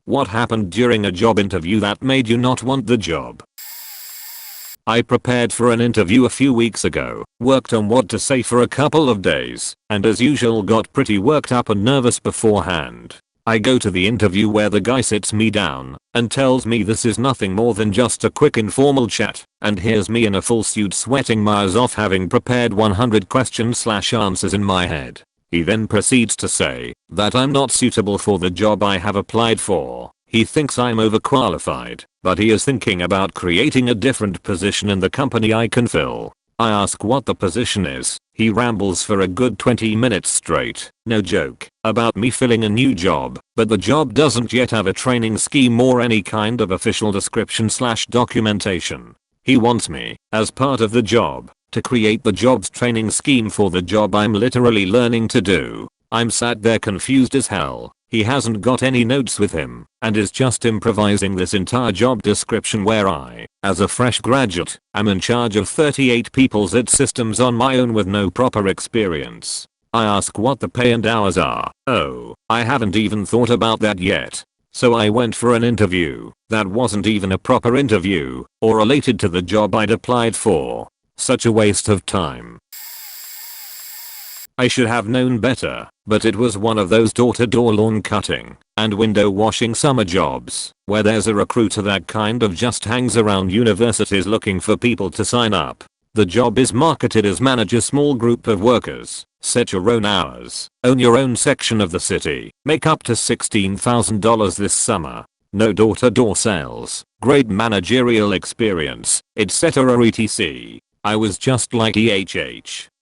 What happened during a job interview that made you not want the job? I prepared for an interview a few weeks ago, worked on what to say for a couple of days, and as usual got pretty worked up and nervous beforehand. I go to the interview where the guy sits me down and tells me this is nothing more than just a quick informal chat, and here's me in a full suit sweating miles off having prepared 100 questions/answers in my head. He then proceeds to say that I'm not suitable for the job I have applied for. He thinks I'm overqualified, but he is thinking about creating a different position in the company I can fill. I ask what the position is. He rambles for a good 20 minutes straight, no joke, about me filling a new job, but the job doesn't yet have a training scheme or any kind of official description/documentation. He wants me, as part of the job, to create the job's training scheme for the job I'm literally learning to do. I'm sat there confused as hell. He hasn't got any notes with him and is just improvising this entire job description where I, as a fresh graduate, am in charge of 38 people's systems on my own with no proper experience. I ask what the pay and hours are. Oh, I haven't even thought about that yet. So I went for an interview that wasn't even a proper interview or related to the job I'd applied for. Such a waste of time. I should have known better, but it was one of those door-to-door lawn cutting and window washing summer jobs where there's a recruiter that kind of just hangs around universities looking for people to sign up. The job is marketed as manage a small group of workers, set your own hours, own your own section of the city, make up to $16,000 this summer. No door-to-door sales, great managerial experience, etc. etc. I was just like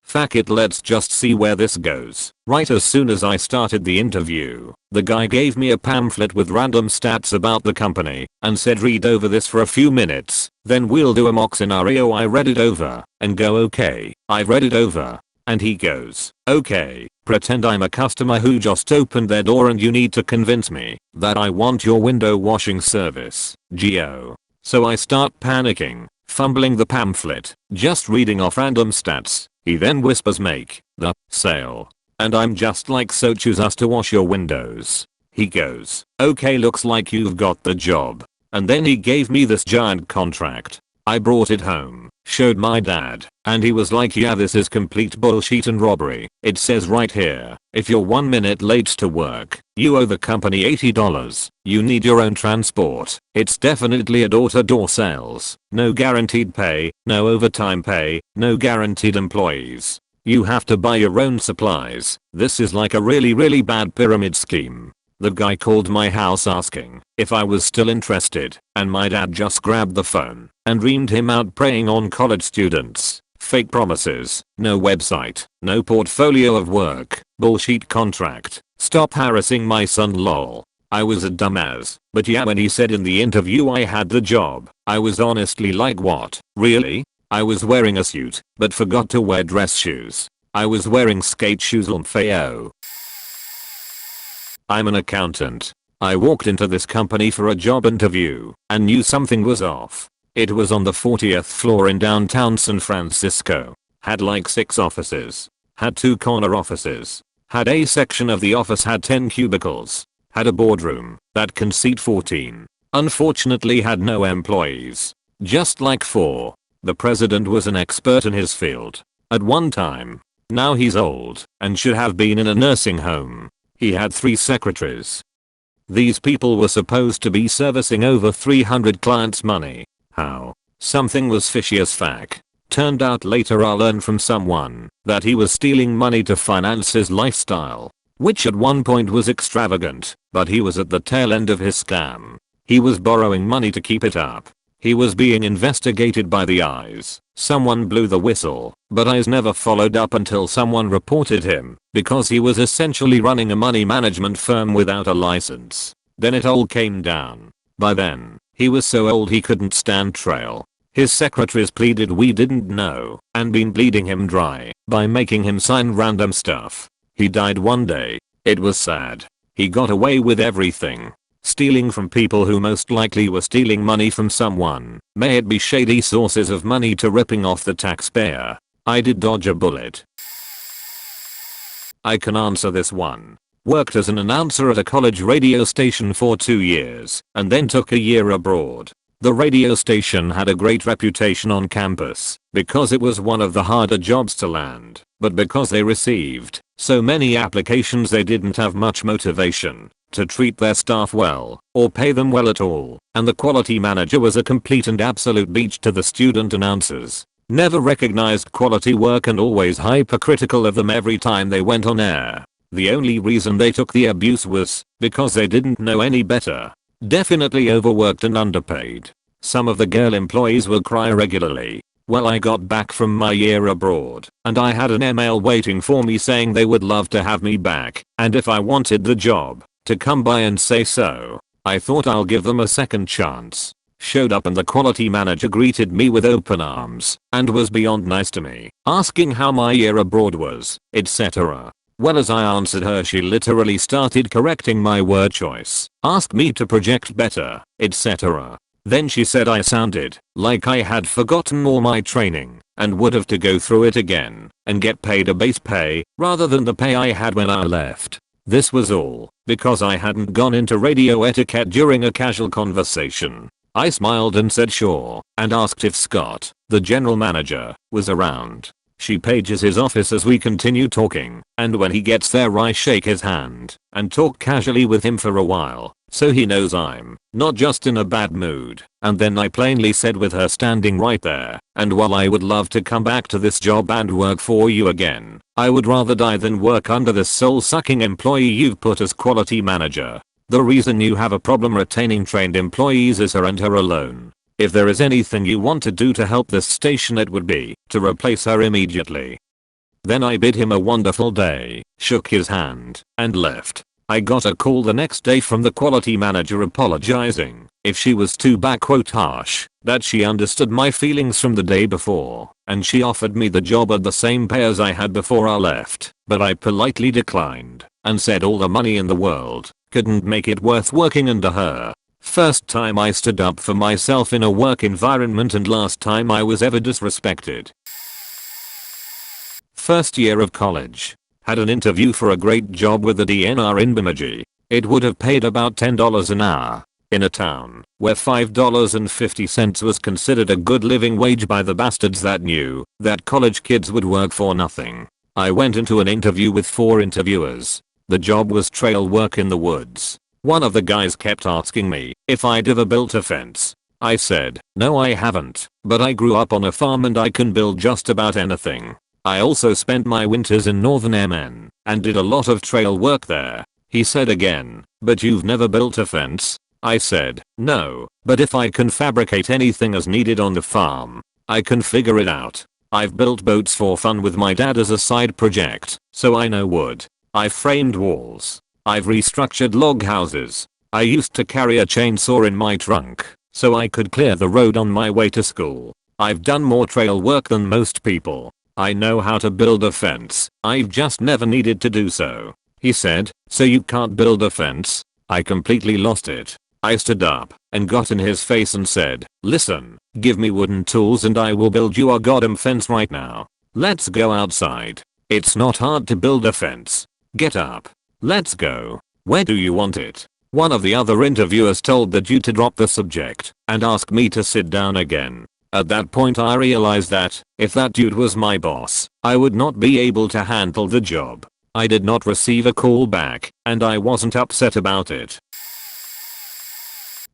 fuck it, let's just see where this goes. Right as soon as I started the interview, the guy gave me a pamphlet with random stats about the company and said read over this for a few minutes, then we'll do a mock scenario. I read it over and go okay, I've read it over. And he goes, okay, pretend I'm a customer who just opened their door and you need to convince me that I want your window washing service, Geo. So I start panicking, fumbling the pamphlet, just reading off random stats. He then whispers make the sale. And I'm just like, so choose us to wash your windows. He goes, okay, looks like you've got the job. And then he gave me this giant contract. I brought it home, showed my dad, and he was like, yeah, this is complete bullshit and robbery. It says right here, if you're 1 minute late to work, you owe the company $80. You need your own transport. It's definitely a door-to-door sales. No guaranteed pay, no overtime pay, no guaranteed employees. You have to buy your own supplies. This is like a really bad pyramid scheme. The guy called my house asking if I was still interested, and my dad just grabbed the phone and reamed him out preying on college students. Fake promises, no website, no portfolio of work, bullshit contract. Stop harassing my son lol. I was a dumbass, but yeah, when he said in the interview I had the job, I was honestly like, what, really? I was wearing a suit, but forgot to wear dress shoes. I was wearing skate shoes LMFAO. I'm an accountant. I walked into this company for a job interview and knew something was off. It was on the 40th floor in downtown San Francisco. Had like 6 offices. Had 2 corner offices. Had a section of the office had 10 cubicles. Had a boardroom that can seat 14. Unfortunately had no employees. Just like 4. The president was an expert in his field at one time. Now he's old and should have been in a nursing home. He had 3 secretaries. These people were supposed to be servicing over 300 clients' money. How? Something was fishy as fuck. Turned out later I learned from someone that he was stealing money to finance his lifestyle, which at one point was extravagant, but he was at the tail end of his scam. He was borrowing money to keep it up. He was being investigated by the eyes. Someone blew the whistle, but eyes never followed up until someone reported him because he was essentially running a money management firm without a license. Then it all came down. By then, he was so old he couldn't stand trial. His secretaries pleaded we didn't know and been bleeding him dry by making him sign random stuff. He died one day. It was sad. He got away with everything. Stealing from people who most likely were stealing money from someone, may it be shady sources of money, to ripping off the taxpayer. I did dodge a bullet. I can answer this one. Worked as an announcer at a college radio station for 2 years, and then took a year abroad. The radio station had a great reputation on campus because it was one of the harder jobs to land, but because they received so many applications they didn't have much motivation to treat their staff well or pay them well at all, and the quality manager was a complete and absolute beach to the student announcers. Never recognized quality work and always hypercritical of them every time they went on air. The only reason they took the abuse was because they didn't know any better. Definitely overworked and underpaid. Some of the girl employees will cry regularly. Well, I got back from my year abroad and I had an email waiting for me saying they would love to have me back and if I wanted the job, to come by and say so. I thought I'll give them a second chance. Showed up and the quality manager greeted me with open arms and was beyond nice to me, asking how my year abroad was, etc. Well, as I answered her, she literally started correcting my word choice, asked me to project better, etc. Then she said I sounded like I had forgotten all my training and would have to go through it again and get paid a base pay rather than the pay I had when I left. This was all because I hadn't gone into radio etiquette during a casual conversation. I smiled and said sure and asked if Scott, the general manager, was around. She pages his office as we continue talking, and when he gets there I shake his hand and talk casually with him for a while, so he knows I'm not just in a bad mood, and then I plainly said with her standing right there, and while I would love to come back to this job and work for you again, I would rather die than work under this soul-sucking employee you've put as quality manager. The reason you have a problem retaining trained employees is her and her alone. If there is anything you want to do to help this station, it would be to replace her immediately. Then I bid him a wonderful day, shook his hand, and left. I got a call the next day from the quality manager apologizing, if she was too harsh, that she understood my feelings from the day before, and she offered me the job at the same pay as I had before I left, but I politely declined, and said all the money in the world couldn't make it worth working under her. First time I stood up for myself in a work environment and last time I was ever disrespected. First year of college. Had an interview for a great job with the DNR in Bemidji. It would have paid about $10 an hour. In a town where $5.50 was considered a good living wage by the bastards that knew that college kids would work for nothing. I went into an interview with 4 interviewers. The job was trail work in the woods. One of the guys kept asking me if I'd ever built a fence. I said, no I haven't, but I grew up on a farm and I can build just about anything. I also spent my winters in northern MN and did a lot of trail work there. He said again, but you've never built a fence? I said, no, but if I can fabricate anything as needed on the farm, I can figure it out. I've built boats for fun with my dad as a side project, so I know wood. I've framed walls. I've restructured log houses. I used to carry a chainsaw in my trunk so I could clear the road on my way to school. I've done more trail work than most people. I know how to build a fence. I've just never needed to do so. He said, so you can't build a fence? I completely lost it. I stood up and got in his face and said, listen, give me wooden tools and I will build you a goddamn fence right now. Let's go outside. It's not hard to build a fence. Get up. Let's go. Where do you want it? One of the other interviewers told the dude to drop the subject and ask me to sit down again. At that point I realized that if that dude was my boss, I would not be able to handle the job. I did not receive a call back and I wasn't upset about it.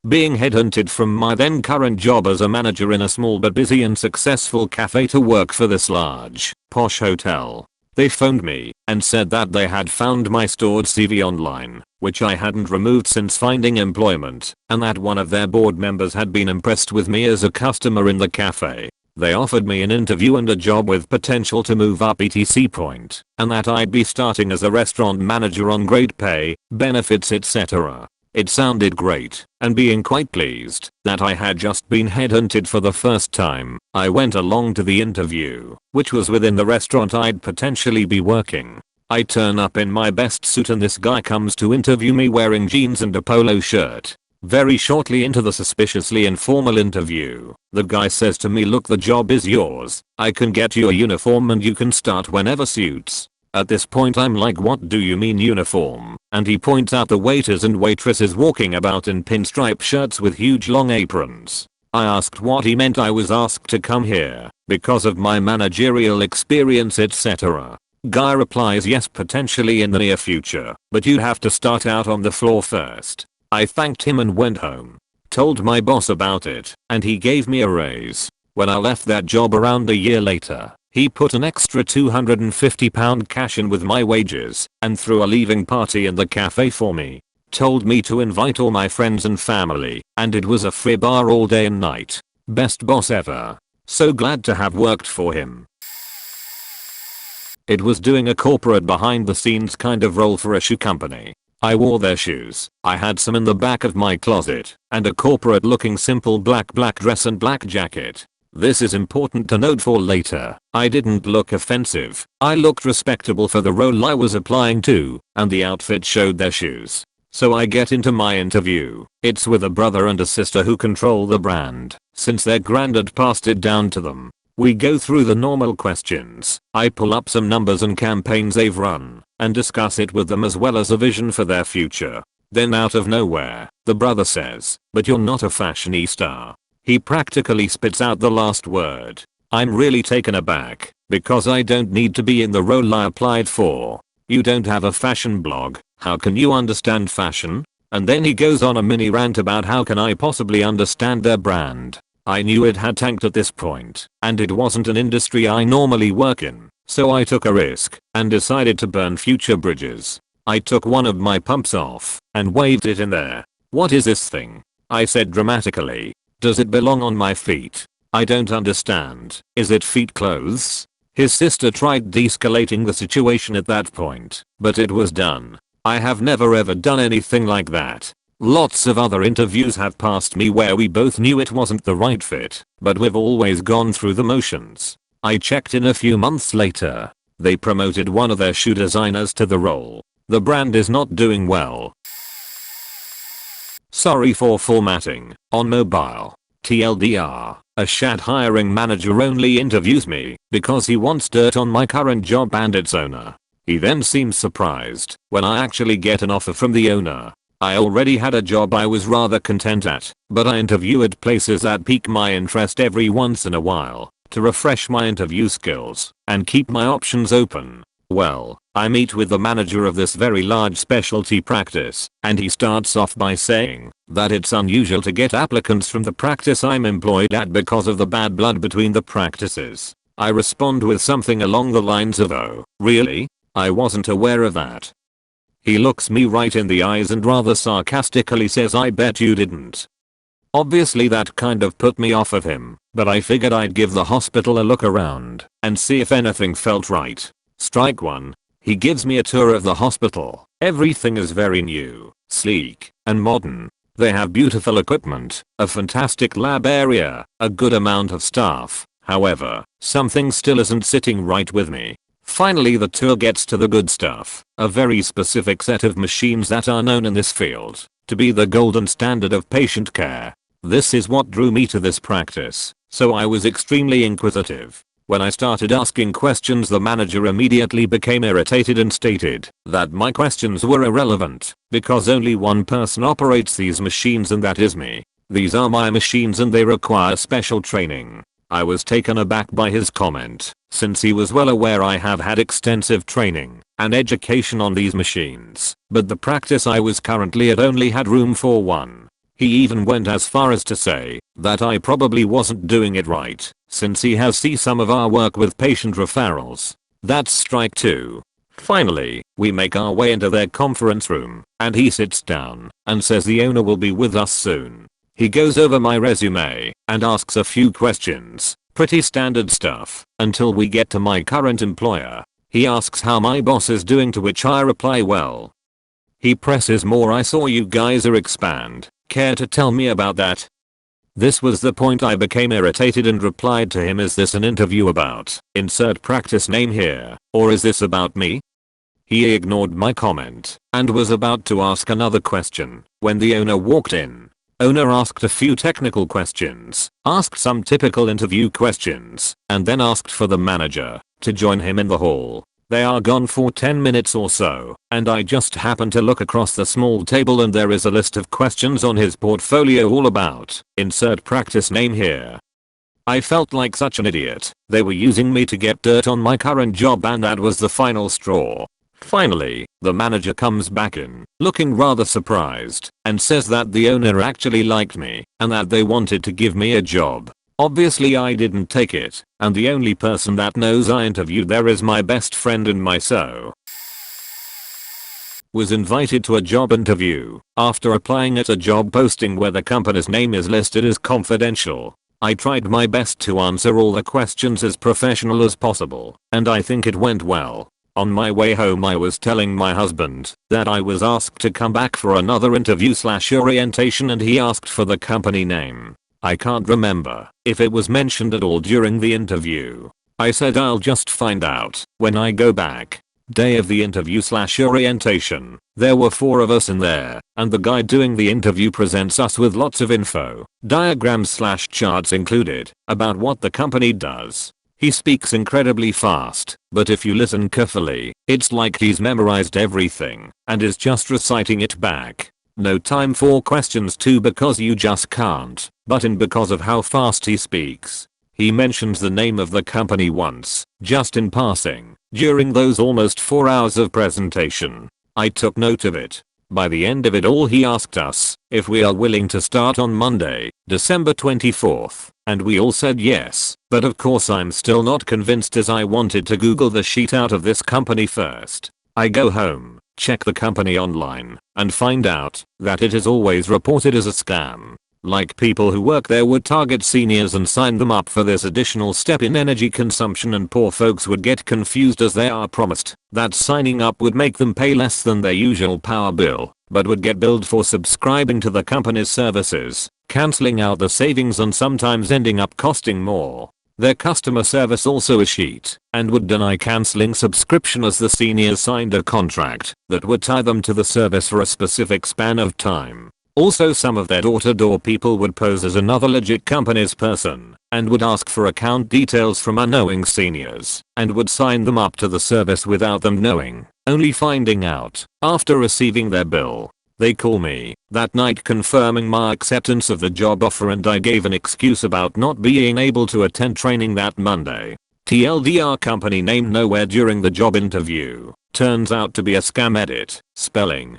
Being headhunted from my then current job as a manager in a small but busy and successful cafe to work for this large, posh hotel. They phoned me and said that they had found my stored CV online, which I hadn't removed since finding employment, and that one of their board members had been impressed with me as a customer in the cafe. They offered me an interview and a job with potential to move up etc. point, and that I'd be starting as a restaurant manager on great pay, benefits etc. It sounded great, and being quite pleased that I had just been headhunted for the first time, I went along to the interview, which was within the restaurant I'd potentially be working. I turn up in my best suit and this guy comes to interview me wearing jeans and a polo shirt. Very shortly into the suspiciously informal interview, the guy says to me, look, the job is yours. I can get you a uniform and you can start whenever suits. At this point I'm like, what do you mean uniform? And he points out the waiters and waitresses walking about in pinstripe shirts with huge long aprons. I asked what he meant. I was asked to come here because of my managerial experience etc. Guy replies, yes, potentially in the near future, but you'd have to start out on the floor first. I thanked him and went home. Told my boss about it, and he gave me a raise. When I left that job around a year later, he put an extra £250 cash in with my wages and threw a leaving party in the cafe for me. Told me to invite all my friends and family, and it was a free bar all day and night. Best boss ever. So glad to have worked for him. It was doing a corporate behind the scenes kind of role for a shoe company. I wore their shoes. I had some in the back of my closet, and a corporate looking simple black dress and black jacket. This is important to note for later. I didn't look offensive. I looked respectable for the role I was applying to, and the outfit showed their shoes. So I get into my interview. It's with a brother and a sister who control the brand, since their granddad passed it down to them. We go through the normal questions. I pull up some numbers and campaigns they've run, and discuss it with them as well as a vision for their future. Then out of nowhere, the brother says, "But you're not a fashionista." He practically spits out the last word. I'm really taken aback, because I don't need to be in the role I applied for. You don't have a fashion blog, how can you understand fashion? And then he goes on a mini rant about how can I possibly understand their brand. I knew it had tanked at this point, and it wasn't an industry I normally work in, so I took a risk and decided to burn future bridges. I took one of my pumps off and waved it in there. "What is this thing?" I said dramatically. "Does it belong on my feet? I don't understand. Is it feet clothes?" His sister tried de-escalating the situation at that point, but it was done. I have never ever done anything like that. Lots of other interviews have passed me where we both knew it wasn't the right fit, but we've always gone through the motions. I checked in a few months later. They promoted one of their shoe designers to the role. The brand is not doing well. Sorry for formatting. On mobile. TLDR. A shad hiring manager only interviews me because he wants dirt on my current job and its owner. He then seems surprised when I actually get an offer from the owner. I already had a job I was rather content at, but I interview at places that pique my interest every once in a while to refresh my interview skills and keep my options open. Well, I meet with the manager of this very large specialty practice, and he starts off by saying that it's unusual to get applicants from the practice I'm employed at because of the bad blood between the practices. I respond with something along the lines of, "Oh, really? I wasn't aware of that." He looks me right in the eyes and rather sarcastically says, "I bet you didn't." Obviously that kind of put me off of him, but I figured I'd give the hospital a look around and see if anything felt right. Strike one. He gives me a tour of the hospital. Everything is very new, sleek, and modern. They have beautiful equipment, a fantastic lab area, a good amount of staff. However, something still isn't sitting right with me. Finally the tour gets to the good stuff, a very specific set of machines that are known in this field to be the golden standard of patient care. This is what drew me to this practice, so I was extremely inquisitive. When I started asking questions, the manager immediately became irritated and stated that my questions were irrelevant because only one person operates these machines, and that is me. These are my machines and they require special training. I was taken aback by his comment, since he was well aware I have had extensive training and education on these machines, but the practice I was currently at only had room for one. He even went as far as to say that I probably wasn't doing it right, since he has seen some of our work with patient referrals. That's strike two. Finally, we make our way into their conference room, and he sits down and says the owner will be with us soon. He goes over my resume and asks a few questions, pretty standard stuff, until we get to my current employer. He asks how my boss is doing, to which I reply well. He presses more. "I saw you guys are expand. Care to tell me about that?" This was the point I became irritated and replied to him, "Is this an interview about insert practice name here, or is this about me?" He ignored my comment and was about to ask another question when the owner walked in. Owner asked a few technical questions, asked some typical interview questions, and then asked for the manager to join him in the hall. They are gone for 10 minutes or so, and I just happen to look across the small table and there is a list of questions on his portfolio all about insert practice name here. I felt like such an idiot. They were using me to get dirt on my current job and that was the final straw. Finally, the manager comes back in, looking rather surprised, and says that the owner actually liked me and that they wanted to give me a job. Obviously I didn't take it, and the only person that knows I interviewed there is my best friend and my so. Was invited to a job interview after applying at a job posting where the company's name is listed as confidential. I tried my best to answer all the questions as professional as possible, and I think it went well. On my way home I was telling my husband that I was asked to come back for another interview/orientation and he asked for the company name. I can't remember if it was mentioned at all during the interview. I said I'll just find out when I go back. Day of the interview/orientation, there were 4 of us in there, and the guy doing the interview presents us with lots of info, diagrams/charts included, about what the company does. He speaks incredibly fast, but if you listen carefully, it's like he's memorized everything and is just reciting it back. No time for questions too because you just can't, but because of how fast he speaks. He mentions the name of the company once, just in passing, during those almost 4 hours of presentation. I took note of it. By the end of it all he asked us if we are willing to start on Monday, December 24th, and we all said yes, but of course I'm still not convinced as I wanted to Google the shit out of this company first. I go home, check the company online, and find out that it is always reported as a scam. Like people who work there would target seniors and sign them up for this additional step in energy consumption and poor folks would get confused as they are promised that signing up would make them pay less than their usual power bill, but would get billed for subscribing to the company's services, cancelling out the savings and sometimes ending up costing more. Their customer service also is shit, and would deny cancelling subscription as the seniors signed a contract that would tie them to the service for a specific span of time. Also some of their door-to-door people would pose as another legit company's person, and would ask for account details from unknowing seniors, and would sign them up to the service without them knowing, only finding out after receiving their bill. They call me that night confirming my acceptance of the job offer and I gave an excuse about not being able to attend training that Monday. TLDR company named nowhere during the job interview. Turns out to be a scam edit, spelling.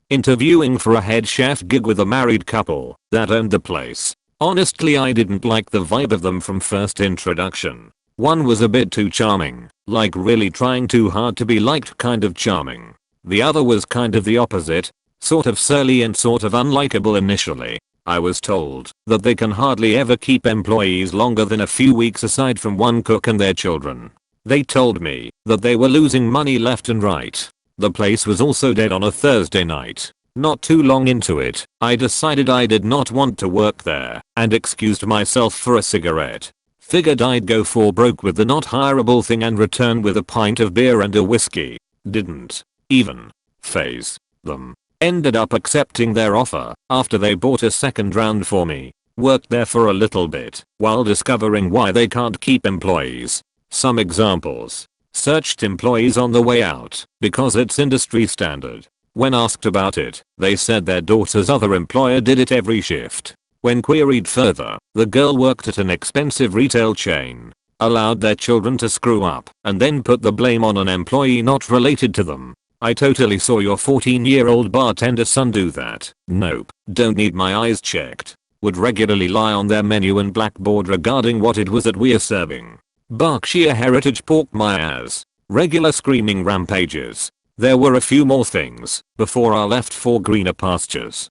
Interviewing for a head chef gig with a married couple that owned the place. Honestly I didn't like the vibe of them from first introduction. One was a bit too charming, like really trying too hard to be liked kind of charming. The other was kind of the opposite, sort of surly and sort of unlikable initially. I was told that they can hardly ever keep employees longer than a few weeks aside from one cook and their children. They told me that they were losing money left and right. The place was also dead on a Thursday night. Not too long into it, I decided I did not want to work there and excused myself for a cigarette. Figured I'd go for broke with the not hireable thing and return with a pint of beer and a whiskey. Didn't even phase them. Ended up accepting their offer after they bought a second round for me. Worked there for a little bit while discovering why they can't keep employees. Some examples. Searched employees on the way out because it's industry standard. When asked about it, they said their daughter's other employer did it every shift. When queried further, the girl worked at an expensive retail chain. Allowed their children to screw up and then put the blame on an employee not related to them. I totally saw your 14-year-old bartender son do that. Nope, don't need my eyes checked. Would regularly lie on their menu and blackboard regarding what it was that we're serving. Berkshire Heritage pork Myers. Regular screaming rampages. There were a few more things before I left for greener pastures.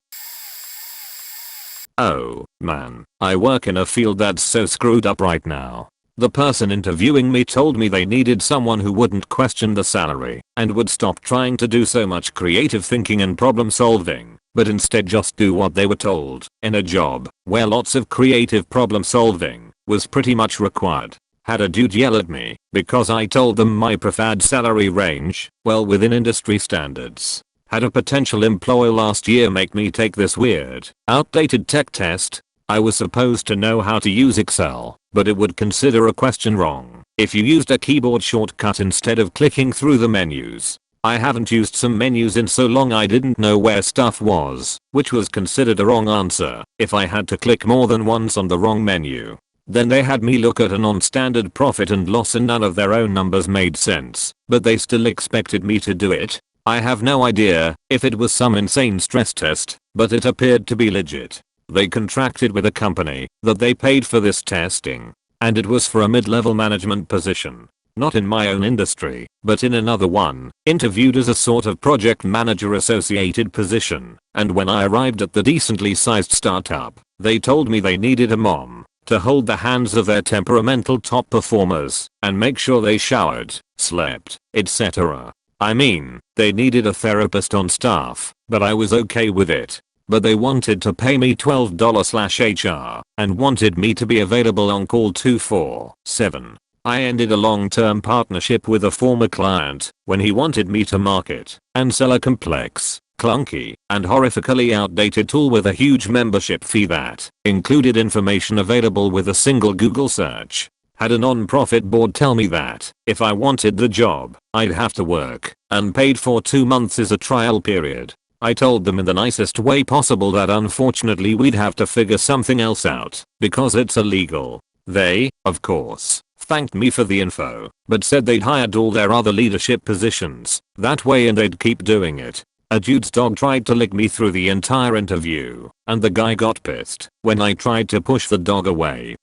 Oh man, I work in a field that's so screwed up right now. The person interviewing me told me they needed someone who wouldn't question the salary and would stop trying to do so much creative thinking and problem solving, but instead just do what they were told in a job where lots of creative problem solving was pretty much required. Had a dude yell at me because I told them my preferred salary range, well within industry standards. Had a potential employer last year make me take this weird, outdated tech test. I was supposed to know how to use Excel, but it would consider a question wrong if you used a keyboard shortcut instead of clicking through the menus. I haven't used some menus in so long I didn't know where stuff was, which was considered a wrong answer if I had to click more than once on the wrong menu. Then they had me look at a non-standard profit and loss and none of their own numbers made sense, but they still expected me to do it. I have no idea if it was some insane stress test, but it appeared to be legit. They contracted with a company that they paid for this testing, and it was for a mid-level management position. Not in my own industry, but in another one, interviewed as a sort of project manager associated position, and when I arrived at the decently sized startup, they told me they needed a mom to hold the hands of their temperamental top performers and make sure they showered, slept, etc. I mean, they needed a therapist on staff, but I was okay with it. But they wanted to pay me $12/HR and wanted me to be available on call 24/7. I ended a long-term partnership with a former client when he wanted me to market and sell a complex, clunky, and horrifically outdated tool with a huge membership fee that included information available with a single Google search. Had a non-profit board tell me that if I wanted the job, I'd have to work unpaid for 2 months as a trial period. I told them in the nicest way possible that unfortunately we'd have to figure something else out because it's illegal. They, of course, thanked me for the info, but said they'd hired all their other leadership positions that way and they'd keep doing it. A dude's dog tried to lick me through the entire interview, and the guy got pissed when I tried to push the dog away.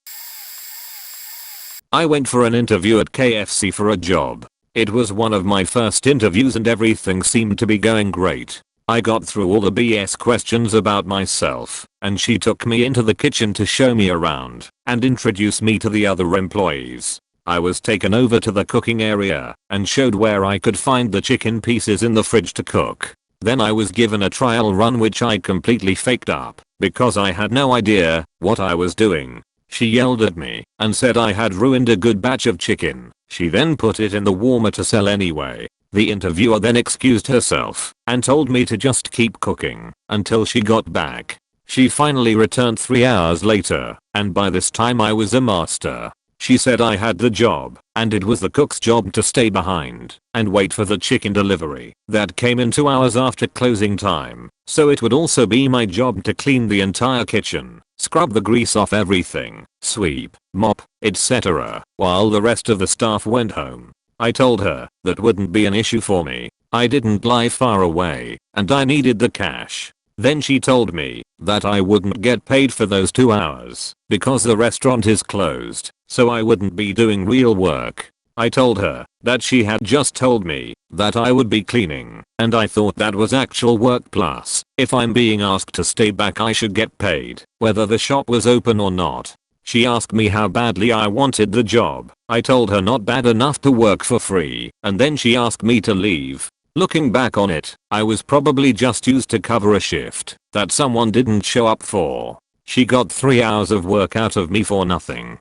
I went for an interview at KFC for a job. It was one of my first interviews and everything seemed to be going great. I got through all the BS questions about myself, and she took me into the kitchen to show me around and introduce me to the other employees. I was taken over to the cooking area and showed where I could find the chicken pieces in the fridge to cook. Then I was given a trial run which I completely faked up because I had no idea what I was doing. She yelled at me and said I had ruined a good batch of chicken. She then put it in the warmer to sell anyway. The interviewer then excused herself and told me to just keep cooking until she got back. She finally returned 3 hours later, and by this time I was a master. She said I had the job, and it was the cook's job to stay behind and wait for the chicken delivery that came in 2 hours after closing time. So it would also be my job to clean the entire kitchen, scrub the grease off everything, sweep, mop, etc. while the rest of the staff went home. I told her that wouldn't be an issue for me. I didn't live far away and I needed the cash. Then she told me that I wouldn't get paid for those 2 hours because the restaurant is closed, so I wouldn't be doing real work. I told her that she had just told me that I would be cleaning, and I thought that was actual work, plus if I'm being asked to stay back I should get paid whether the shop was open or not. She asked me how badly I wanted the job. I told her not bad enough to work for free, and then she asked me to leave. Looking back on it, I was probably just used to cover a shift that someone didn't show up for. She got 3 hours of work out of me for nothing.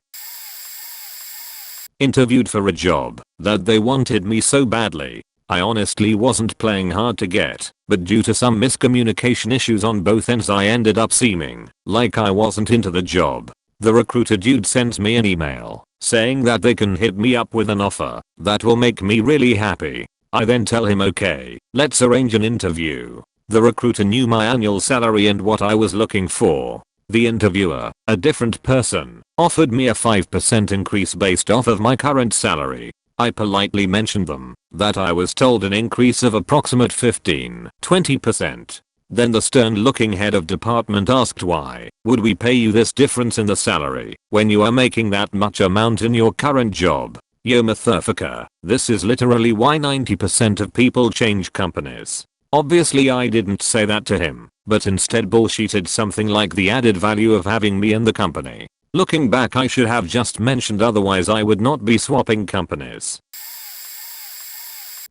Interviewed for a job that they wanted me so badly. I honestly wasn't playing hard to get, but due to some miscommunication issues on both ends I ended up seeming like I wasn't into the job. The recruiter dude sends me an email saying that they can hit me up with an offer that will make me really happy. I then tell him okay, let's arrange an interview. The recruiter knew my annual salary and what I was looking for. The interviewer, a different person, offered me a 5% increase based off of my current salary. I politely mentioned them that I was told an increase of approximate 15-20%. Then the stern-looking head of department asked why would we pay you this difference in the salary when you are making that much amount in your current job? Yo motherfucker, this is literally why 90% of people change companies. Obviously I didn't say that to him, but instead bullshitted something like the added value of having me in the company. Looking back I should have just mentioned, otherwise I would not be swapping companies.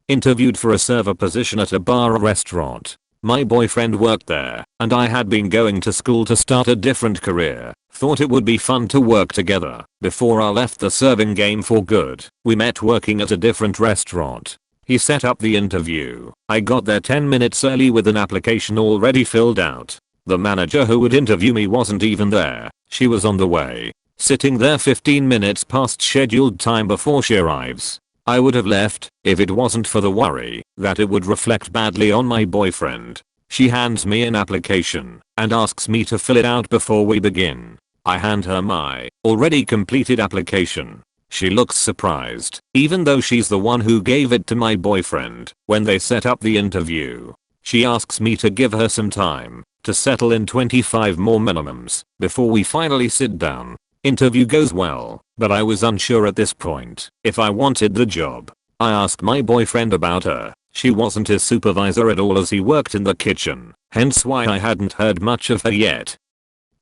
Interviewed for a server position at a bar or restaurant. My boyfriend worked there, and I had been going to school to start a different career. Thought it would be fun to work together. Before I left the serving game for good, we met working at a different restaurant. He set up the interview. I got there 10 minutes early with an application already filled out. The manager who would interview me wasn't even there. She was on the way, sitting there 15 minutes past scheduled time before she arrives. I would have left if it wasn't for the worry that it would reflect badly on my boyfriend. She hands me an application and asks me to fill it out before we begin. I hand her my already completed application. She looks surprised, even though she's the one who gave it to my boyfriend when they set up the interview. She asks me to give her some time to settle in 25 more minimums before we finally sit down. Interview goes well, but I was unsure at this point if I wanted the job. I asked my boyfriend about her. She wasn't his supervisor at all as he worked in the kitchen, hence why I hadn't heard much of her yet.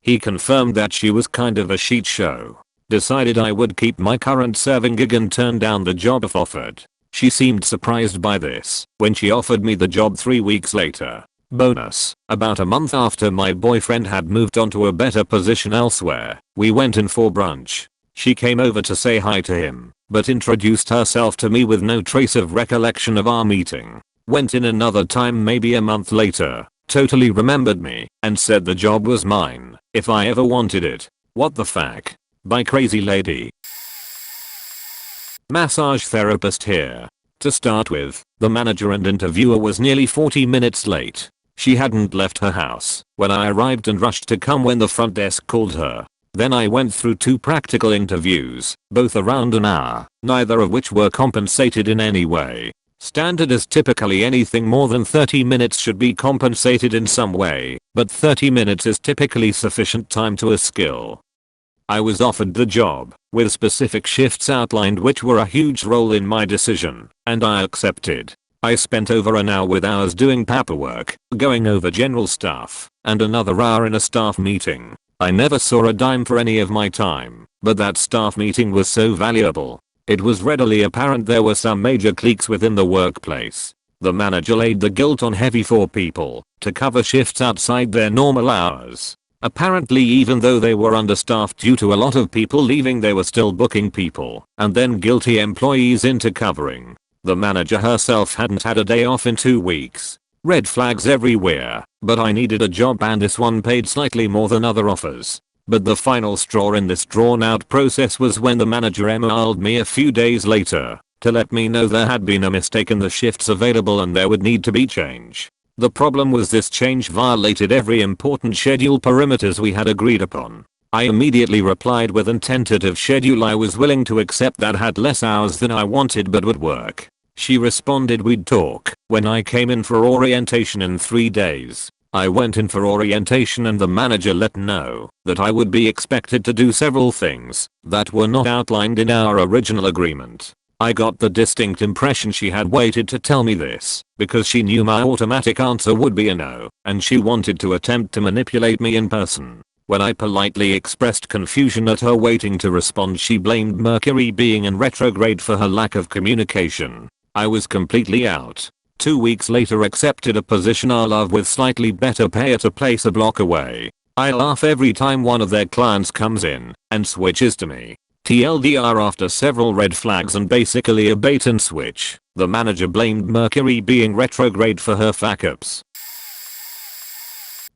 He confirmed that she was kind of a shit show. Decided I would keep my current serving gig and turn down the job if offered. She seemed surprised by this when she offered me the job 3 weeks later. Bonus, about a month after my boyfriend had moved on to a better position elsewhere, we went in for brunch. She came over to say hi to him, but introduced herself to me with no trace of recollection of our meeting. Went in another time maybe a month later, totally remembered me, and said the job was mine if I ever wanted it. What the fuck? Bye crazy lady. Massage therapist here. To start with, the manager and interviewer was nearly 40 minutes late. She hadn't left her house when I arrived and rushed to come when the front desk called her. Then I went through 2 practical interviews, both around an hour, neither of which were compensated in any way. Standard is typically anything more than 30 minutes should be compensated in some way, but 30 minutes is typically sufficient time to a skill. I was offered the job, with specific shifts outlined which were a huge role in my decision, and I accepted. I spent over an hour with hours doing paperwork, going over general stuff, and another hour in a staff meeting. I never saw a dime for any of my time, but that staff meeting was so valuable. It was readily apparent there were some major cliques within the workplace. The manager laid the guilt on heavy for people to cover shifts outside their normal hours. Apparently even though they were understaffed due to a lot of people leaving they were still booking people and then guilty employees into covering. The manager herself hadn't had a day off in 2 weeks. Red flags everywhere, but I needed a job and this one paid slightly more than other offers. But the final straw in this drawn out process was when the manager emailed me a few days later to let me know there had been a mistake in the shifts available and there would need to be change. The problem was this change violated every important schedule parameters we had agreed upon. I immediately replied with an tentative schedule I was willing to accept that had less hours than I wanted but would work. She responded we'd talk when I came in for orientation in 3 days. I went in for orientation and the manager let know that I would be expected to do several things that were not outlined in our original agreement. I got the distinct impression she had waited to tell me this because she knew my automatic answer would be a no and she wanted to attempt to manipulate me in person. When I politely expressed confusion at her waiting to respond, she blamed Mercury being in retrograde for her lack of communication. I was completely out. 2 weeks later accepted a position I love with slightly better pay at a place a block away. I laugh every time one of their clients comes in and switches to me. TLDR, after several red flags and basically a bait and switch, the manager blamed Mercury being retrograde for her fuck-ups.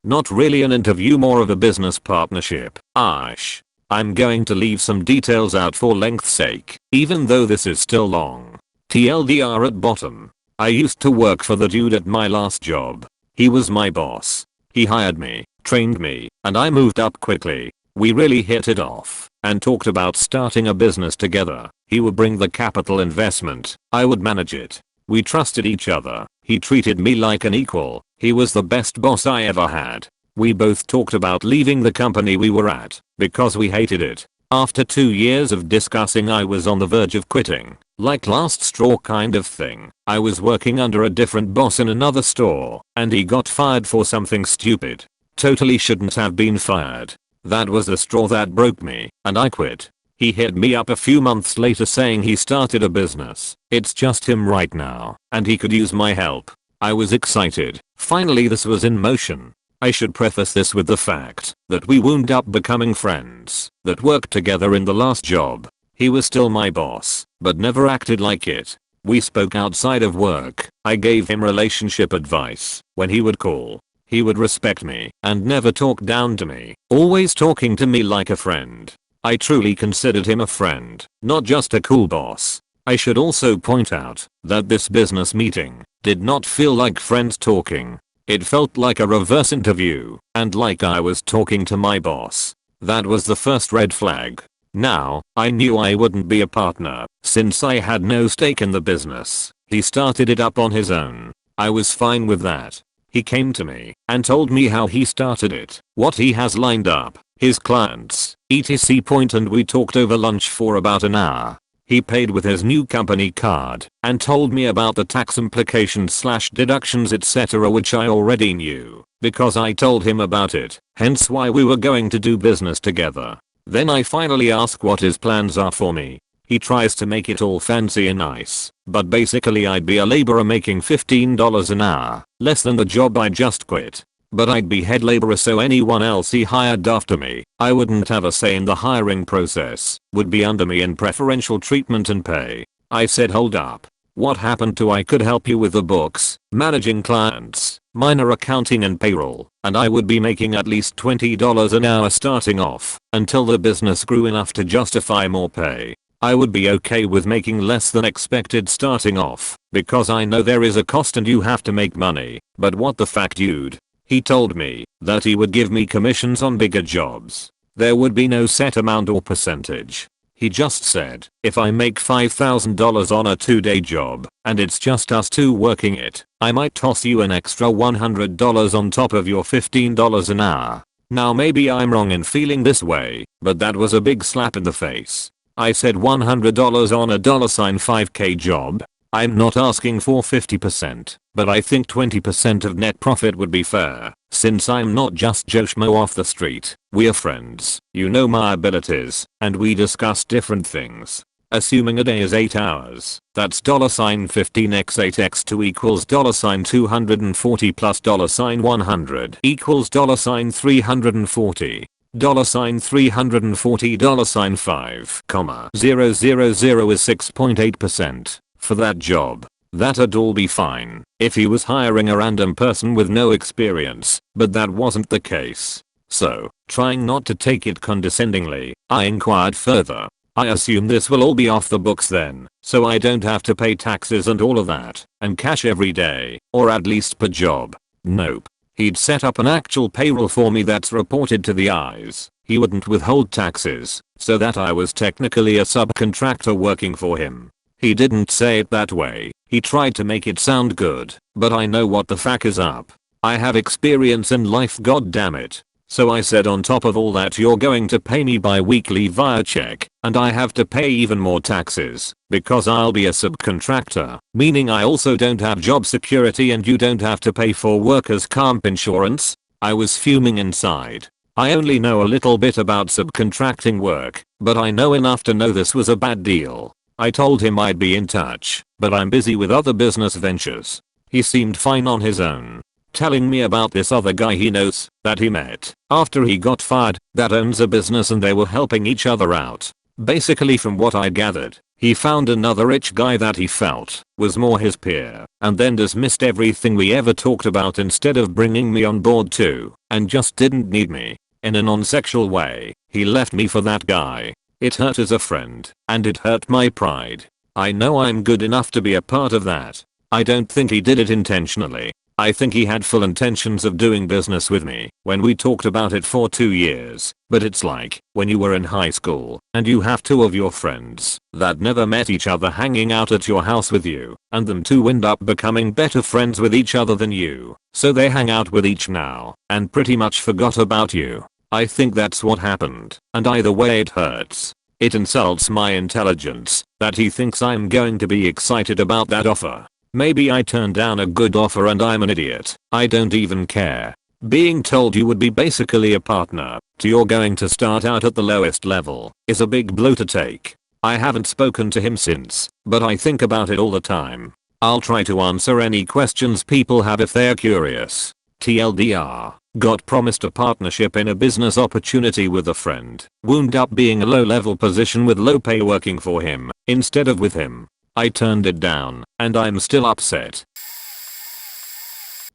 Not really an interview, more of a business partnership. I'm going to leave some details out for length's sake, even though this is still long. TLDR at bottom. I used to work for the dude at my last job. He was my boss. He hired me, trained me, and I moved up quickly. We really hit it off and talked about starting a business together. He would bring the capital investment. I would manage it. We trusted each other. He treated me like an equal. He was the best boss I ever had. We both talked about leaving the company we were at because we hated it. After 2 years of discussing, I was on the verge of quitting. Like last straw kind of thing. I was working under a different boss in another store and he got fired for something stupid. Totally shouldn't have been fired. That was the straw that broke me and I quit. He hit me up a few months later saying he started a business. It's just him right now and he could use my help. I was excited. Finally this was in motion. I should preface this with the fact that we wound up becoming friends that worked together in the last job. He was still my boss, but never acted like it. We spoke outside of work. I gave him relationship advice when he would call. He would respect me and never talk down to me, always talking to me like a friend. I truly considered him a friend, not just a cool boss. I should also point out that this business meeting did not feel like friends talking. It felt like a reverse interview and like I was talking to my boss. That was the first red flag. Now, I knew I wouldn't be a partner since I had no stake in the business. He started it up on his own. I was fine with that. He came to me and told me how he started it, what he has lined up, his clients, etc. And we talked over lunch for about an hour. He paid with his new company card and told me about the tax implications / deductions etc, which I already knew because I told him about it, hence why we were going to do business together. Then I finally ask what his plans are for me. He tries to make it all fancy and nice, but basically I'd be a laborer making $15 an hour, less than the job I just quit. But I'd be head laborer, so anyone else he hired after me, I wouldn't have a say in the hiring process, would be under me in preferential treatment and pay. I said, hold up. What happened to I could help you with the books, managing clients, minor accounting and payroll, and I would be making at least $20 an hour starting off, until the business grew enough to justify more pay. I would be okay with making less than expected starting off, because I know there is a cost and you have to make money, but what the fuck, dude? He told me that he would give me commissions on bigger jobs. There would be no set amount or percentage. He just said, if I make $5,000 on a 2-day job, and it's just us two working it, I might toss you an extra $100 on top of your $15 an hour. Now maybe I'm wrong in feeling this way, but that was a big slap in the face. I said $100 on a $5K job? I'm not asking for 50%, but I think 20% of net profit would be fair, since I'm not just Joe Schmo off the street. We're friends, you know my abilities, and we discuss different things. Assuming a day is 8 hours, that's $15x8x2 equals $240 plus $100 equals $340. $340 $5, 000 is 6.8%. For that job. That'd all be fine if he was hiring a random person with no experience, but that wasn't the case. So, trying not to take it condescendingly, I inquired further. I assume this will all be off the books then, so I don't have to pay taxes and all of that, and cash every day, or at least per job. Nope. He'd set up an actual payroll for me that's reported to the eyes. He wouldn't withhold taxes, so that I was technically a subcontractor working for him. He didn't say it that way. He tried to make it sound good, but I know what the fuck is up. I have experience in life, goddammit. So I said, on top of all that, you're going to pay me bi-weekly via check, and I have to pay even more taxes, because I'll be a subcontractor, meaning I also don't have job security and you don't have to pay for workers' comp insurance. I was fuming inside. I only know a little bit about subcontracting work, but I know enough to know this was a bad deal. I told him I'd be in touch, but I'm busy with other business ventures. He seemed fine on his own, telling me about this other guy he knows that he met after he got fired that owns a business and they were helping each other out. Basically, from what I gathered, he found another rich guy that he felt was more his peer and then dismissed everything we ever talked about instead of bringing me on board too, and just didn't need me. In a non-sexual way, he left me for that guy. It hurt as a friend, and it hurt my pride. I know I'm good enough to be a part of that. I don't think he did it intentionally. I think he had full intentions of doing business with me when we talked about it for 2 years, but it's like when you were in high school and you have two of your friends that never met each other hanging out at your house with you, and them two end up becoming better friends with each other than you, so they hang out with each now and pretty much forgot about you. I think that's what happened, and either way it hurts. It insults my intelligence that he thinks I'm going to be excited about that offer. Maybe I turned down a good offer and I'm an idiot. I don't even care. Being told you would be basically a partner to you're going to start out at the lowest level is a big blow to take. I haven't spoken to him since, but I think about it all the time. I'll try to answer any questions people have if they're curious. TLDR. Got promised a partnership in a business opportunity with a friend. Wound up being a low-level position with low pay working for him instead of with him. I turned it down, and I'm still upset.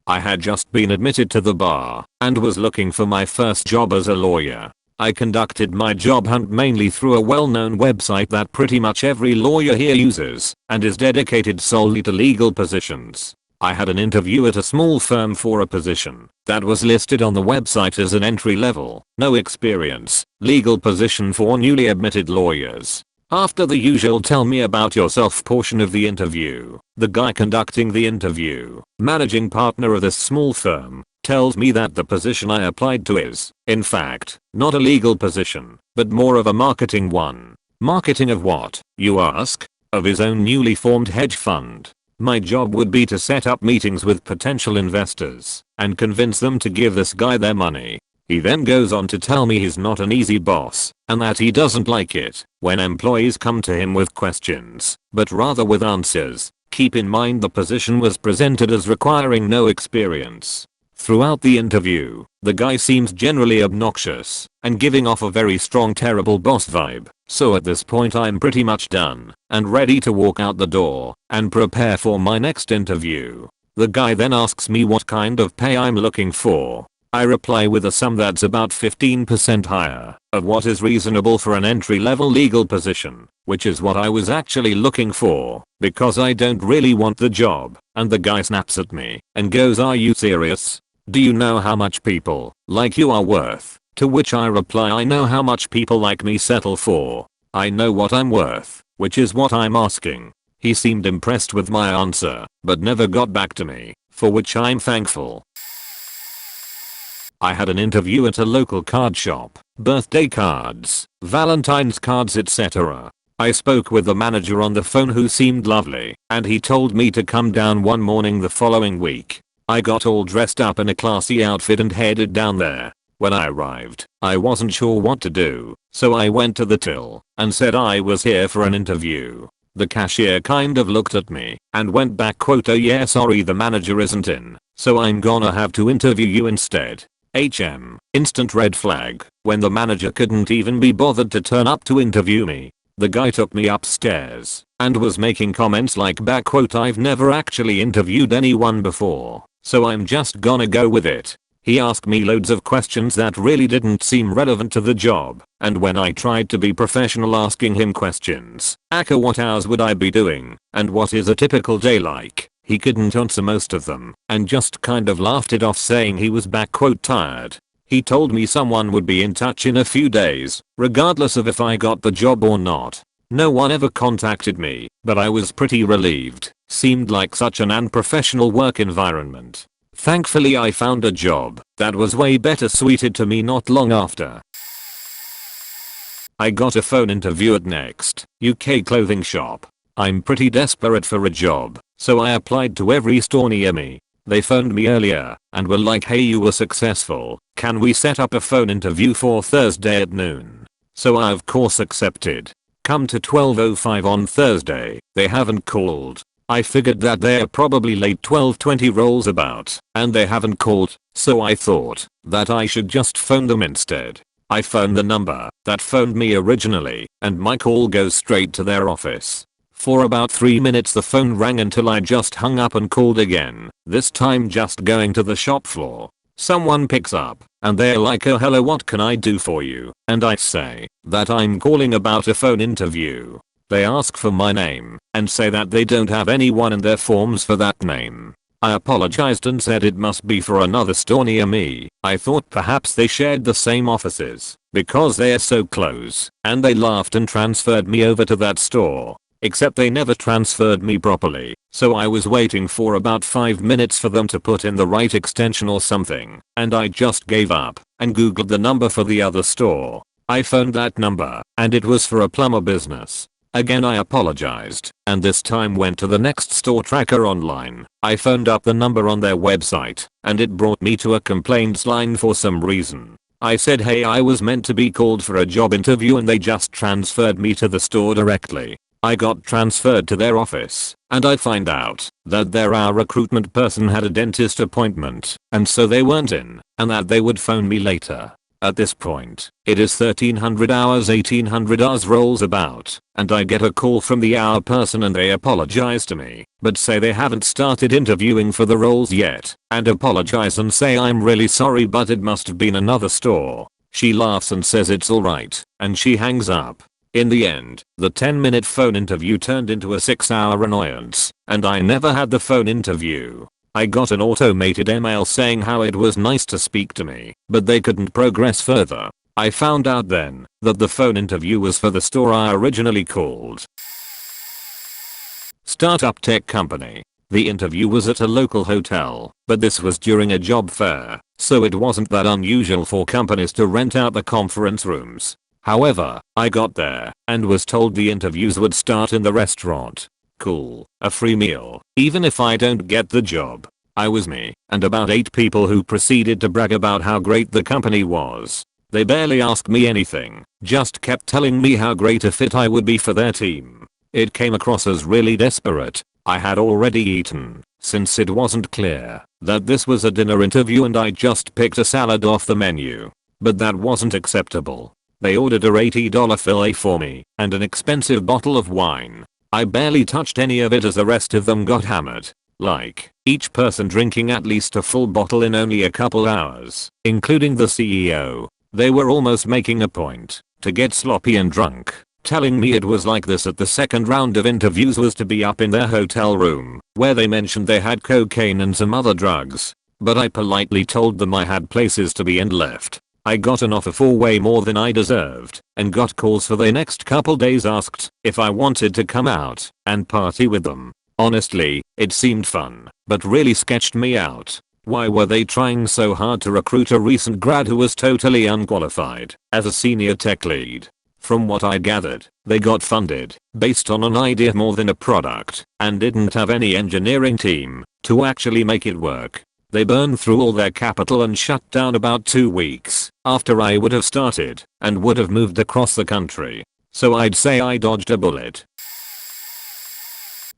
I had just been admitted to the bar and was looking for my first job as a lawyer. I conducted my job hunt mainly through a well-known website that pretty much every lawyer here uses and is dedicated solely to legal positions. I had an interview at a small firm for a position that was listed on the website as an entry-level, no experience, legal position for newly admitted lawyers. After the usual tell me about yourself portion of the interview, the guy conducting the interview, managing partner of this small firm, tells me that the position I applied to is, in fact, not a legal position, but more of a marketing one. Marketing of what, you ask? Of his own newly formed hedge fund. My job would be to set up meetings with potential investors and convince them to give this guy their money. He then goes on to tell me he's not an easy boss and that he doesn't like it when employees come to him with questions, but rather with answers. Keep in mind the position was presented as requiring no experience. Throughout the interview, the guy seems generally obnoxious and giving off a very strong terrible boss vibe. So at this point I'm pretty much done and ready to walk out the door and prepare for my next interview. The guy then asks me what kind of pay I'm looking for. I reply with a sum that's about 15% higher of what is reasonable for an entry-level legal position, which is what I was actually looking for, because I don't really want the job, and the guy snaps at me and goes, "Are you serious? Do you know how much people like you are worth?" To which I reply, "I know how much people like me settle for. I know what I'm worth, which is what I'm asking." He seemed impressed with my answer, but never got back to me, for which I'm thankful. I had an interview at a local card shop, birthday cards, Valentine's cards, etc. I spoke with the manager on the phone who seemed lovely, and he told me to come down one morning the following week. I got all dressed up in a classy outfit and headed down there. When I arrived, I wasn't sure what to do, so I went to the till and said I was here for an interview. The cashier kind of looked at me and went back, "Oh yeah, sorry, the manager isn't in, so I'm gonna have to interview you instead." Instant red flag when the manager couldn't even be bothered to turn up to interview me. The guy took me upstairs and was making comments like "I've never actually interviewed anyone before, so I'm just gonna go with it." He asked me loads of questions that really didn't seem relevant to the job, and when I tried to be professional asking him questions, what hours would I be doing, and what is a typical day like, he couldn't answer most of them and just kind of laughed it off, saying he was "tired." He told me someone would be in touch in a few days, regardless of if I got the job or not. No one ever contacted me, but I was pretty relieved. Seemed like such an unprofessional work environment. Thankfully I found a job that was way better suited to me not long after. I got a phone interview at Next, UK clothing shop. I'm pretty desperate for a job, so I applied to every store near me. They phoned me earlier and were like, "Hey, you were successful. Can we set up a phone interview for Thursday at noon?" So I of course accepted. Come to 12:05 on Thursday, they haven't called. I figured that they're probably late. 12:20 rolls about and they haven't called, so I thought that I should just phone them instead. I phoned the number that phoned me originally and my call goes straight to their office. For about 3 minutes the phone rang until I just hung up and called again, this time just going to the shop floor. Someone picks up and they're like, "Oh hello, what can I do for you?" And I say that I'm calling about a phone interview. They ask for my name and say that they don't have anyone in their forms for that name. I apologized and said it must be for another store near me. I thought perhaps they shared the same offices because they are so close, and they laughed and transferred me over to that store. Except they never transferred me properly, so I was waiting for about 5 minutes for them to put in the right extension or something, and I just gave up and googled the number for the other store. I phoned that number and it was for a plumber business. Again I apologized and this time went to the Next store tracker online. I phoned up the number on their website and it brought me to a complaints line for some reason. I said, "Hey, I was meant to be called for a job interview and they just transferred me to the store directly." I got transferred to their office and I find out that our recruitment person had a dentist appointment and so they weren't in and that they would phone me later. At this point, it is 1300 hours 1800 hours rolls about, and I get a call from the hour person and they apologize to me, but say they haven't started interviewing for the roles yet, and apologize and say I'm really sorry but it must have been another store. She laughs and says it's alright, and she hangs up. In the end, the 10-minute phone interview turned into a 6-hour annoyance, and I never had the phone interview. I got an automated email saying how it was nice to speak to me, but they couldn't progress further. I found out then that the phone interview was for the store I originally called. Startup tech company. The interview was at a local hotel, but this was during a job fair, so it wasn't that unusual for companies to rent out the conference rooms. However, I got there and was told the interviews would start in the restaurant. Cool, a free meal, even if I don't get the job. I was me and about 8 people who proceeded to brag about how great the company was. They barely asked me anything, just kept telling me how great a fit I would be for their team. It came across as really desperate. I had already eaten, since it wasn't clear that this was a dinner interview and I just picked a salad off the menu. But that wasn't acceptable. They ordered a $80 fillet for me and an expensive bottle of wine. I barely touched any of it as the rest of them got hammered. Like, each person drinking at least a full bottle in only a couple hours, including the CEO. They were almost making a point to get sloppy and drunk, telling me it was like this at the second round of interviews was to be up in their hotel room, where they mentioned they had cocaine and some other drugs. But I politely told them I had places to be and left. I got an offer for way more than I deserved, and got calls for the next couple days asked if I wanted to come out and party with them. Honestly, it seemed fun, but really sketched me out. Why were they trying so hard to recruit a recent grad who was totally unqualified as a senior tech lead? From what I gathered, they got funded based on an idea more than a product, and didn't have any engineering team to actually make it work. They burned through all their capital and shut down about 2 weeks after I would have started and would have moved across the country. So I'd say I dodged a bullet.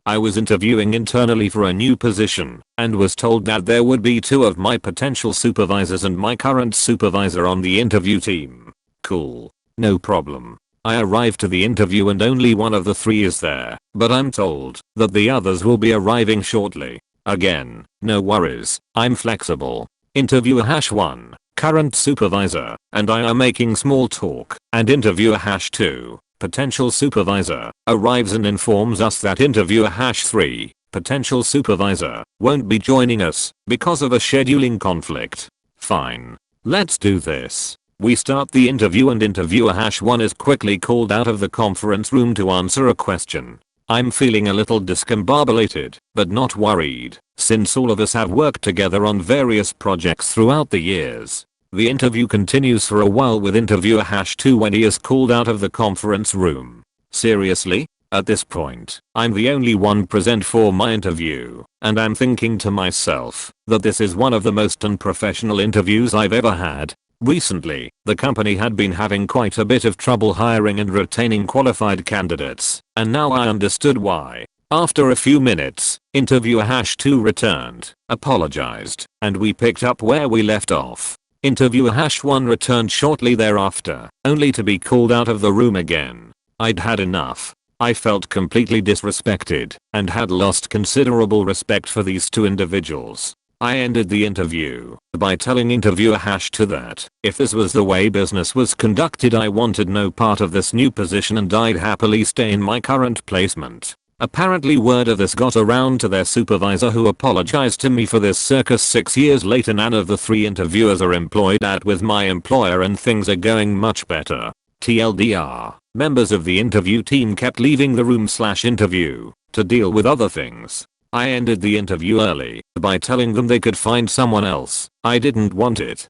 I was interviewing internally for a new position and was told that there would be 2 of my potential supervisors and my current supervisor on the interview team. Cool. No problem. I arrived to the interview and only one of the 3 is there, but I'm told that the others will be arriving shortly. Again, no worries, I'm flexible. Interviewer #1, current supervisor, and I are making small talk, and interviewer #2, potential supervisor, arrives and informs us that interviewer #3, potential supervisor, won't be joining us because of a scheduling conflict. Fine. Let's do this. We start the interview and interviewer #1 is quickly called out of the conference room to answer a question. I'm feeling a little discombobulated, but not worried, since all of us have worked together on various projects throughout the years. The interview continues for a while with interviewer #2 when he is called out of the conference room. Seriously? At this point, I'm the only one present for my interview, and I'm thinking to myself that this is one of the most unprofessional interviews I've ever had. Recently, the company had been having quite a bit of trouble hiring and retaining qualified candidates, and now I understood why. After a few minutes, interviewer #2 returned, apologized, and we picked up where we left off. Interviewer #1 returned shortly thereafter, only to be called out of the room again. I'd had enough. I felt completely disrespected and had lost considerable respect for these 2 individuals. I ended the interview by telling interviewer #2 that if this was the way business was conducted I wanted no part of this new position and I'd happily stay in my current placement. Apparently word of this got around to their supervisor who apologized to me for this circa 6 years later. None of the 3 interviewers are employed with my employer and things are going much better. TLDR, members of the interview team kept leaving the room/interview to deal with other things. I ended the interview early by telling them they could find someone else. I didn't want it.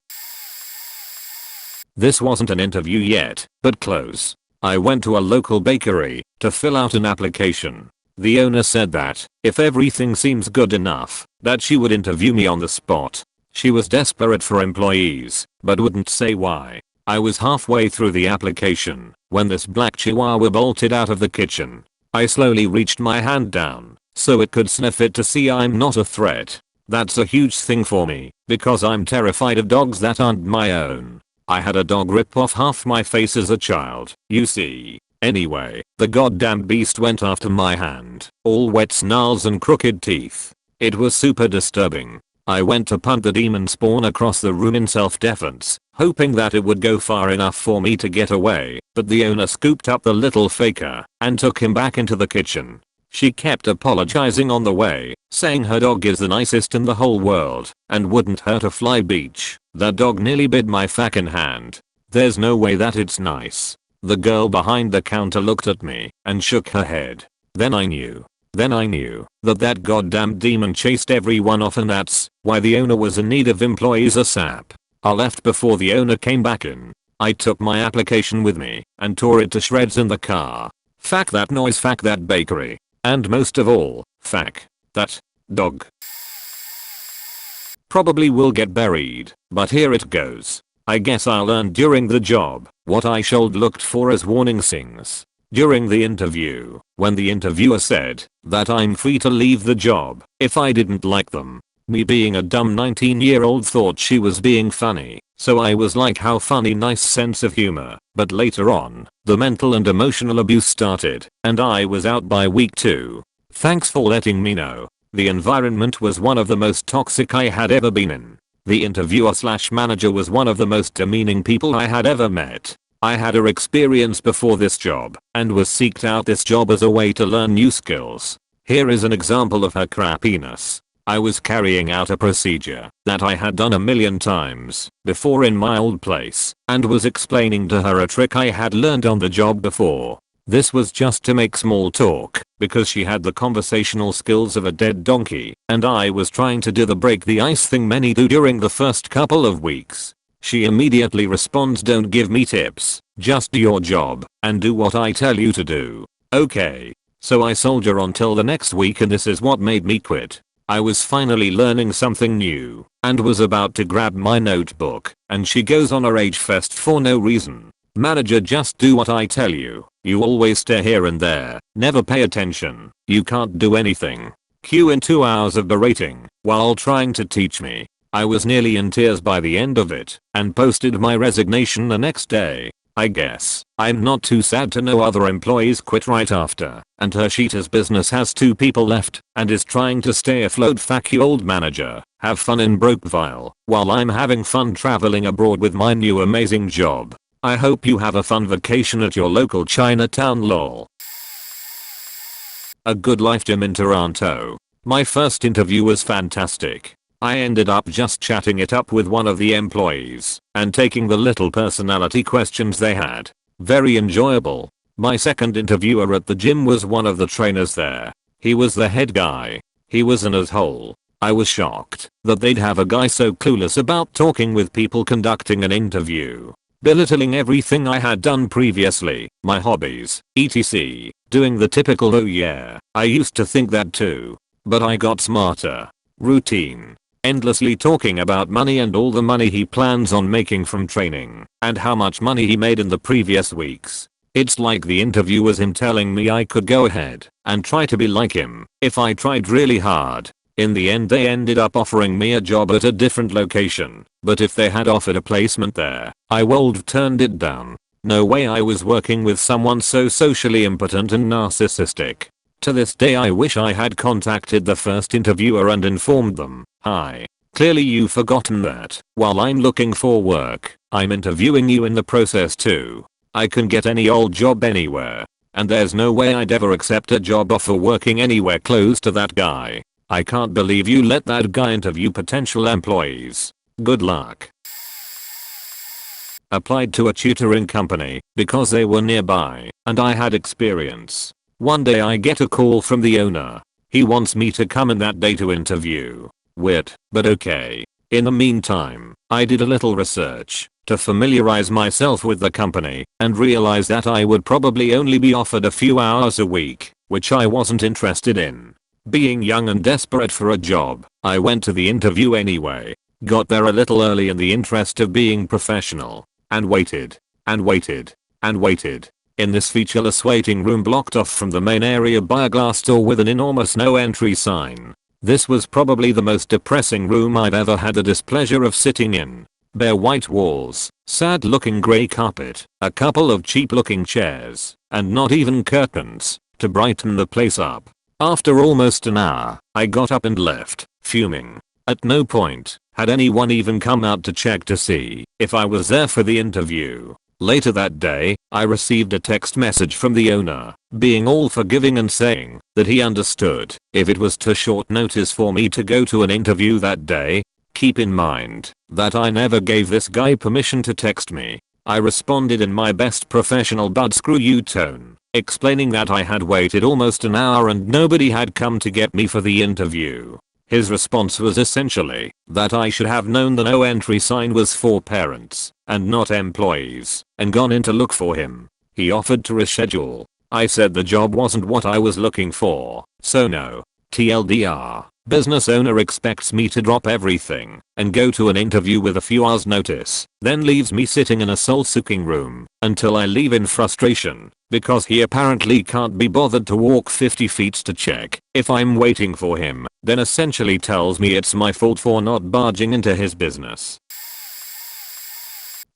This wasn't an interview yet, but close. I went to a local bakery to fill out an application. The owner said that if everything seems good enough, that she would interview me on the spot. She was desperate for employees, but wouldn't say why. I was halfway through the application when this black chihuahua bolted out of the kitchen. I slowly reached my hand down so it could sniff it to see I'm not a threat. That's a huge thing for me because I'm terrified of dogs that aren't my own. I had a dog rip off half my face as a child, you see. Anyway, the goddamn beast went after my hand, all wet snarls and crooked teeth. It was super disturbing. I went to punt the demon spawn across the room in self-defense, hoping that it would go far enough for me to get away, but the owner scooped up the little faker and took him back into the kitchen. She kept apologizing on the way, saying her dog is the nicest in the whole world and wouldn't hurt a fly beach. The dog nearly bit my fucking hand. There's no way that it's nice. The girl behind the counter looked at me and shook her head. Then I knew that goddamn demon chased everyone off, and that's why the owner was in need of employees ASAP. I left before the owner came back in. I took my application with me and tore it to shreds in the car. Fuck that noise, fuck that bakery. And most of all, fuck that dog. Probably will get buried, but here it goes. I guess I learned during the job what I should looked for as warning signs. During the interview, when the interviewer said that I'm free to leave the job if I didn't like them, me being a dumb 19-year-old thought she was being funny, so I was like, how funny, nice sense of humor. But later on, the mental and emotional abuse started, and I was out by week 2. Thanks for letting me know. The environment was one of the most toxic I had ever been in. The interviewer/manager was one of the most demeaning people I had ever met. I had her experience before this job and was seeked out this job as a way to learn new skills. Here is an example of her crappiness. I was carrying out a procedure that I had done a million times before in my old place and was explaining to her a trick I had learned on the job before. This was just to make small talk because she had the conversational skills of a dead donkey, and I was trying to do the break the ice thing many do during the first couple of weeks. She immediately responds, don't give me tips, just do your job and do what I tell you to do. Okay. So I soldier on till the next week, and this is what made me quit. I was finally learning something new and was about to grab my notebook, and she goes on a rage fest for no reason. Manager, just do what I tell you. You always stare here and there, never pay attention. You can't do anything. Cue in 2 hours of berating while trying to teach me. I was nearly in tears by the end of it and posted my resignation the next day. I guess I'm not too sad to know other employees quit right after, and her cheater's business has 2 people left and is trying to stay afloat. Fuck you, old manager. Have fun in Brokeville while I'm having fun traveling abroad with my new amazing job. I hope you have a fun vacation at your local Chinatown, lol. A good life gym in Toronto. My first interview was fantastic. I ended up just chatting it up with one of the employees and taking the little personality questions they had. Very enjoyable. My second interviewer at the gym was one of the trainers there. He was the head guy. He was an asshole. I was shocked that they'd have a guy so clueless about talking with people conducting an interview, belittling everything I had done previously, my hobbies, etc. Doing the typical oh yeah, I used to think that too. But I got smarter. Routine. Endlessly talking about money and all the money he plans on making from training and how much money he made in the previous weeks. It's like the interview was him telling me I could go ahead and try to be like him if I tried really hard. In the end they ended up offering me a job at a different location, but if they had offered a placement there, I would've turned it down. No way I was working with someone so socially impotent and narcissistic. To this day I wish I had contacted the first interviewer and informed them, hi, clearly you've forgotten that while I'm looking for work, I'm interviewing you in the process too. I can get any old job anywhere, and there's no way I'd ever accept a job offer working anywhere close to that guy. I can't believe you let that guy interview potential employees. Good luck. Applied to a tutoring company because they were nearby and I had experience. One day I get a call from the owner. He wants me to come in that day to interview. Weird, but okay. In the meantime, I did a little research to familiarize myself with the company and realized that I would probably only be offered a few hours a week, which I wasn't interested in. Being young and desperate for a job, I went to the interview anyway. Got there a little early in the interest of being professional, and waited, and waited, and waited. In this featureless waiting room blocked off from the main area by a glass door with an enormous no entry sign. This was probably the most depressing room I've ever had the displeasure of sitting in. Bare white walls, Sad looking grey carpet, a couple of cheap looking chairs, and not even curtains to brighten the place up. After almost an hour, I got up and left, fuming. At no point had anyone even come out to check to see if I was there for the interview. Later that day, I received a text message from the owner, being all forgiving and saying that he understood if it was too short notice for me to go to an interview that day. Keep in mind that I never gave this guy permission to text me. I responded in my best professional "but screw you" tone, explaining that I had waited almost an hour and nobody had come to get me for the interview. His response was essentially that I should have known the no entry sign was for parents and not employees and gone in to look for him. He offered to reschedule. I said the job wasn't what I was looking for, so no. TLDR, business owner expects me to drop everything and go to an interview with a few hours notice, then leaves me sitting in a soul-sucking room until I leave in frustration because he apparently can't be bothered to walk 50 feet to check if I'm waiting for him, then essentially tells me it's my fault for not barging into his business.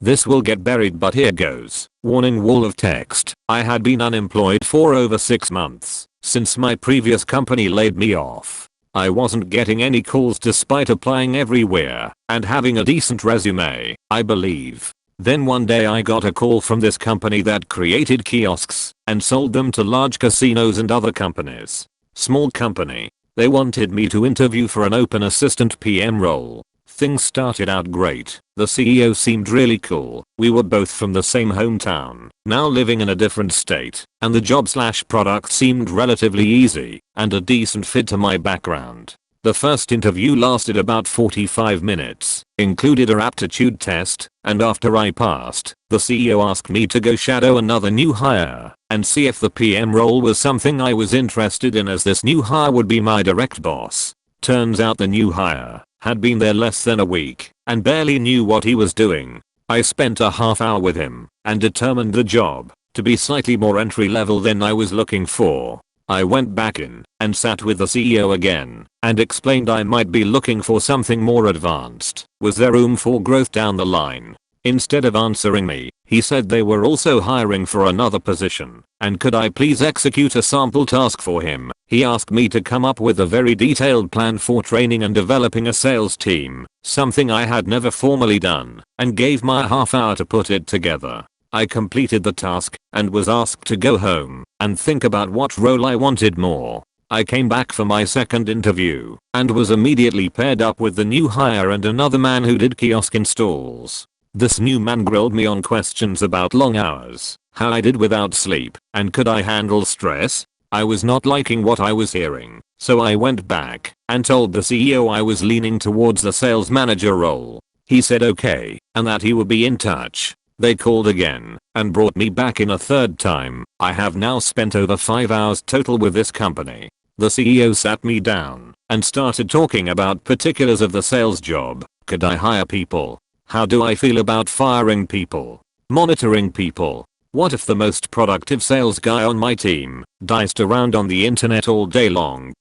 This will get buried, but here goes. Warning wall of text. I had been unemployed for over 6 months since my previous company laid me off. I wasn't getting any calls despite applying everywhere and having a decent resume, I believe. Then one day I got a call from this company that created kiosks and sold them to large casinos and other companies. Small company. They wanted me to interview for an open assistant PM role. Things started out great. The CEO seemed really cool. We were both from the same hometown, now living in a different state, and the job/product seemed relatively easy and a decent fit to my background. The first interview lasted about 45 minutes, included a aptitude test, and after I passed, the CEO asked me to go shadow another new hire and see if the PM role was something I was interested in, as this new hire would be my direct boss. Turns out the new hire had been there less than a week and barely knew what he was doing. I spent a half hour with him and determined the job to be slightly more entry level than I was looking for. I went back in and sat with the CEO again and explained I might be looking for something more advanced. Was there room for growth down the line? Instead of answering me, he said they were also hiring for another position and could I please execute a sample task for him. He asked me to come up with a very detailed plan for training and developing a sales team, something I had never formally done, and gave my half hour to put it together. I completed the task and was asked to go home and think about what role I wanted more. I came back for my second interview and was immediately paired up with the new hire and another man who did kiosk installs. This new man grilled me on questions about long hours, how I did without sleep, and could I handle stress. I was not liking what I was hearing, so I went back and told the CEO I was leaning towards the sales manager role. He said okay, and that he would be in touch. They called again and brought me back in a third time. I have now spent over 5 hours total with this company. The CEO sat me down and started talking about particulars of the sales job. Could I hire people? How do I feel about firing people? Monitoring people? What if the most productive sales guy on my team diced around on the internet all day long?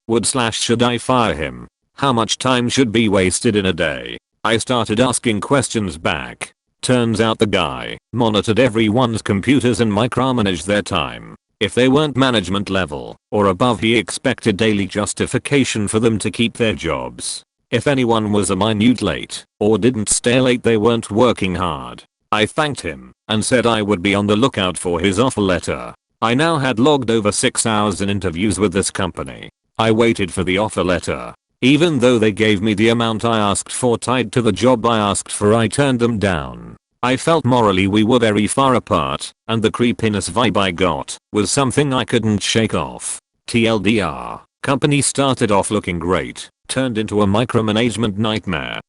Should I fire him? How much time should be wasted in a day? I started asking questions back. Turns out the guy monitored everyone's computers and micromanaged their time. If they weren't management level or above, he expected daily justification for them to keep their jobs. If anyone was a minute late or didn't stay late, they weren't working hard. I thanked him and said I would be on the lookout for his offer letter. I now had logged over 6 hours in interviews with this company. I waited for the offer letter. Even though they gave me the amount I asked for tied to the job I asked for, I turned them down. I felt morally we were very far apart, and the creepiness vibe I got was something I couldn't shake off. TLDR, company started off looking great, turned into a micromanagement nightmare.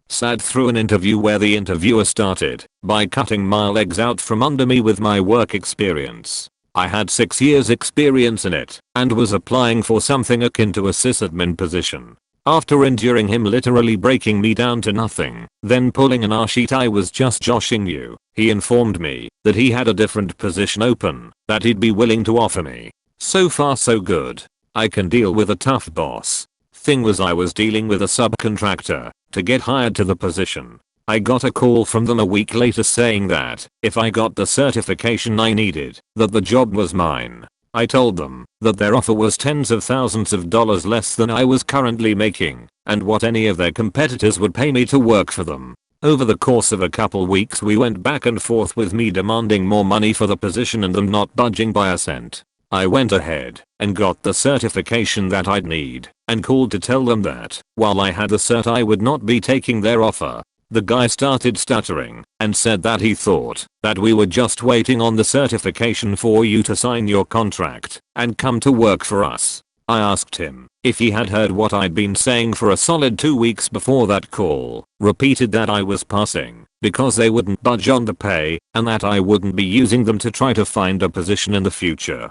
Sat through an interview where the interviewer started by cutting my legs out from under me with my work experience. I had 6 years experience in it and was applying for something akin to a sysadmin position. After enduring him literally breaking me down to nothing, then pulling an R sheet "I was just joshing you," he informed me that he had a different position open that he'd be willing to offer me. So far so good. I can deal with a tough boss. Thing was, I was dealing with a subcontractor to get hired to the position. I got a call from them a week later saying that if I got the certification I needed, that the job was mine. I told them that their offer was tens of thousands of dollars less than I was currently making, and what any of their competitors would pay me to work for them. Over the course of a couple weeks we went back and forth with me demanding more money for the position and them not budging by a cent. I went ahead and got the certification that I'd need and called to tell them that while I had the cert I would not be taking their offer. The guy started stuttering and said that he thought that we were just waiting on the certification for you to sign your contract and come to work for us. I asked him if he had heard what I'd been saying for a solid 2 weeks before that call, repeated that I was passing because they wouldn't budge on the pay and that I wouldn't be using them to try to find a position in the future.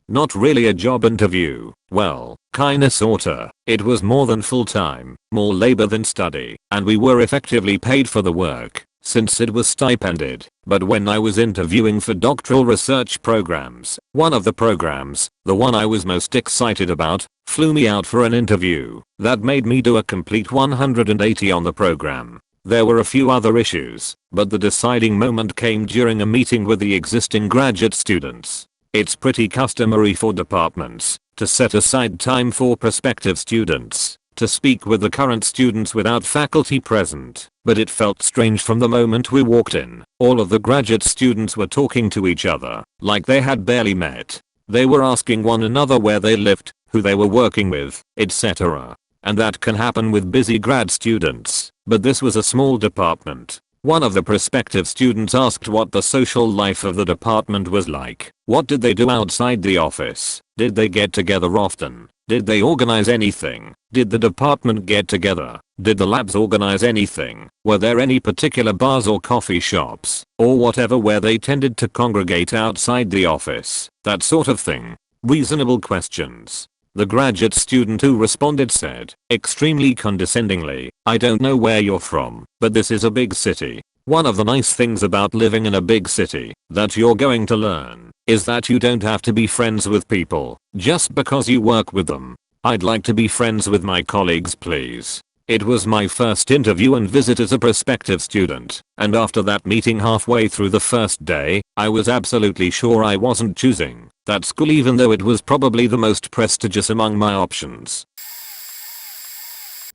Not really a job interview. Well, kinda sorta. It was more than full time, more labor than study, and we were effectively paid for the work, since it was stipended. But when I was interviewing for doctoral research programs, one of the programs, the one I was most excited about, flew me out for an interview that made me do a complete 180 on the program. There were a few other issues, but the deciding moment came during a meeting with the existing graduate students. It's pretty customary for departments to set aside time for prospective students to speak with the current students without faculty present, but it felt strange from the moment we walked in. All of the graduate students were talking to each other like they had barely met. They were asking one another where they lived, who they were working with, etc. And that can happen with busy grad students, but this was a small department. One of the prospective students asked what the social life of the department was like. What did they do outside the office? Did they get together often? Did they organize anything? Did the department get together? Did the labs organize anything? Were there any particular bars or coffee shops, or whatever where they tended to congregate outside the office? That sort of thing. Reasonable questions. The graduate student who responded said, extremely condescendingly, I don't know where you're from, but this is a big city. One of the nice things about living in a big city that you're going to learn is that you don't have to be friends with people just because you work with them. I'd like to be friends with my colleagues, please. It was my first interview and visit as a prospective student, and after that meeting halfway through the first day, I was absolutely sure I wasn't choosing that school even though it was probably the most prestigious among my options.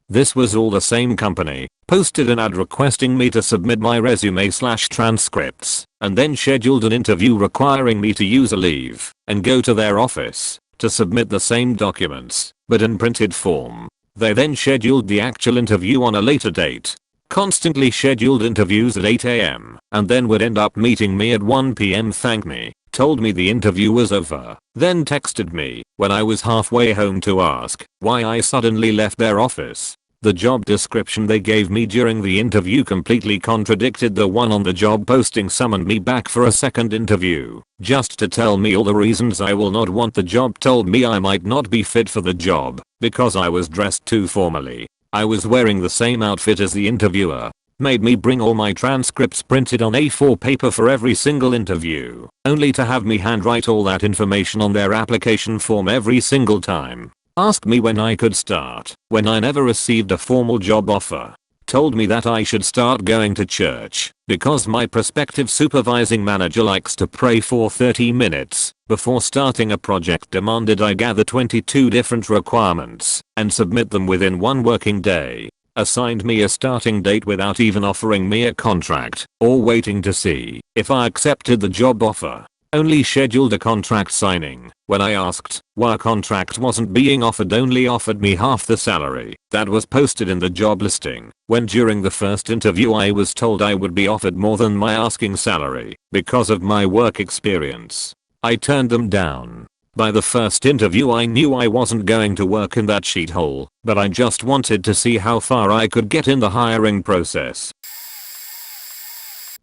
This was all the same company, posted an ad requesting me to submit my resume/transcripts, and then scheduled an interview requiring me to use a leave and go to their office to submit the same documents, but in printed form. They then scheduled the actual interview on a later date. Constantly scheduled interviews at 8 AM and then would end up meeting me at 1 PM, thanked me, told me the interview was over, then texted me when I was halfway home to ask why I suddenly left their office. The job description they gave me during the interview completely contradicted the one on the job posting. Summoned me back for a second interview just to tell me all the reasons I will not want the job. Told me I might not be fit for the job because I was dressed too formally. I was wearing the same outfit as the interviewer. Made me bring all my transcripts printed on A4 paper for every single interview, only to have me handwrite all that information on their application form every single time. Asked me when I could start, when I never received a formal job offer. Told me that I should start going to church because my prospective supervising manager likes to pray for 30 minutes before starting a project. Demanded I gather 22 different requirements and submit them within one working day. Assigned me a starting date without even offering me a contract or waiting to see if I accepted the job offer. Only scheduled a contract signing. When I asked why a contract wasn't being offered, only offered me half the salary that was posted in the job listing. When during the first interview I was told I would be offered more than my asking salary because of my work experience, I turned them down. By the first interview I knew I wasn't going to work in that shithole, but I just wanted to see how far I could get in the hiring process.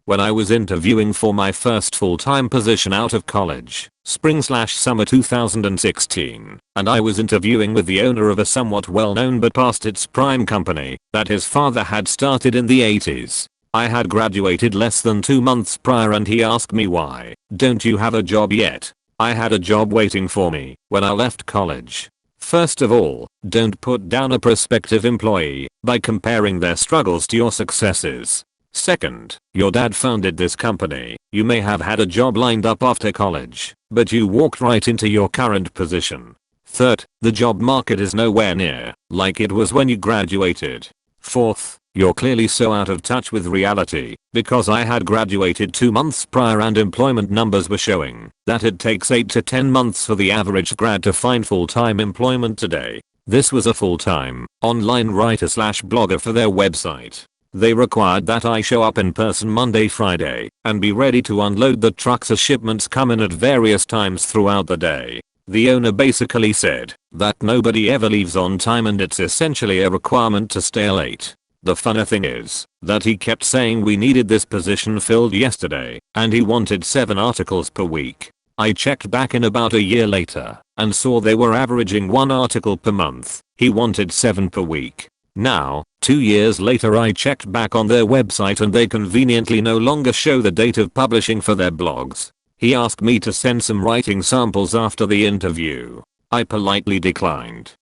When I was interviewing for my first full-time position out of college, spring/summer 2016, and I was interviewing with the owner of a somewhat well-known but past its prime company that his father had started in the 80s. I had graduated less than 2 months prior and he asked me, why don't you have a job yet? I had a job waiting for me when I left college. First of all, don't put down a prospective employee by comparing their struggles to your successes. Second, your dad founded this company. You may have had a job lined up after college, but you walked right into your current position. Third, the job market is nowhere near like it was when you graduated. Fourth, you're clearly so out of touch with reality because I had graduated 2 months prior and employment numbers were showing that it takes 8 to 10 months for the average grad to find full-time employment today. This was a full-time online writer/blogger for their website. They required that I show up in person Monday, Friday, and be ready to unload the trucks as shipments come in at various times throughout the day. The owner basically said that nobody ever leaves on time and it's essentially a requirement to stay late. The funny thing is that he kept saying we needed this position filled yesterday and he wanted 7 articles per week. I checked back in about a year later and saw they were averaging 1 article per month. He wanted 7 per week. Now, 2 years later I checked back on their website and they conveniently no longer show the date of publishing for their blogs. He asked me to send some writing samples after the interview. I politely declined.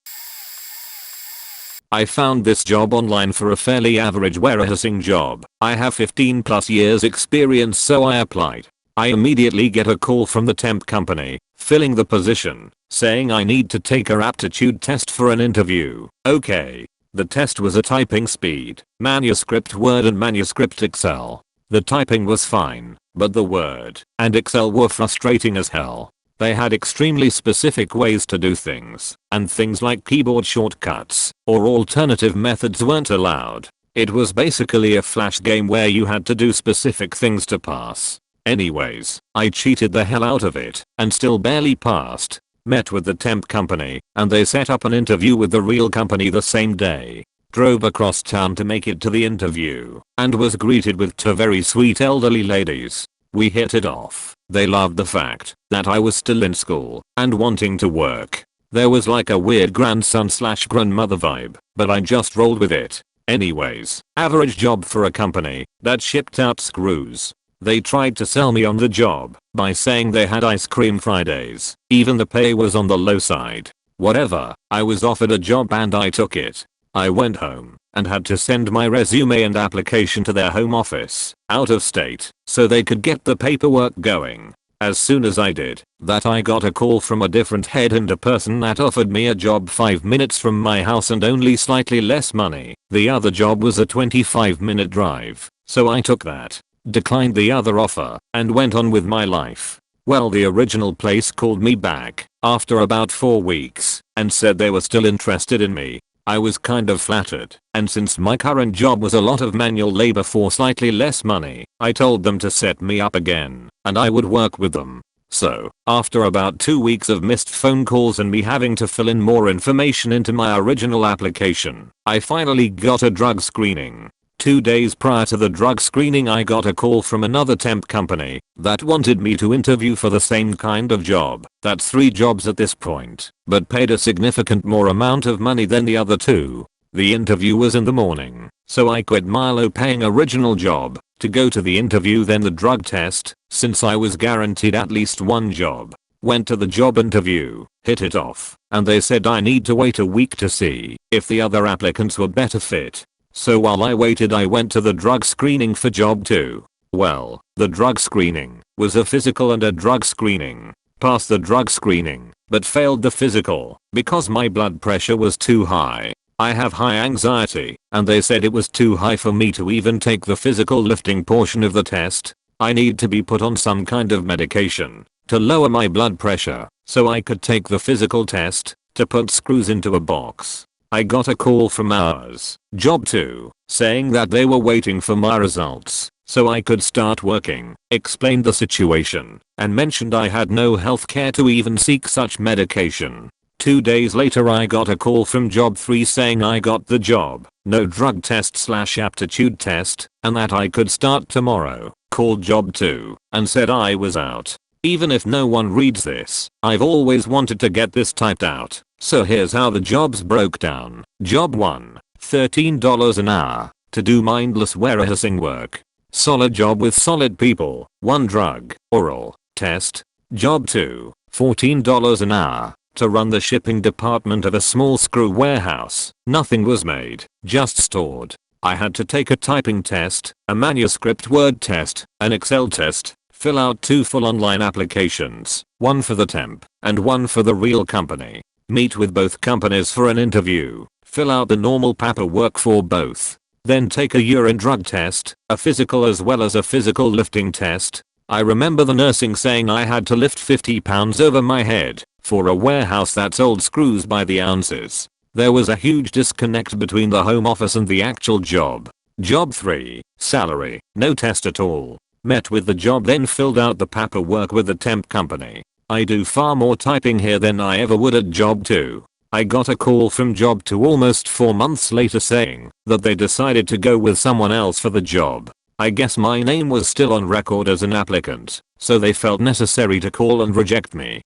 I found this job online for a fairly average warehousing job. I have 15 plus years experience, so I applied. I immediately get a call from the temp company, filling the position, saying I need to take a aptitude test for an interview. Okay. The test was a typing speed, manuscript Word and manuscript Excel. The typing was fine, but the Word and Excel were frustrating as hell. They had extremely specific ways to do things, and things like keyboard shortcuts or alternative methods weren't allowed. It was basically a flash game where you had to do specific things to pass. Anyways, I cheated the hell out of it and still barely passed. Met with the temp company and they set up an interview with the real company the same day. Drove across town to make it to the interview and was greeted with 2 very sweet elderly ladies. We hit it off. They loved the fact that I was still in school and wanting to work. There was like a weird grandson/grandmother vibe, but I just rolled with it. Anyways, average job for a company that shipped out screws. They tried to sell me on the job by saying they had ice cream Fridays. Even the pay was on the low side. Whatever, I was offered a job and I took it. I went home and had to send my resume and application to their home office, out of state, so they could get the paperwork going. As soon as I did that, I got a call from a different headhunter person that offered me a job 5 minutes from my house and only slightly less money. The other job was a 25-minute drive, so I took that. Declined the other offer and went on with my life. Well, the original place called me back after about 4 weeks and said they were still interested in me. I was kind of flattered, and since my current job was a lot of manual labor for slightly less money, I told them to set me up again and I would work with them. So, after about 2 weeks of missed phone calls and me having to fill in more information into my original application, I finally got a drug screening. 2 days prior to the drug screening, I got a call from another temp company that wanted me to interview for the same kind of job. That's 3 jobs at this point, but paid a significant more amount of money than the other 2. The interview was in the morning, so I quit my low-paying original job to go to the interview, then the drug test, since I was guaranteed at least 1 job. Went to the job interview, hit it off, and they said I need to wait a week to see if the other applicants were better fit. So while I waited, I went to the drug screening for job 2. Well, the drug screening was a physical and a drug screening. Passed the drug screening, but failed the physical because my blood pressure was too high. I have high anxiety, and they said it was too high for me to even take the physical lifting portion of the test. I need to be put on some kind of medication to lower my blood pressure so I could take the physical test to put screws into a box. I got a call from ours, job 2, saying that they were waiting for my results so I could start working. Explained the situation and mentioned I had no health care to even seek such medication. 2 days later, I got a call from job 3 saying I got the job, no drug test/aptitude test, and that I could start tomorrow. Called job 2 and said I was out. Even if no one reads this, I've always wanted to get this typed out. So here's how the jobs broke down. Job 1, $13 an hour to do mindless warehousing work. Solid job with solid people. 1 drug, oral, test. Job 2, $14 an hour to run the shipping department of a small screw warehouse. Nothing was made, just stored. I had to take a typing test, a manuscript word test, an Excel test, fill out 2 full online applications, one for the temp and one for the real company. Meet with both companies for an interview, fill out the normal paperwork for both. Then take a urine drug test, a physical as well as a physical lifting test. I remember the nursing saying I had to lift 50 pounds over my head for a warehouse that sold screws by the ounces. There was a huge disconnect between the home office and the actual job. Job 3, salary, no test at all. Met with the job, then filled out the paperwork with the temp company. I do far more typing here than I ever would at job 2. I got a call from job 2 almost 4 months later saying that they decided to go with someone else for the job. I guess my name was still on record as an applicant, so they felt necessary to call and reject me.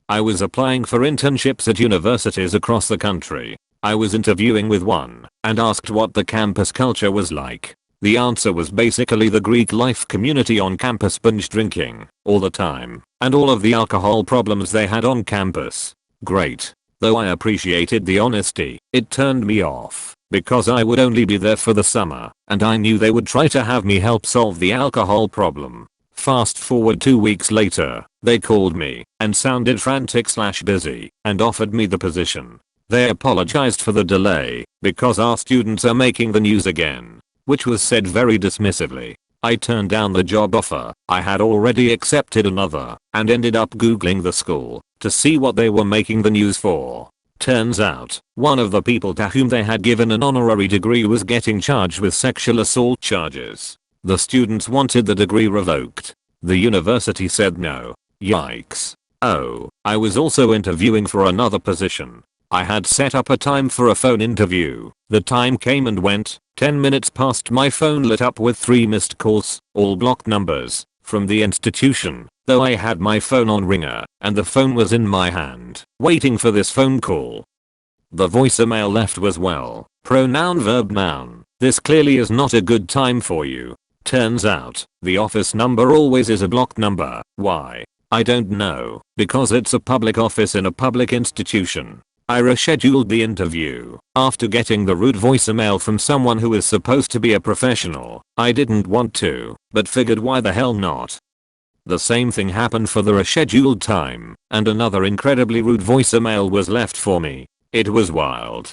I was applying for internships at universities across the country. I was interviewing with one and asked what the campus culture was like. The answer was basically the Greek life community on campus, binge drinking all the time and all of the alcohol problems they had on campus. Great. Though I appreciated the honesty, it turned me off because I would only be there for the summer and I knew they would try to have me help solve the alcohol problem. Fast forward 2 weeks later, they called me and sounded frantic/busy and offered me the position. They apologized for the delay because our students are making the news again, which was said very dismissively. I turned down the job offer. I had already accepted another and ended up googling the school to see what they were making the news for. Turns out, one of the people to whom they had given an honorary degree was getting charged with sexual assault charges. The students wanted the degree revoked. The university said no. Yikes. Oh, I was also interviewing for another position. I had set up a time for a phone interview. The time came and went. 10 minutes passed, my phone lit up with 3 missed calls, all blocked numbers, from the institution, though I had my phone on ringer, and the phone was in my hand, waiting for this phone call. The voicemail left was well, pronoun verb noun, this clearly is not a good time for you. Turns out, the office number always is a blocked number. Why? I don't know, because it's a public office in a public institution. I rescheduled the interview after getting the rude voicemail from someone who is supposed to be a professional. I didn't want to, but figured why the hell not. The same thing happened for the rescheduled time, and another incredibly rude voicemail was left for me. It was wild.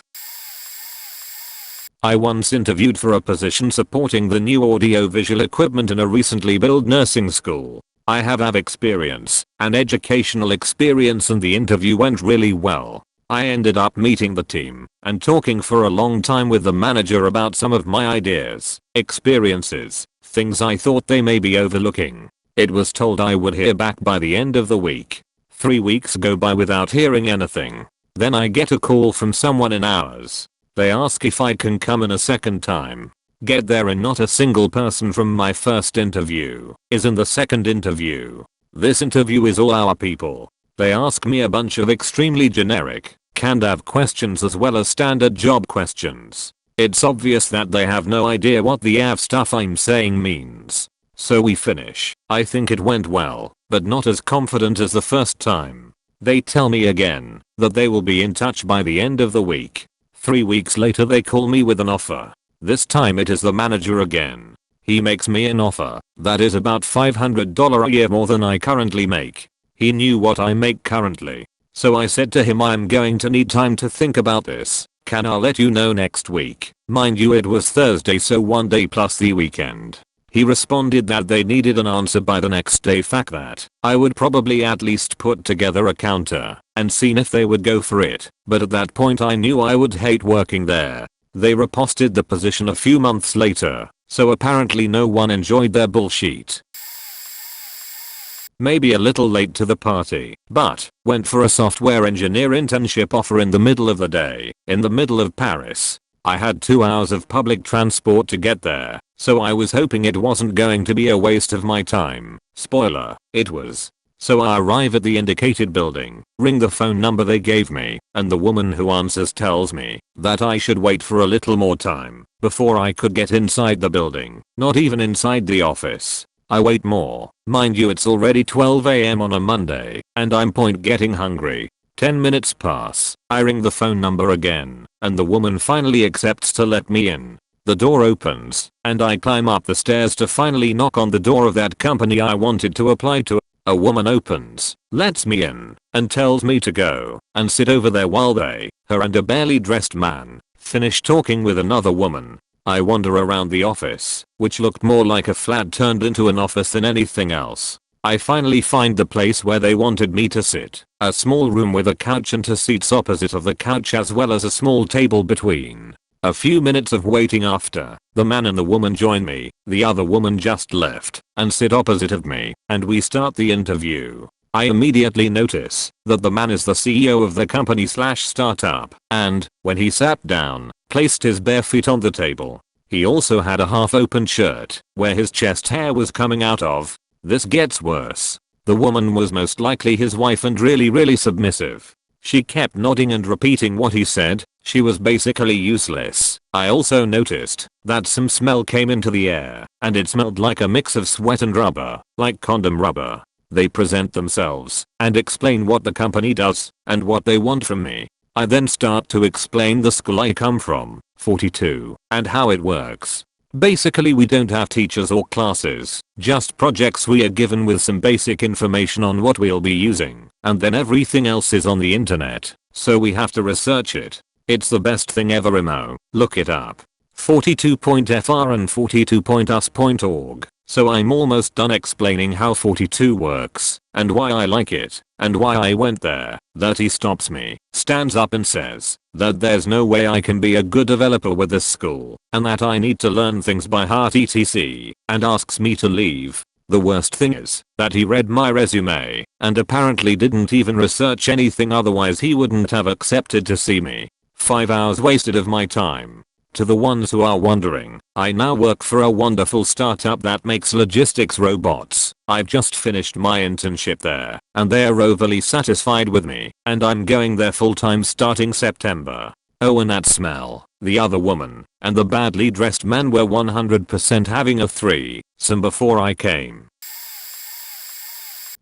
I once interviewed for a position supporting the new audio-visual equipment in a recently built nursing school. I have experience and educational experience, and the interview went really well. I ended up meeting the team and talking for a long time with the manager about some of my ideas, experiences, things I thought they may be overlooking. It was told I would hear back by the end of the week. 3 weeks go by without hearing anything. Then I get a call from someone in hours. They ask if I can come in a second time. Get there, and not a single person from my first interview is in the second interview. This interview is all our people. They ask me a bunch of extremely generic, canned questions as well as standard job questions. It's obvious that they have no idea what the stuff I'm saying means. So we finish. I think it went well, but not as confident as the first time. They tell me again that they will be in touch by the end of the week. 3 weeks later they call me with an offer. This time it is the manager again. He makes me an offer that is about $500 a year more than I currently make. He knew what I make currently. So I said to him, I'm going to need time to think about this. Can I let you know next week? Mind you, it was Thursday, so 1 day plus the weekend. He responded that they needed an answer by the next day. Fact that I would probably at least put together a counter and seen if they would go for it. But at that point I knew I would hate working there. They reposted the position a few months later, so apparently no one enjoyed their bullshit. Maybe a little late to the party, but went for a software engineer internship offer in the middle of the day, in the middle of Paris. I had 2 hours of public transport to get there, so I was hoping it wasn't going to be a waste of my time. Spoiler, it was. So I arrive at the indicated building, ring the phone number they gave me, and the woman who answers tells me that I should wait for a little more time before I could get inside the building, not even inside the office. I wait more. Mind you, it's already 12 AM on a Monday, and I'm getting hungry. 10 minutes pass. I ring the phone number again, and the woman finally accepts to let me in. The door opens, and I climb up the stairs to finally knock on the door of that company I wanted to apply to. A woman opens, lets me in, and tells me to go and sit over there while her and a barely dressed man finish talking with another woman. I wander around the office, which looked more like a flat turned into an office than anything else. I finally find the place where they wanted me to sit, a small room with a couch and 2 seats opposite of the couch as well as a small table between. A few minutes of waiting after, the man and the woman join me, the other woman just left, and sit opposite of me, and we start the interview. I immediately notice that the man is the CEO of the company / startup, and, when he sat down, placed his bare feet on the table. He also had a half-open shirt, where his chest hair was coming out of. This gets worse. The woman was most likely his wife and really submissive. She kept nodding and repeating what he said. She was basically useless. I also noticed that some smell came into the air, and it smelled like a mix of sweat and rubber, like condom rubber. They present themselves and explain what the company does and what they want from me. I then start to explain the school I come from, 42, and how it works. Basically, we don't have teachers or classes, just projects we are given with some basic information on what we'll be using, and then everything else is on the internet, so we have to research it. It's the best thing ever, Imo. Look it up. 42.fr and 42.us.org. So I'm almost done explaining how 42 works, and why I like it, and why I went there, that he stops me, stands up and says that there's no way I can be a good developer with this school, and that I need to learn things by heart etc, and asks me to leave. The worst thing is that he read my resume, and apparently didn't even research anything, otherwise he wouldn't have accepted to see me. 5 hours wasted of my time. To the ones who are wondering, I now work for a wonderful startup that makes logistics robots. I've just finished my internship there, and they're overly satisfied with me, and I'm going there full time starting September. Oh, and that smell. The other woman and the badly dressed man were 100% having a threesome before I came.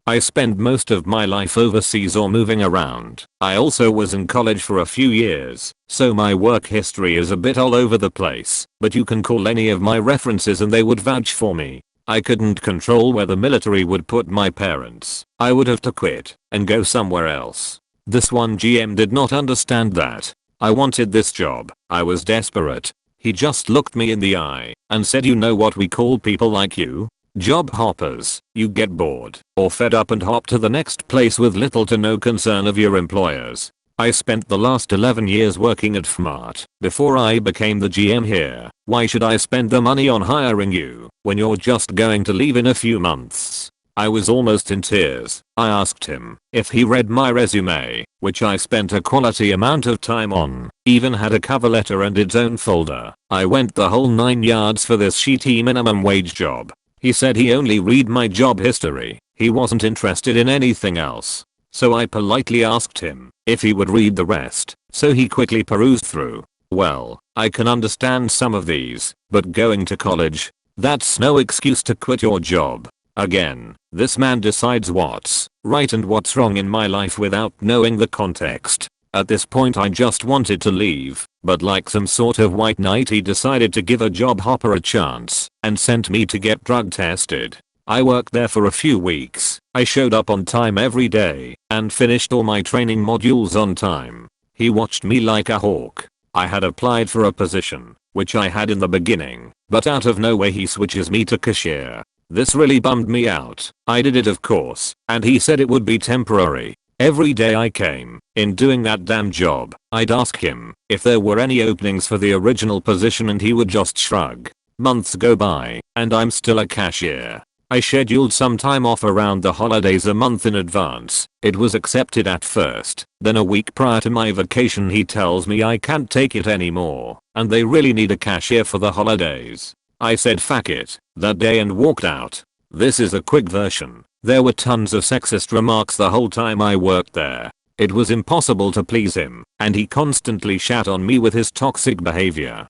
I spent most of my life overseas or moving around. I also was in college for a few years, so my work history is a bit all over the place, but you can call any of my references and they would vouch for me. I couldn't control where the military would put my parents. I would have to quit and go somewhere else. This one GM did not understand that. I wanted this job. I was desperate. He just looked me in the eye and said, "You know what we call people like you? Job hoppers. You get bored or fed up and hop to the next place with little to no concern of your employers." I spent the last 11 years working at Fmart before I became the GM here. Why should I spend the money on hiring you when you're just going to leave in a few months? I was almost in tears. I asked him if he read my resume, which I spent a quality amount of time on, even had a cover letter and its own folder. I went the whole 9 yards for this shitty minimum wage job. He said he only read my job history. He wasn't interested in anything else. So I politely asked him if he would read the rest, so he quickly perused through. Well, I can understand some of these, but going to college, that's no excuse to quit your job. Again, this man decides what's right and what's wrong in my life without knowing the context. At this point I just wanted to leave, but like some sort of white knight he decided to give a job hopper a chance and sent me to get drug tested. I worked there for a few weeks. I showed up on time every day and finished all my training modules on time. He watched me like a hawk. I had applied for a position, which I had in the beginning, but out of nowhere he switches me to cashier. This really bummed me out. I did it, of course, and he said it would be temporary. Every day I came in doing that damn job, I'd ask him if there were any openings for the original position and he would just shrug. Months go by, and I'm still a cashier. I scheduled some time off around the holidays a month in advance. It was accepted at first. Then a week prior to my vacation he tells me I can't take it anymore, and they really need a cashier for the holidays. I said fuck it that day and walked out. This is a quick version. There were tons of sexist remarks the whole time I worked there. It was impossible to please him, and he constantly shat on me with his toxic behavior.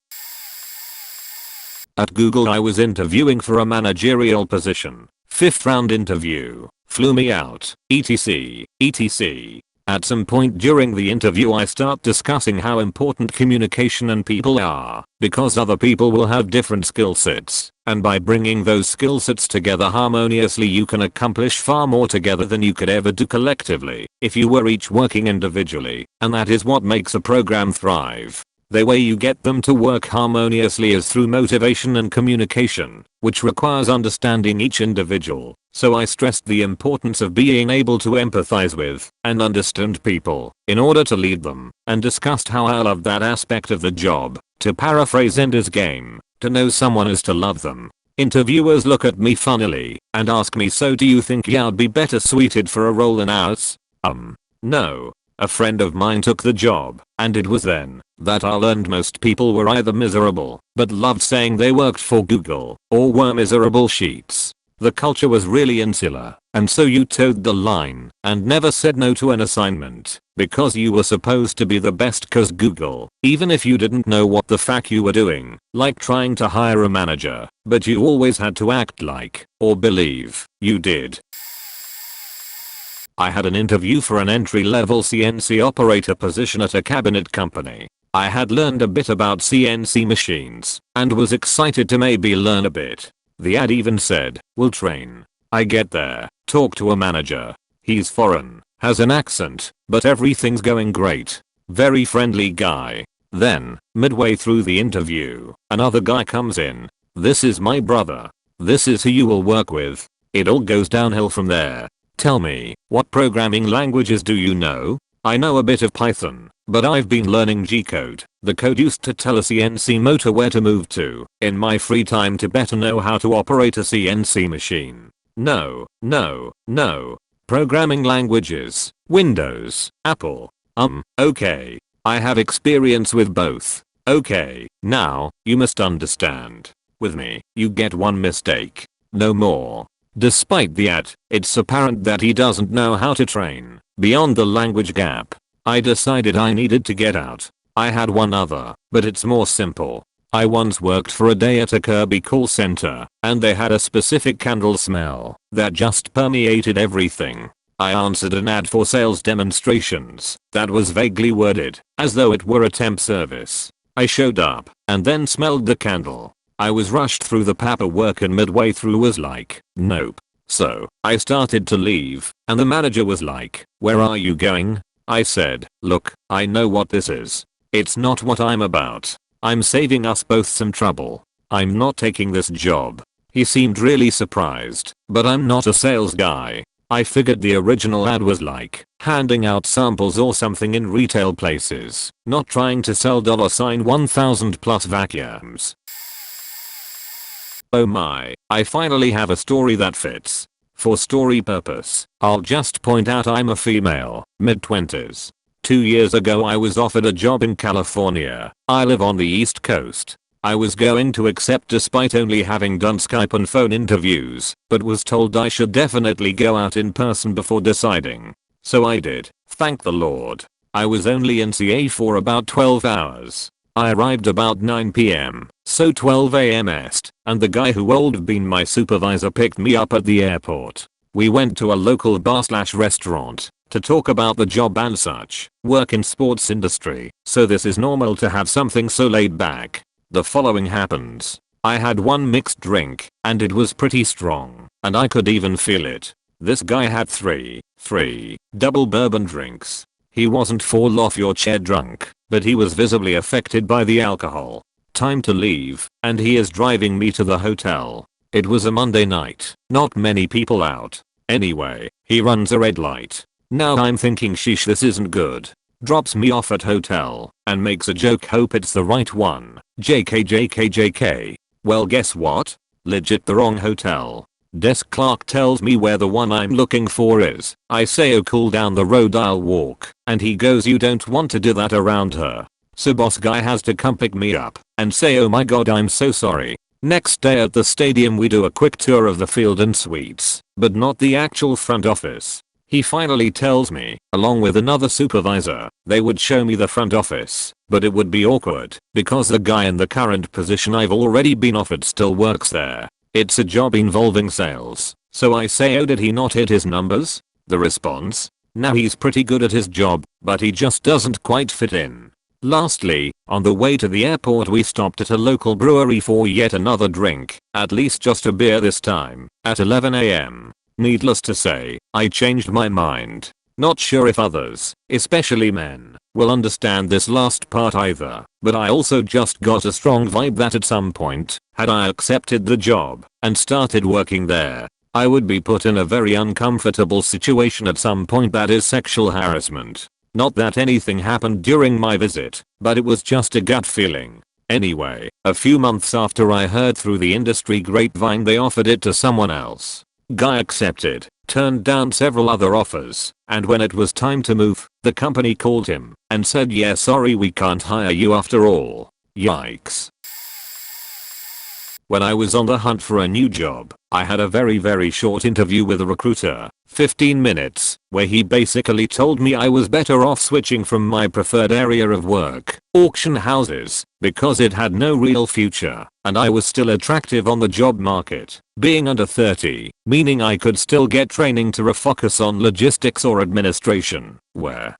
At Google I was interviewing for a managerial position. 5th round interview. Flew me out. etc. etc. At some point during the interview I start discussing how important communication and people are, because other people will have different skill sets, and by bringing those skill sets together harmoniously you can accomplish far more together than you could ever do collectively if you were each working individually, and that is what makes a program thrive. The way you get them to work harmoniously is through motivation and communication, which requires understanding each individual. So I stressed the importance of being able to empathize with and understand people in order to lead them, and discussed how I love that aspect of the job. To paraphrase Ender's Game, to know someone is to love them. Interviewers look at me funnily and ask me, so do you think I'd be better suited for a role than ours? No. A friend of mine took the job, and it was then that I learned most people were either miserable but loved saying they worked for Google, or were miserable sheets. The culture was really insular, and so you towed the line and never said no to an assignment because you were supposed to be the best cause Google, even if you didn't know what the fuck you were doing, like trying to hire a manager, but you always had to act like or believe you did. I had an interview for an entry-level CNC operator position at a cabinet company. I had learned a bit about CNC machines and was excited to maybe learn a bit. The ad even said, "We'll train." I get there, talk to a manager. He's foreign, has an accent, but everything's going great. Very friendly guy. Then, midway through the interview, another guy comes in. "This is my brother. This is who you will work with." It all goes downhill from there. Tell me, what programming languages do you know? I know a bit of Python, but I've been learning G-code, the code used to tell a CNC motor where to move to, in my free time to better know how to operate a CNC machine. No. Programming languages, Windows, Apple. Okay. I have experience with both. Okay, now, you must understand. With me, you get one mistake. No more. Despite the ad, it's apparent that he doesn't know how to train. Beyond the language gap, I decided I needed to get out. I had one other, but it's more simple. I once worked for a day at a Kirby call center, and they had a specific candle smell that just permeated everything. I answered an ad for sales demonstrations that was vaguely worded, as though it were a temp service. I showed up, and then smelled the candle. I was rushed through the paperwork and midway through was like, nope. So, I started to leave, and the manager was like, "Where are you going?" I said, "Look, I know what this is. It's not what I'm about. I'm saving us both some trouble. I'm not taking this job." He seemed really surprised, but I'm not a sales guy. I figured the original ad was like handing out samples or something in retail places, not trying to sell $1,000 plus vacuums. Oh my, I finally have a story that fits. For story purpose, I'll just point out I'm a female, mid-20s. 2 years ago I was offered a job in California. I live on the East Coast. I was going to accept despite only having done Skype and phone interviews, but was told I should definitely go out in person before deciding. So I did, thank the Lord. I was only in CA for about 12 hours. I arrived about 9 PM, so 12 AM est, and the guy who would have been my supervisor picked me up at the airport. We went to a local bar/restaurant to talk about the job and such. Work in sports industry, so this is normal to have something so laid back. The following happens. I had one mixed drink, and it was pretty strong, and I could even feel it. This guy had three double bourbon drinks. He wasn't fall off your chair drunk, but he was visibly affected by the alcohol. Time to leave, and he is driving me to the hotel. It was a Monday night, not many people out. Anyway, he runs a red light. Now I'm thinking, sheesh, this isn't good. Drops me off at hotel, and makes a joke, hope it's the right one. JK. Well, guess what? Legit the wrong hotel. Desk clerk tells me where the one I'm looking for is. I say, oh cool, down the road I'll walk, and he goes, you don't want to do that around her. So boss guy has to come pick me up and say, oh my god, I'm so sorry. Next day at the stadium we do a quick tour of the field and suites, but not the actual front office. He finally tells me, along with another supervisor, they would show me the front office, but it would be awkward because the guy in the current position I've already been offered still works there. It's a job involving sales. So I say, oh, did he not hit his numbers? The response? No, he's pretty good at his job, but he just doesn't quite fit in. Lastly, on the way to the airport we stopped at a local brewery for yet another drink, at least just a beer this time, at 11 AM. Needless to say, I changed my mind. Not sure if others, especially men, will understand this last part either, but I also just got a strong vibe that at some point, had I accepted the job and started working there, I would be put in a very uncomfortable situation at some point, that is sexual harassment. Not that anything happened during my visit, but it was just a gut feeling. Anyway, a few months after I heard through the industry grapevine they offered it to someone else. Guy accepted, turned down several other offers, and when it was time to move, the company called him and said, yeah, sorry, we can't hire you after all. Yikes. When I was on the hunt for a new job, I had a very short interview with a recruiter, 15 minutes, where he basically told me I was better off switching from my preferred area of work, auction houses, because it had no real future, and I was still attractive on the job market, being under 30, meaning I could still get training to refocus on logistics or administration, where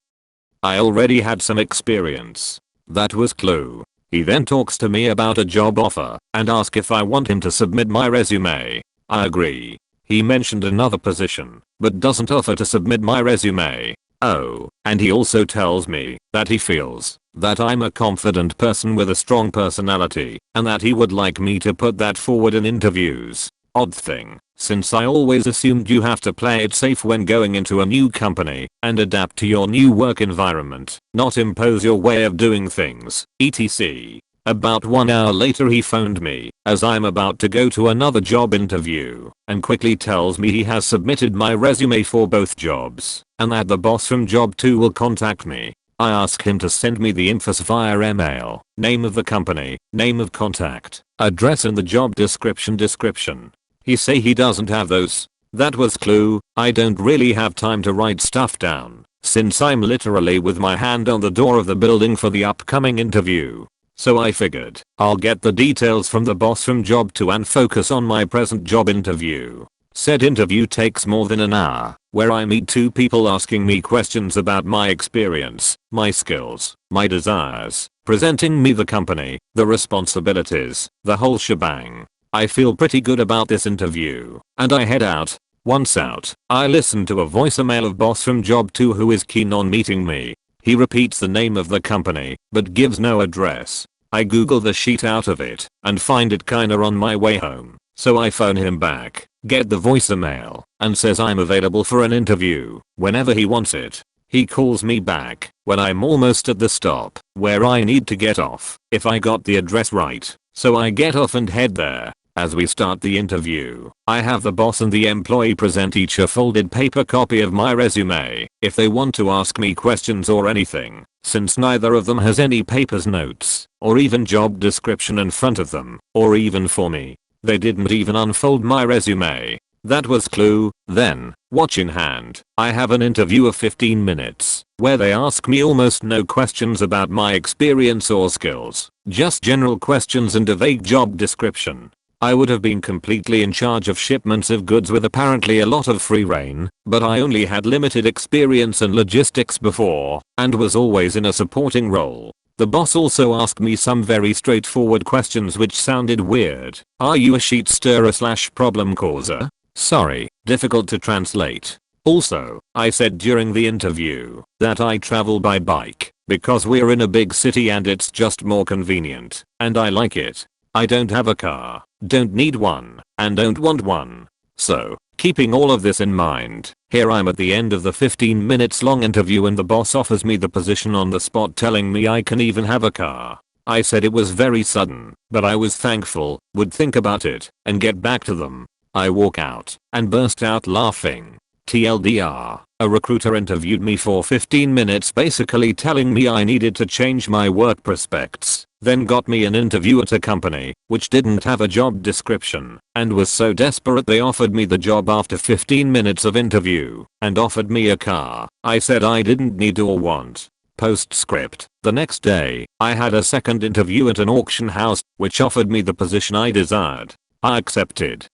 I already had some experience. That was clue. He then talks to me about a job offer and asks if I want him to submit my resume. I agree. He mentioned another position, but doesn't offer to submit my resume. Oh, and he also tells me that he feels that I'm a confident person with a strong personality and that he would like me to put that forward in interviews. Odd thing, since I always assumed you have to play it safe when going into a new company and adapt to your new work environment, not impose your way of doing things, etc. About 1 hour later he phoned me, as I'm about to go to another job interview, and quickly tells me he has submitted my resume for both jobs, and that the boss from job 2 will contact me. I ask him to send me the info via email, name of the company, name of contact, address and the job description. He say he doesn't have those. That was clue. I don't really have time to write stuff down, since I'm literally with my hand on the door of the building for the upcoming interview. So I figured, I'll get the details from the boss from job 2 and focus on my present job interview. Said interview takes more than an hour, where I meet 2 people asking me questions about my experience, my skills, my desires, presenting me the company, the responsibilities, the whole shebang. I feel pretty good about this interview, and I head out. Once out, I listen to a voicemail of boss from job 2 who is keen on meeting me. He repeats the name of the company, but gives no address. I Google the shit out of it, and find it kinda on my way home, so I phone him back, get the voicemail, and says I'm available for an interview, whenever he wants it. He calls me back, when I'm almost at the stop, where I need to get off, if I got the address right, so I get off and head there. As we start the interview, I have the boss and the employee present each a folded paper copy of my resume, if they want to ask me questions or anything, since neither of them has any papers, notes, or even job description in front of them, or even for me. They didn't even unfold my resume. That was clue. Then, watch in hand, I have an interview of 15 minutes, where they ask me almost no questions about my experience or skills, just general questions and a vague job description. I would have been completely in charge of shipments of goods with apparently a lot of free reign, but I only had limited experience in logistics before, and was always in a supporting role. The boss also asked me some very straightforward questions which sounded weird. Are you a sheet stirrer / problem causer? Sorry, difficult to translate. Also, I said during the interview that I travel by bike, because we're in a big city and it's just more convenient, and I like it. I don't have a car, don't need one, and don't want one. So, keeping all of this in mind, here I'm at the end of the 15 minutes long interview and the boss offers me the position on the spot, telling me I can even have a car. I said it was very sudden, but I was thankful, would think about it, and get back to them. I walk out, and burst out laughing. TLDR, a recruiter interviewed me for 15 minutes basically telling me I needed to change my work prospects, then got me an interview at a company which didn't have a job description and was so desperate they offered me the job after 15 minutes of interview and offered me a car I said I didn't need or want. Postscript. The next day, I had a second interview at an auction house which offered me the position I desired. I accepted.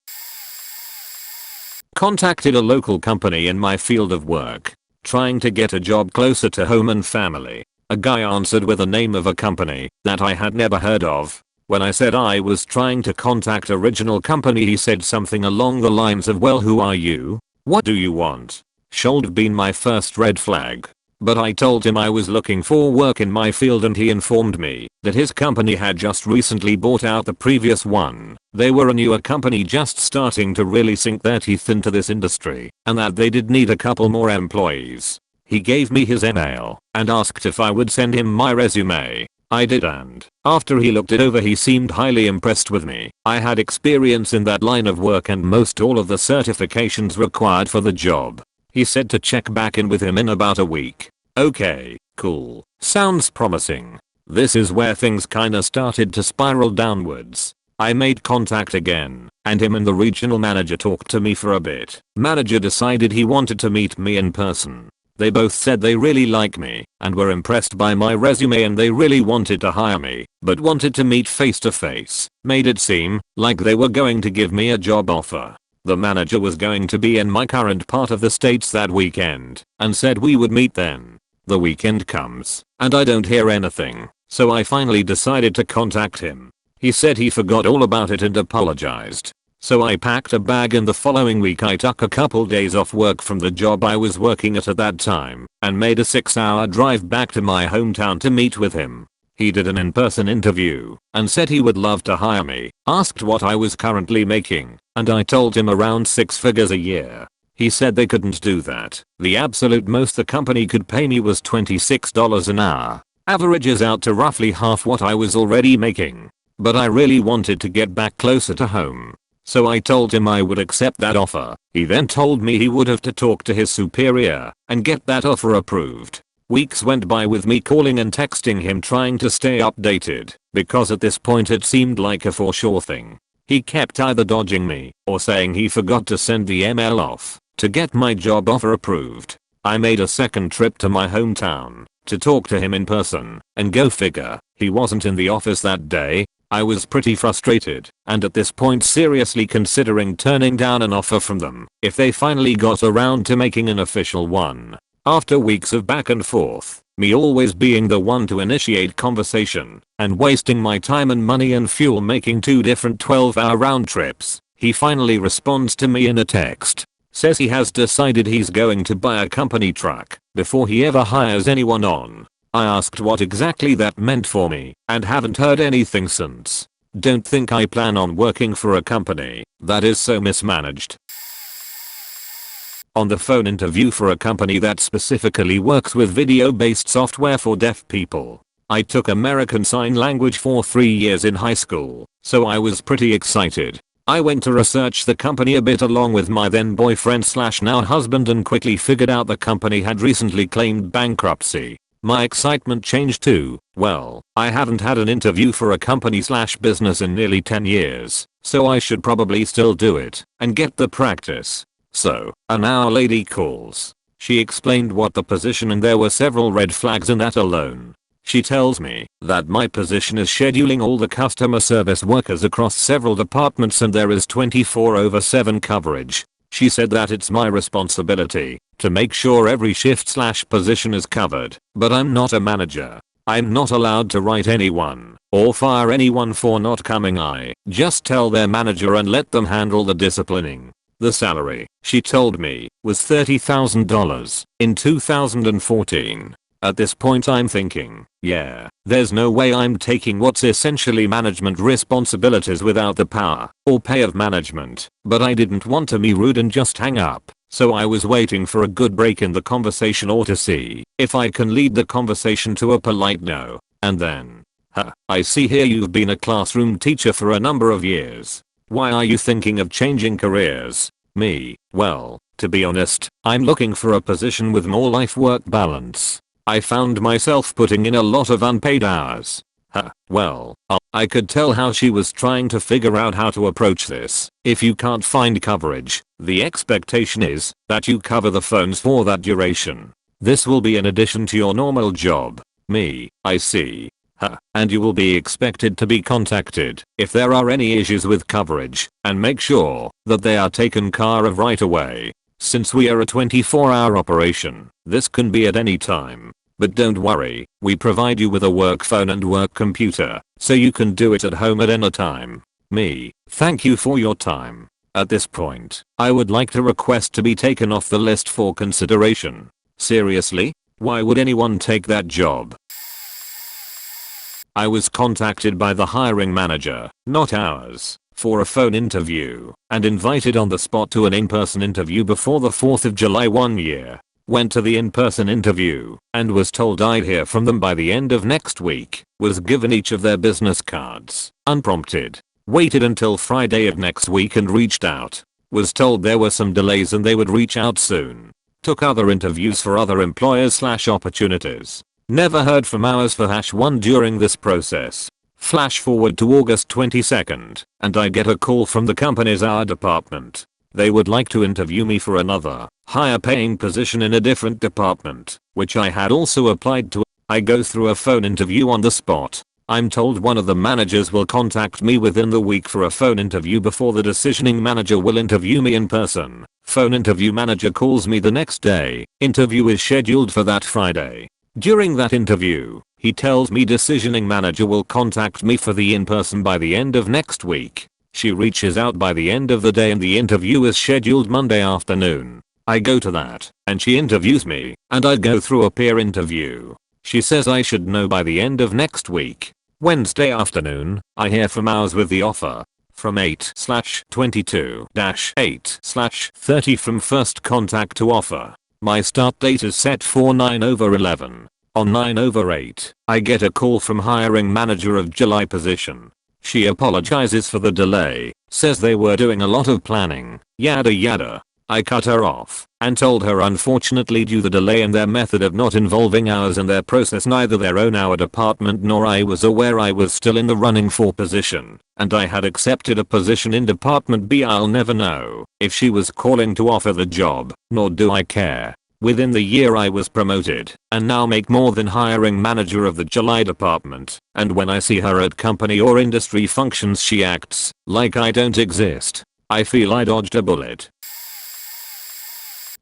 Contacted a local company in my field of work, trying to get a job closer to home and family. A guy answered with the name of a company that I had never heard of. When I said I was trying to contact original company, he said something along the lines of, well, who are you? What do you want? Should have been my first red flag. But I told him I was looking for work in my field and he informed me that his company had just recently bought out the previous one. They were a newer company just starting to really sink their teeth into this industry and that they did need a couple more employees. He gave me his email and asked if I would send him my resume. I did, and after he looked it over he seemed highly impressed with me. I had experience in that line of work and most all of the certifications required for the job. He said to check back in with him in about a week. Okay, cool. Sounds promising. This is where things kinda started to spiral downwards. I made contact again, and him and the regional manager talked to me for a bit. Manager decided he wanted to meet me in person. They both said they really like me and were impressed by my resume and they really wanted to hire me, but wanted to meet face to face. Made it seem like they were going to give me a job offer. The manager was going to be in my current part of the states that weekend and said we would meet then. The weekend comes and I don't hear anything, so I finally decided to contact him. He said he forgot all about it and apologized. So I packed a bag and the following week I took a couple days off work from the job I was working at that time and made a 6-hour drive back to my hometown to meet with him. He did an in-person interview and said he would love to hire me, asked what I was currently making, and I told him around 6 figures a year. He said they couldn't do that. The absolute most the company could pay me was $26 an hour. Averages out to roughly half what I was already making. But I really wanted to get back closer to home. So I told him I would accept that offer. He then told me he would have to talk to his superior and get that offer approved. Weeks went by with me calling and texting him trying to stay updated, because at this point it seemed like a for sure thing. He kept either dodging me or saying he forgot to send the email off to get my job offer approved. I made a second trip to my hometown to talk to him in person, and go figure, he wasn't in the office that day. I was pretty frustrated and at this point seriously considering turning down an offer from them if they finally got around to making an official one. After weeks of back and forth, me always being the one to initiate conversation and wasting my time and money and fuel making 2 different 12-hour round trips, he finally responds to me in a text. Says he has decided he's going to buy a company truck before he ever hires anyone on. I asked what exactly that meant for me and haven't heard anything since. Don't think I plan on working for a company that is so mismanaged. On the phone interview for a company that specifically works with video-based software for deaf people. I took American Sign Language for 3 years in high school, so I was pretty excited. I went to research the company a bit along with my then boyfriend / now husband and quickly figured out the company had recently claimed bankruptcy. My excitement changed to, well, I haven't had an interview for a company / business in nearly 10 years, so I should probably still do it and get the practice. So, an hour lady calls. She explained what the position and there were several red flags in that alone. She tells me that my position is scheduling all the customer service workers across several departments and there is 24/7 coverage. She said that it's my responsibility to make sure every shift / position is covered, but I'm not a manager. I'm not allowed to write anyone or fire anyone for not coming. I just tell their manager and let them handle the disciplining. The salary, she told me, was $30,000 in 2014. At this point I'm thinking, yeah, there's no way I'm taking what's essentially management responsibilities without the power or pay of management, but I didn't want to be rude and just hang up, so I was waiting for a good break in the conversation or to see if I can lead the conversation to a polite no, and then, I see here you've been a classroom teacher for a number of years. Why are you thinking of changing careers? Me, well, to be honest, I'm looking for a position with more life-work balance. I found myself putting in a lot of unpaid hours. Well, I could tell how she was trying to figure out how to approach this. If you can't find coverage, the expectation is that you cover the phones for that duration. This will be in addition to your normal job. Me, I see. And you will be expected to be contacted if there are any issues with coverage, and make sure that they are taken care of right away. Since we are a 24-hour operation, this can be at any time. But don't worry, we provide you with a work phone and work computer, so you can do it at home at any time. Me, thank you for your time. At this point, I would like to request to be taken off the list for consideration. Seriously? Why would anyone take that job? I was contacted by the hiring manager, not ours, for a phone interview, and invited on the spot to an in-person interview before the 4th of July one year. Went to the in-person interview, and was told I'd hear from them by the end of next week. Was given each of their business cards, unprompted. Waited until Friday of next week and reached out. Was told there were some delays and they would reach out soon. Took other interviews for other employers/opportunities. Never heard from ours for #1 during this process. Flash forward to August 22nd, and I get a call from the company's HR department. They would like to interview me for another, higher paying position in a different department, which I had also applied to. I go through a phone interview on the spot. I'm told one of the managers will contact me within the week for a phone interview before the decisioning manager will interview me in person. Phone interview manager calls me the next day. Interview is scheduled for that Friday. During that interview, he tells me decisioning manager will contact me for the in-person by the end of next week. She reaches out by the end of the day and the interview is scheduled Monday afternoon. I go to that, and she interviews me, and I go through a peer interview. She says I should know by the end of next week. Wednesday afternoon, I hear from ours with the offer. From 8/22-8/30 from first contact to offer. My start date is set for 9/11. On 9/8, I get a call from hiring manager of July position. She apologizes for the delay, says they were doing a lot of planning, yada yada. I cut her off and told her unfortunately due the delay in their method of not involving ours in their process, neither their own our department nor I was aware I was still in the running for position, and I had accepted a position in department B. I'll never know if she was calling to offer the job, nor do I care. Within the year I was promoted and now make more than hiring manager of the July department, and when I see her at company or industry functions she acts like I don't exist. I feel I dodged a bullet.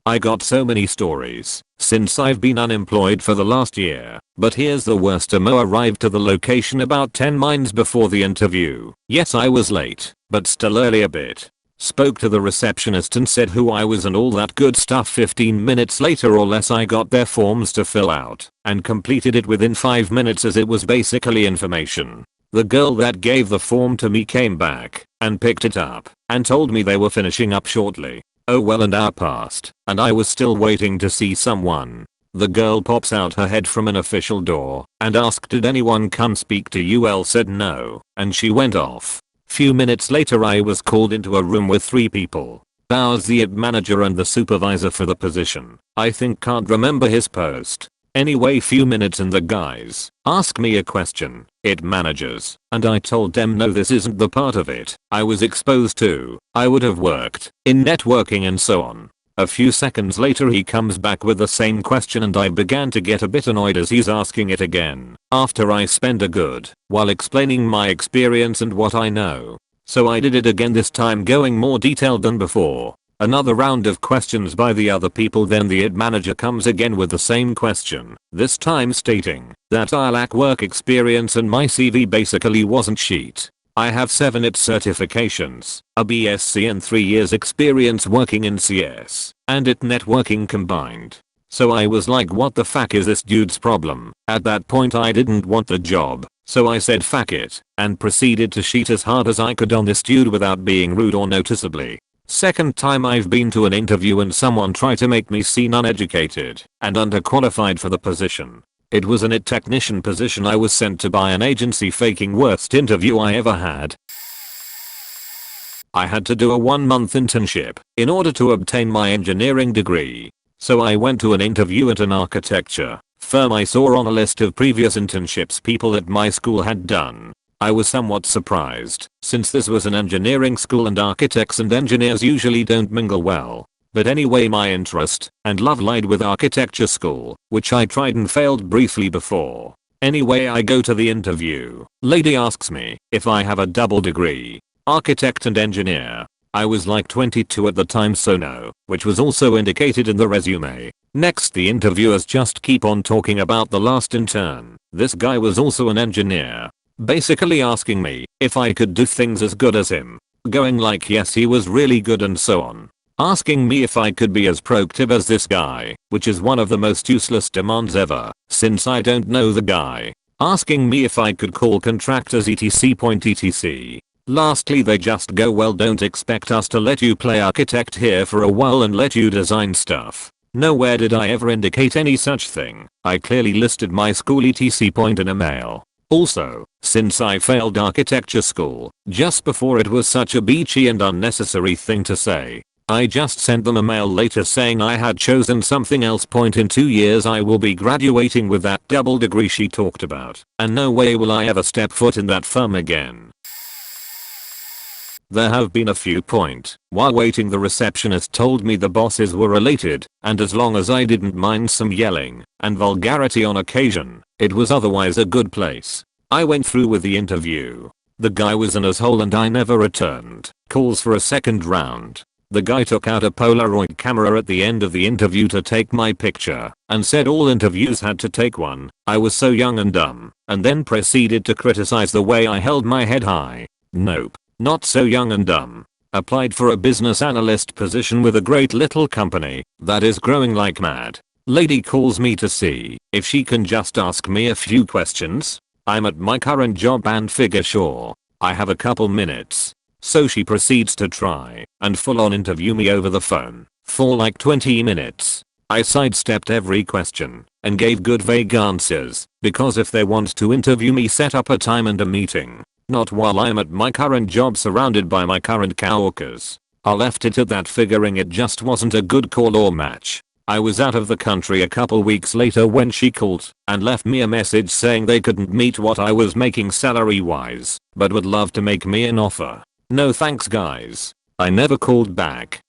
I got so many stories since I've been unemployed for the last year, but here's the worst. Mo arrived to the location about 10 minutes before the interview. Yes, I was late, but still early a bit. Spoke to the receptionist and said who I was and all that good stuff. 15 minutes later or less I got their forms to fill out and completed it within 5 minutes as it was basically information. The girl that gave the form to me came back and picked it up and told me they were finishing up shortly. Oh well, an hour passed and I was still waiting to see someone. The girl pops out her head from an official door and asked did anyone come speak to you. Elle said no and she went off. Few minutes later I was called into a room with 3 people. Ours the manager and the supervisor for the position. I think can't remember his post. Anyway, few minutes and the guys ask me a question. It managers, and I told them no, this isn't the part of it I was exposed to. I would have worked in networking and so on. A few seconds later he comes back with the same question and I began to get a bit annoyed as he's asking it again after I spend a good while explaining my experience and what I know. So I did it again, this time going more detailed than before. Another round of questions by the other people, then the ad manager comes again with the same question, this time stating that I lack work experience and my CV basically wasn't shit. I have 7 IT certifications, a BSc and 3 years experience working in CS and IT networking combined. So I was like, what the fuck is this dude's problem? At that point I didn't want the job, so I said fuck it and proceeded to cheat as hard as I could on this dude without being rude or noticeably. Second time I've been to an interview and someone tried to make me seem uneducated and underqualified for the position. It was an IT technician position I was sent to by an agency, faking worst interview I ever had. I had to do a 1-month internship in order to obtain my engineering degree. So I went to an interview at an architecture firm I saw on a list of previous internships people at my school had done. I was somewhat surprised, since this was an engineering school and architects and engineers usually don't mingle well. But anyway, my interest and love lied with architecture school, which I tried and failed briefly before. Anyway, I go to the interview. Lady asks me if I have a double degree, architect and engineer. I was like 22 at the time, so no, which was also indicated in the resume. Next, the interviewers just keep on talking about the last intern. This guy was also an engineer. Basically asking me if I could do things as good as him. Going like yes, he was really good and so on. Asking me if I could be as proactive as this guy, which is one of the most useless demands ever, since I don't know the guy. Asking me if I could call contractors etc. Lastly, they just go, well, don't expect us to let you play architect here for a while and let you design stuff. Nowhere did I ever indicate any such thing. I clearly listed my school etc. in a mail. Also, since I failed architecture school just before it was such a beachy and unnecessary thing to say, I just sent them a mail later saying I had chosen something else. In 2 years I will be graduating with that double degree she talked about, and no way will I ever step foot in that firm again. There have been a few points while waiting the receptionist told me the bosses were related, and as long as I didn't mind some yelling and vulgarity on occasion, it was otherwise a good place. I went through with the interview. The guy was an asshole and I never returned calls for a second round. The guy took out a Polaroid camera at the end of the interview to take my picture and said all interviews had to take one. I was so young and dumb, and then proceeded to criticize the way I held my head high. Nope, not so young and dumb. Applied for a business analyst position with a great little company that is growing like mad. Lady calls me to see if she can just ask me a few questions. I'm at my current job and figure sure I have a couple minutes. So she proceeds to try and full on interview me over the phone for like 20 minutes. I sidestepped every question and gave good vague answers because if they want to interview me, set up a time and a meeting, not while I'm at my current job surrounded by my current coworkers. I left it at that, figuring it just wasn't a good call or match. I was out of the country a couple weeks later when she called and left me a message saying they couldn't meet what I was making salary wise, but would love to make me an offer. No thanks guys. I never called back.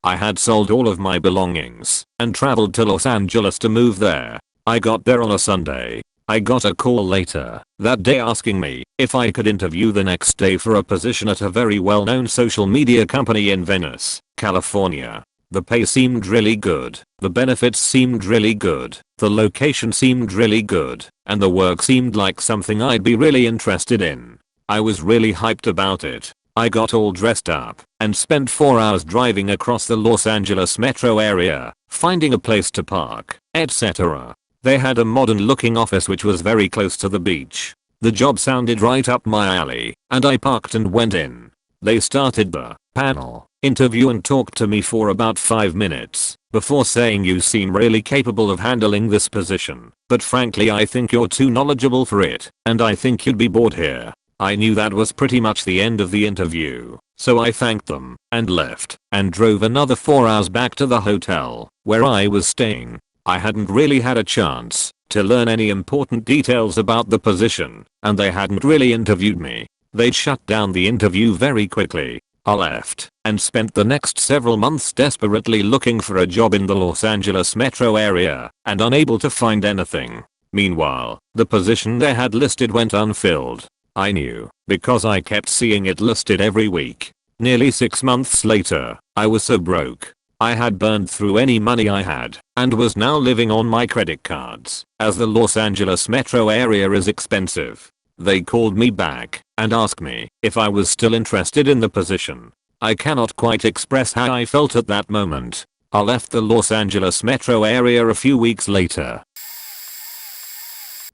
I had sold all of my belongings and traveled to Los Angeles to move there. I got there on a Sunday. I got a call later that day asking me if I could interview the next day for a position at a very well-known social media company in Venice, California. The pay seemed really good, the benefits seemed really good, the location seemed really good, and the work seemed like something I'd be really interested in. I was really hyped about it. I got all dressed up and spent 4 hours driving across the Los Angeles metro area, finding a place to park, etc. They had a modern looking office which was very close to the beach. The job sounded right up my alley, and I parked and went in. They started the panel interview and talked to me for about 5 minutes before saying, you seem really capable of handling this position, but frankly I think you're too knowledgeable for it, and I think you'd be bored here. I knew that was pretty much the end of the interview, so I thanked them and left and drove another 4 hours back to the hotel where I was staying. I hadn't really had a chance to learn any important details about the position, and they hadn't really interviewed me. They'd shut down the interview very quickly. I left and spent the next several months desperately looking for a job in the Los Angeles metro area and unable to find anything. Meanwhile, the position they had listed went unfilled. I knew because I kept seeing it listed every week. Nearly 6 months later, I was so broke. I had burned through any money I had and was now living on my credit cards, as the Los Angeles metro area is expensive. They called me back and asked me if I was still interested in the position. I cannot quite express how I felt at that moment. I left the Los Angeles metro area a few weeks later.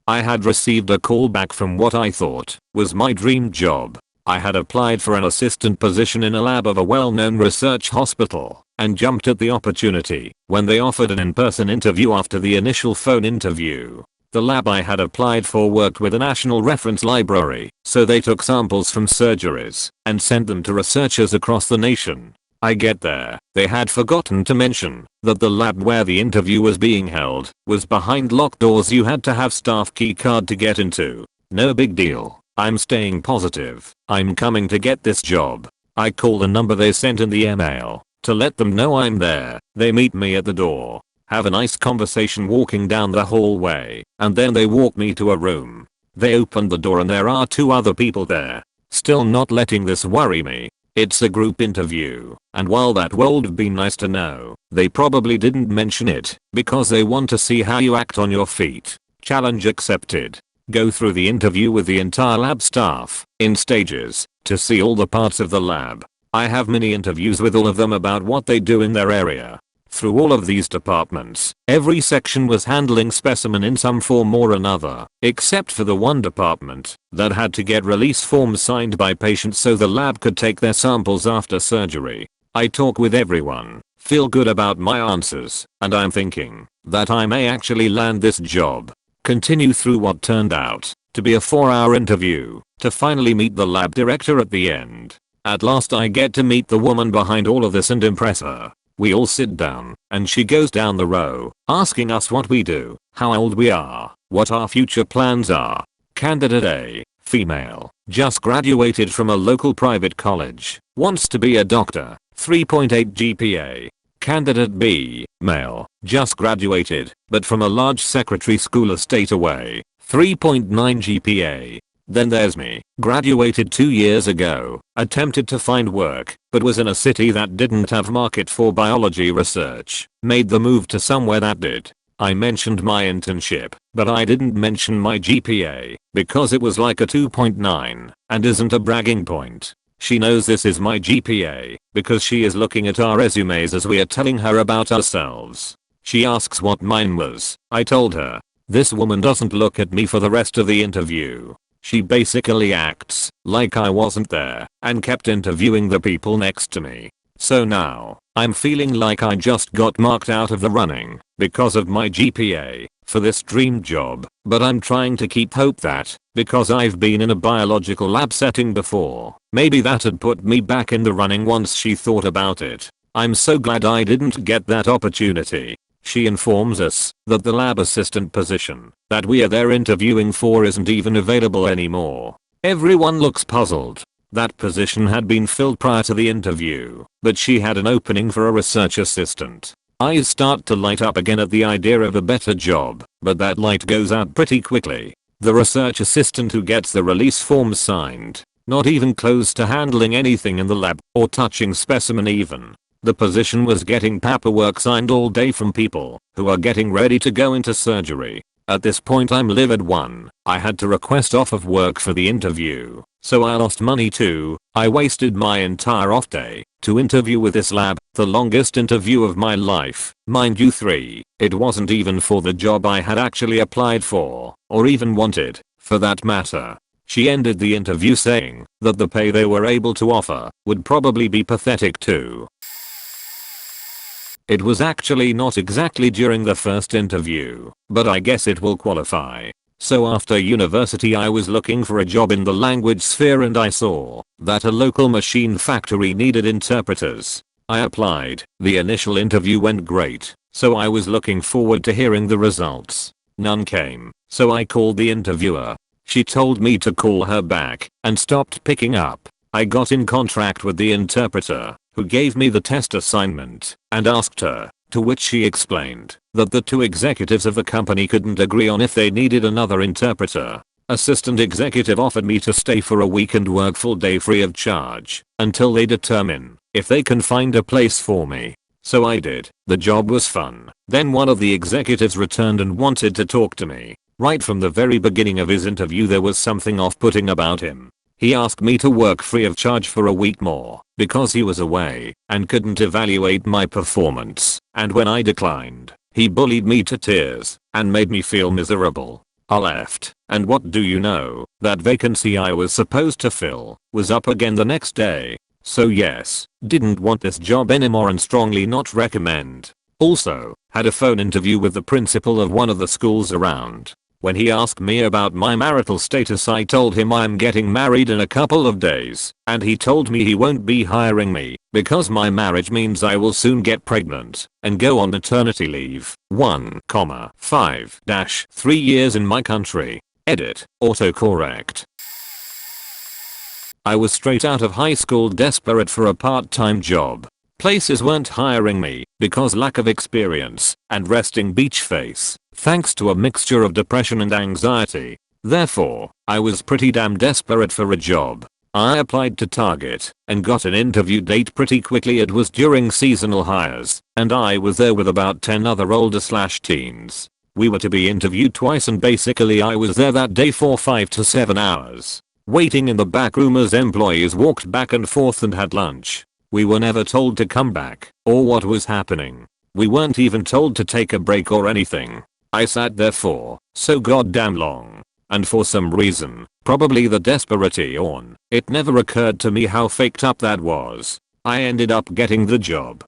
I had received a call back from what I thought was my dream job. I had applied for an assistant position in a lab of a well-known research hospital and jumped at the opportunity when they offered an in-person interview after the initial phone interview. The lab I had applied for worked with a national reference library, so they took samples from surgeries and sent them to researchers across the nation. I get there, they had forgotten to mention that the lab where the interview was being held was behind locked doors you had to have staff key card to get into. No big deal. I'm staying positive. I'm coming to get this job. I call the number they sent in the email to let them know I'm there. They meet me at the door, have a nice conversation walking down the hallway, and then they walk me to a room. They open the door and there are 2 other people there. Still not letting this worry me. It's a group interview, and while that would have been nice to know, they probably didn't mention it because they want to see how you act on your feet. Challenge accepted. Go through the interview with the entire lab staff in stages to see all the parts of the lab. I have mini interviews with all of them about what they do in their area. Through all of these departments, every section was handling specimen in some form or another, except for the one department that had to get release forms signed by patients so the lab could take their samples after surgery. I talk with everyone, feel good about my answers, and I'm thinking that I may actually land this job. Continue through what turned out to be a 4-hour interview to finally meet the lab director at the end. At last I get to meet the woman behind all of this and impress her. We all sit down, and she goes down the row, asking us what we do, how old we are, what our future plans are. Candidate A, female, just graduated from a local private college, wants to be a doctor, 3.8 GPA. Candidate B, male, just graduated, but from a large secondary school a state away, 3.9 GPA. Then there's me, graduated 2 years ago, attempted to find work, but was in a city that didn't have market for biology research, made the move to somewhere that did. I mentioned my internship, but I didn't mention my GPA, because it was like a 2.9, and isn't a bragging point. She knows this is my GPA, because she is looking at our resumes as we are telling her about ourselves. She asks what mine was. I told her. This woman doesn't look at me for the rest of the interview. She basically acts like I wasn't there and kept interviewing the people next to me. So now, I'm feeling like I just got marked out of the running because of my GPA for this dream job, but I'm trying to keep hope that, because I've been in a biological lab setting before, maybe that'd put me back in the running once she thought about it. I'm so glad I didn't get that opportunity. She informs us that the lab assistant position that we are there interviewing for isn't even available anymore. Everyone looks puzzled. That position had been filled prior to the interview, but she had an opening for a research assistant. Eyes start to light up again at the idea of a better job, but that light goes out pretty quickly. The research assistant who gets the release forms signed, not even close to handling anything in the lab or touching specimen even. The position was getting paperwork signed all day from people who are getting ready to go into surgery. At this point I'm livid. 1. I had to request off of work for the interview, so I lost money. 2. I wasted my entire off day to interview with this lab, the longest interview of my life, mind you. 3. It wasn't even for the job I had actually applied for, or even wanted, for that matter. She ended the interview saying that the pay they were able to offer would probably be pathetic too. It was actually not exactly during the first interview, but I guess it will qualify. So after university I was looking for a job in the language sphere and I saw that a local machine factory needed interpreters. I applied. The initial interview went great, so I was looking forward to hearing the results. None came, so I called the interviewer. She told me to call her back and stopped picking up. I got in contact with the interpreter, who gave me the test assignment, and asked her, to which she explained that the 2 executives of the company couldn't agree on if they needed another interpreter. Assistant executive offered me to stay for a week and work full day free of charge until they determine if they can find a place for me. So I did. The job was fun. Then one of the executives returned and wanted to talk to me. Right from the very beginning of his interview there was something off-putting about him. He asked me to work free of charge for a week more because he was away and couldn't evaluate my performance, and when I declined, he bullied me to tears and made me feel miserable. I left, and what do you know, that vacancy I was supposed to fill was up again the next day. So yes, didn't want this job anymore and strongly not recommend. Also, had a phone interview with the principal of one of the schools around. When he asked me about my marital status, I told him I'm getting married in a couple of days, and he told me he won't be hiring me because my marriage means I will soon get pregnant and go on maternity leave. 1,5-3 years in my country. Edit. Autocorrect. I was straight out of high school, desperate for a part-time job. Places weren't hiring me because lack of experience and resting beach face, thanks to a mixture of depression and anxiety. Therefore, I was pretty damn desperate for a job. I applied to Target and got an interview date pretty quickly. It was during seasonal hires, and I was there with about 10 other older/teens. We were to be interviewed twice, and basically I was there that day for 5 to 7 hours, waiting in the back room as employees walked back and forth and had lunch. We were never told to come back or what was happening. We weren't even told to take a break or anything. I sat there for so goddamn long. And for some reason, probably the desperate on, it never occurred to me how faked up that was. I ended up getting the job.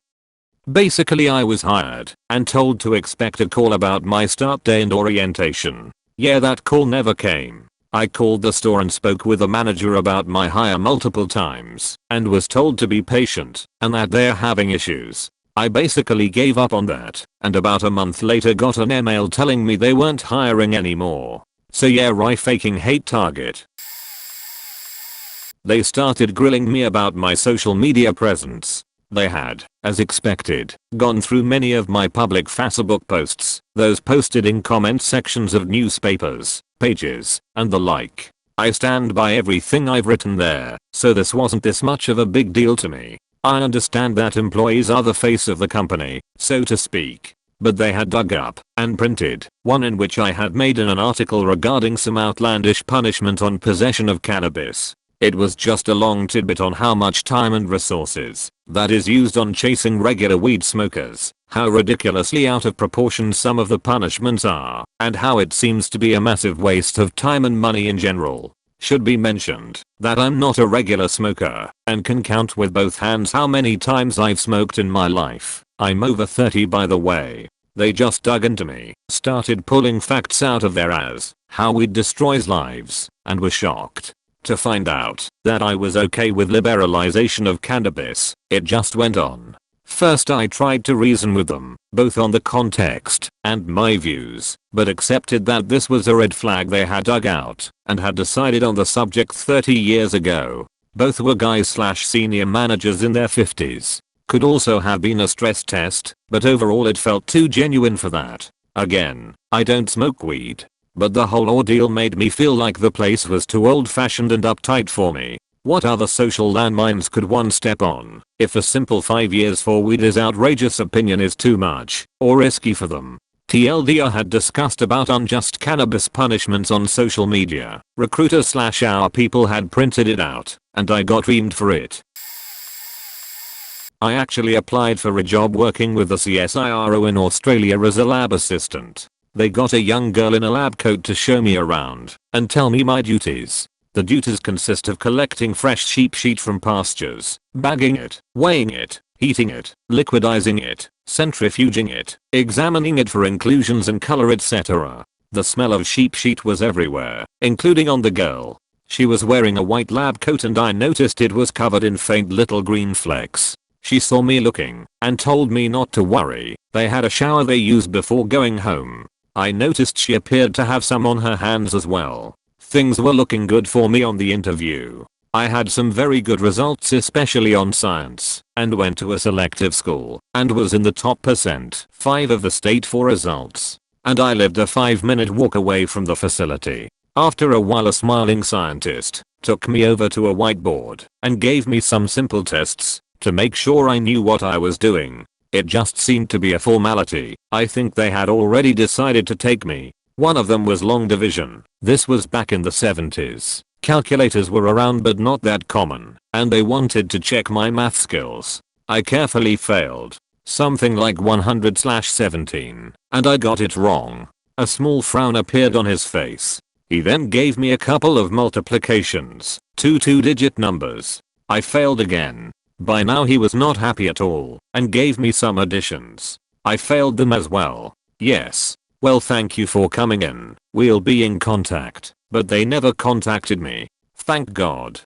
Basically I was hired and told to expect a call about my start day and orientation. Yeah, that call never came. I called the store and spoke with the manager about my hire multiple times and was told to be patient and that they're having issues. I basically gave up on that, and about a month later got an email telling me they weren't hiring anymore. So yeah, I faking hate Target. They started grilling me about my social media presence. They had, as expected, gone through many of my public Facebook posts, those posted in comment sections of newspapers, pages, and the like. I stand by everything I've written there, so this wasn't this much of a big deal to me. I understand that employees are the face of the company, so to speak. But they had dug up and printed one in which I had made in an article regarding some outlandish punishment on possession of cannabis. It was just a long tidbit on how much time and resources that is used on chasing regular weed smokers, how ridiculously out of proportion some of the punishments are, and how it seems to be a massive waste of time and money in general. Should be mentioned that I'm not a regular smoker and can count with both hands how many times I've smoked in my life. I'm over 30 by the way. They just dug into me, started pulling facts out of their ass, how weed destroys lives, and were shocked to find out that I was okay with liberalization of cannabis. It just went on. First I tried to reason with them, both on the context and my views, but accepted that this was a red flag they had dug out and had decided on the subject 30 years ago. Both were guys/senior managers in their 50s. Could also have been a stress test, but overall it felt too genuine for that. Again, I don't smoke weed, but the whole ordeal made me feel like the place was too old-fashioned and uptight for me. What other social landmines could one step on if a simple 5 years for weed is outrageous, opinion is too much or risky for them? TLDR had discussed about unjust cannabis punishments on social media. Recruiter/our people had printed it out, and I got reamed for it. I actually applied for a job working with the CSIRO in Australia as a lab assistant. They got a young girl in a lab coat to show me around and tell me my duties. The duties consist of collecting fresh sheep sheet from pastures, bagging it, weighing it, heating it, liquidizing it, centrifuging it, examining it for inclusions and color, etc. The smell of sheep sheet was everywhere, including on the girl. She was wearing a white lab coat and I noticed it was covered in faint little green flecks. She saw me looking and told me not to worry, they had a shower they used before going home. I noticed she appeared to have some on her hands as well. Things were looking good for me on the interview. I had some very good results, especially on science, and went to a selective school and was in the top %5 of the state for results. And I lived a 5-minute walk away from the facility. After a while a smiling scientist took me over to a whiteboard and gave me some simple tests to make sure I knew what I was doing. It just seemed to be a formality. I think they had already decided to take me. One of them was long division. This was back in the 70s. Calculators were around but not that common, and they wanted to check my math skills. I carefully failed. Something like 100/17, and I got it wrong. A small frown appeared on his face. He then gave me a couple of multiplications, two 2-digit numbers. I failed again. By now he was not happy at all and gave me some additions. I failed them as well. Yes. Well, thank you for coming in. We'll be in contact. But they never contacted me. Thank God.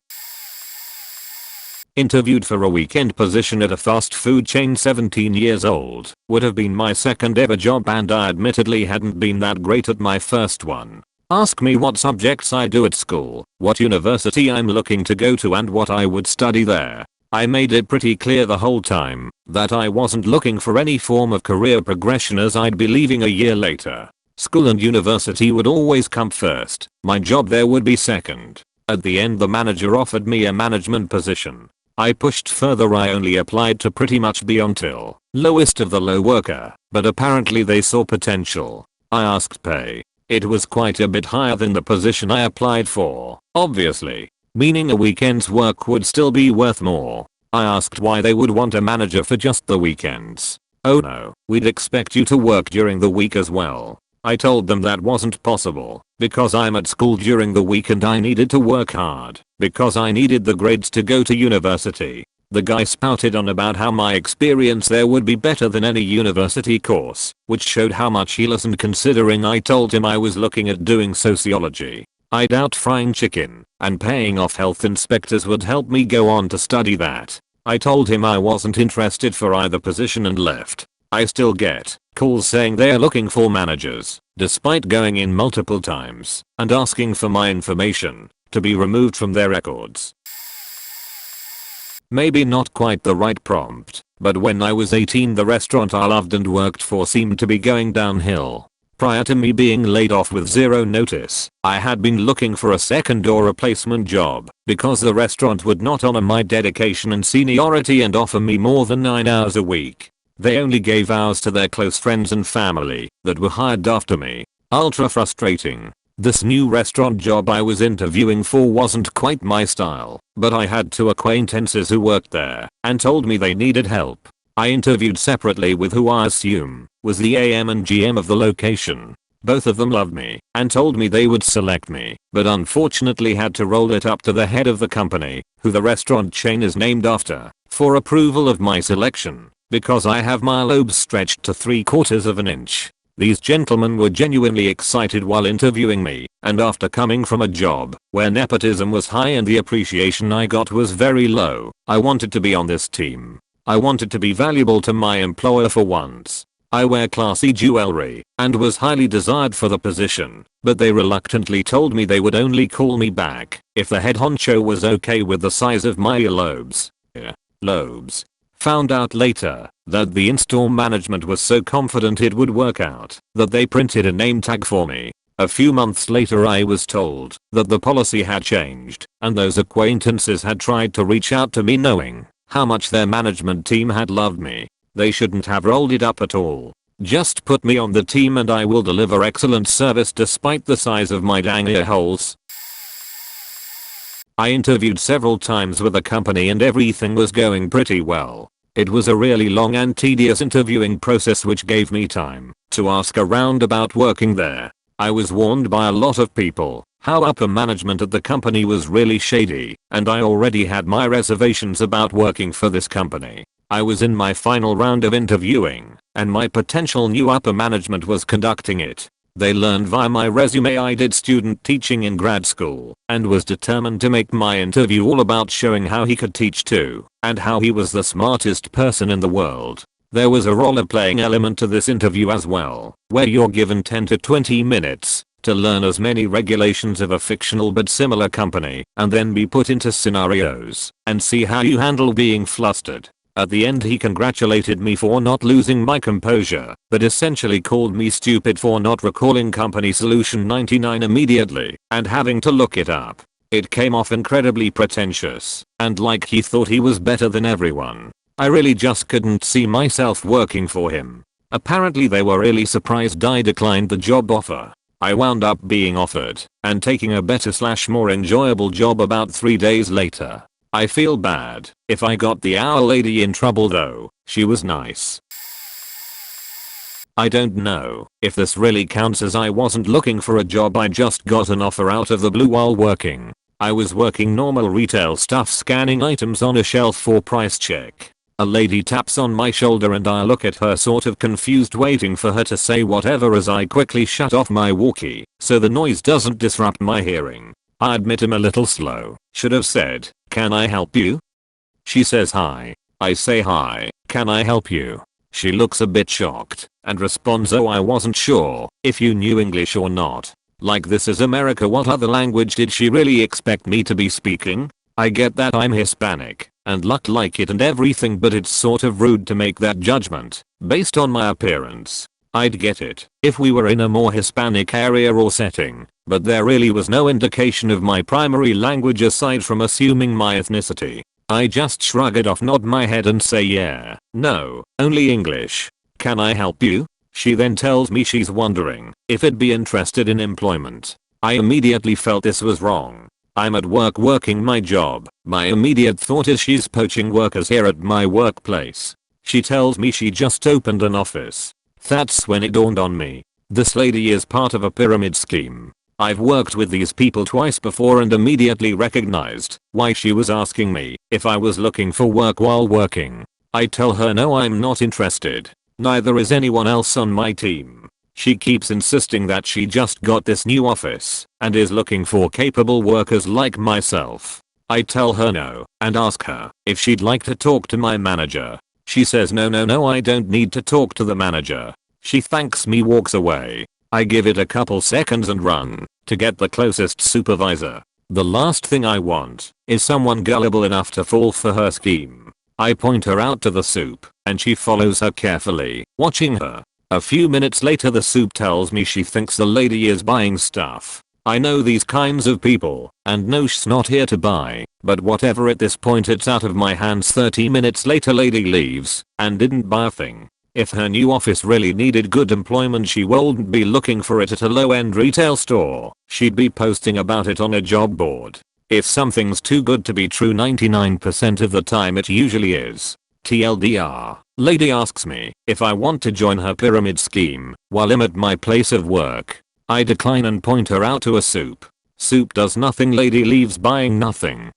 Interviewed for a weekend position at a fast food chain, 17 years old. Would have been my second ever job and I admittedly hadn't been that great at my first one. Ask me what subjects I do at school, what university I'm looking to go to and what I would study there. I made it pretty clear the whole time that I wasn't looking for any form of career progression as I'd be leaving a year later. School and university would always come first. My job there would be second. At the end the manager offered me a management position. I pushed further. I only applied to pretty much be until lowest of the low worker, but apparently they saw potential. I asked pay. It was quite a bit higher than the position I applied for, obviously, meaning a weekend's work would still be worth more. I asked why they would want a manager for just the weekends. Oh no, we'd expect you to work during the week as well. I told them that wasn't possible because I'm at school during the week and I needed to work hard because I needed the grades to go to university. The guy spouted on about how my experience there would be better than any university course, which showed how much he listened considering I told him I was looking at doing sociology. I doubt frying chicken and paying off health inspectors would help me go on to study that. I told him I wasn't interested for either position and left. I still get calls saying they're looking for managers, despite going in multiple times and asking for my information to be removed from their records. Maybe not quite the right prompt, but when I was 18 the restaurant I loved and worked for seemed to be going downhill. Prior to me being laid off with zero notice, I had been looking for a second or replacement job because the restaurant would not honor my dedication and seniority and offer me more than 9 hours a week. They only gave hours to their close friends and family that were hired after me. Ultra frustrating. This new restaurant job I was interviewing for wasn't quite my style, but I had two acquaintances who worked there and told me they needed help. I interviewed separately with who I assume was the AM and GM of the location. Both of them loved me and told me they would select me, but unfortunately had to roll it up to the head of the company, who the restaurant chain is named after, for approval of my selection. Because I have my lobes stretched to 3/4 of an inch. These gentlemen were genuinely excited while interviewing me, and after coming from a job where nepotism was high and the appreciation I got was very low, I wanted to be on this team. I wanted to be valuable to my employer for once. I wear classy jewelry and was highly desired for the position, but they reluctantly told me they would only call me back if the head honcho was okay with the size of my earlobes. Lobes. Found out later that the in-store management was so confident it would work out that they printed a name tag for me. A few months later I was told that the policy had changed and those acquaintances had tried to reach out to me knowing how much their management team had loved me. They shouldn't have rolled it up at all. Just put me on the team and I will deliver excellent service despite the size of my dang ear holes. I interviewed several times with the company and everything was going pretty well. It was a really long and tedious interviewing process which gave me time to ask around about working there. I was warned by a lot of people how upper management at the company was really shady, and I already had my reservations about working for this company. I was in my final round of interviewing, and my potential new upper management was conducting it. They learned via my resume I did student teaching in grad school and was determined to make my interview all about showing how he could teach too and how he was the smartest person in the world. There was a role-playing element to this interview as well, where you're given 10 to 20 minutes to learn as many regulations of a fictional but similar company and then be put into scenarios and see how you handle being flustered. At the end he congratulated me for not losing my composure, but essentially called me stupid for not recalling company solution 99 immediately and having to look it up. It came off incredibly pretentious and like he thought he was better than everyone. I really just couldn't see myself working for him. Apparently they were really surprised I declined the job offer. I wound up being offered and taking a better / more enjoyable job about 3 days later. I feel bad if I got the hour lady in trouble though. She was nice. I don't know if this really counts as I wasn't looking for a job. I just got an offer out of the blue while working. I was working normal retail stuff, scanning items on a shelf for price check. A lady taps on my shoulder and I look at her sort of confused, waiting for her to say whatever as I quickly shut off my walkie so the noise doesn't disrupt my hearing. I admit I'm a little slow. Should have said, "Can I help you?" She says hi. I say hi, "Can I help you?" She looks a bit shocked and responds, "Oh, I wasn't sure if you knew English or not. Like, this is America, what other language did she really expect me to be speaking?" I get that I'm Hispanic and look like it and everything, but it's sort of rude to make that judgment based on my appearance. I'd get it if we were in a more Hispanic area or setting, but there really was no indication of my primary language aside from assuming my ethnicity. I just shrug it off, nod my head and say, "Yeah, no, only English. Can I help you?" She then tells me she's wondering if I'd be interested in employment. I immediately felt this was wrong. I'm at work working my job. My immediate thought is she's poaching workers here at my workplace. She tells me she just opened an office. That's when it dawned on me. This lady is part of a pyramid scheme. I've worked with these people twice before and immediately recognized why she was asking me if I was looking for work while working. I tell her no, I'm not interested. Neither is anyone else on my team. She keeps insisting that she just got this new office and is looking for capable workers like myself. I tell her no and ask her if she'd like to talk to my manager. She says no, I don't need to talk to the manager. She thanks me, walks away. I give it a couple seconds and run to get the closest supervisor. The last thing I want is someone gullible enough to fall for her scheme. I point her out to the soup and she follows her carefully, watching her. A few minutes later the soup tells me she thinks the lady is buying stuff. I know these kinds of people and know she's not here to buy, but whatever, at this point it's out of my hands. 30 minutes later lady leaves and didn't buy a thing. If her new office really needed good employment, she wouldn't be looking for it at a low-end retail store. She'd be posting about it on a job board. If something's too good to be true, 99% of the time it usually is. TLDR, lady asks me if I want to join her pyramid scheme while I'm at my place of work. I decline and point her out to a soup. Soup does nothing, lady leaves buying nothing.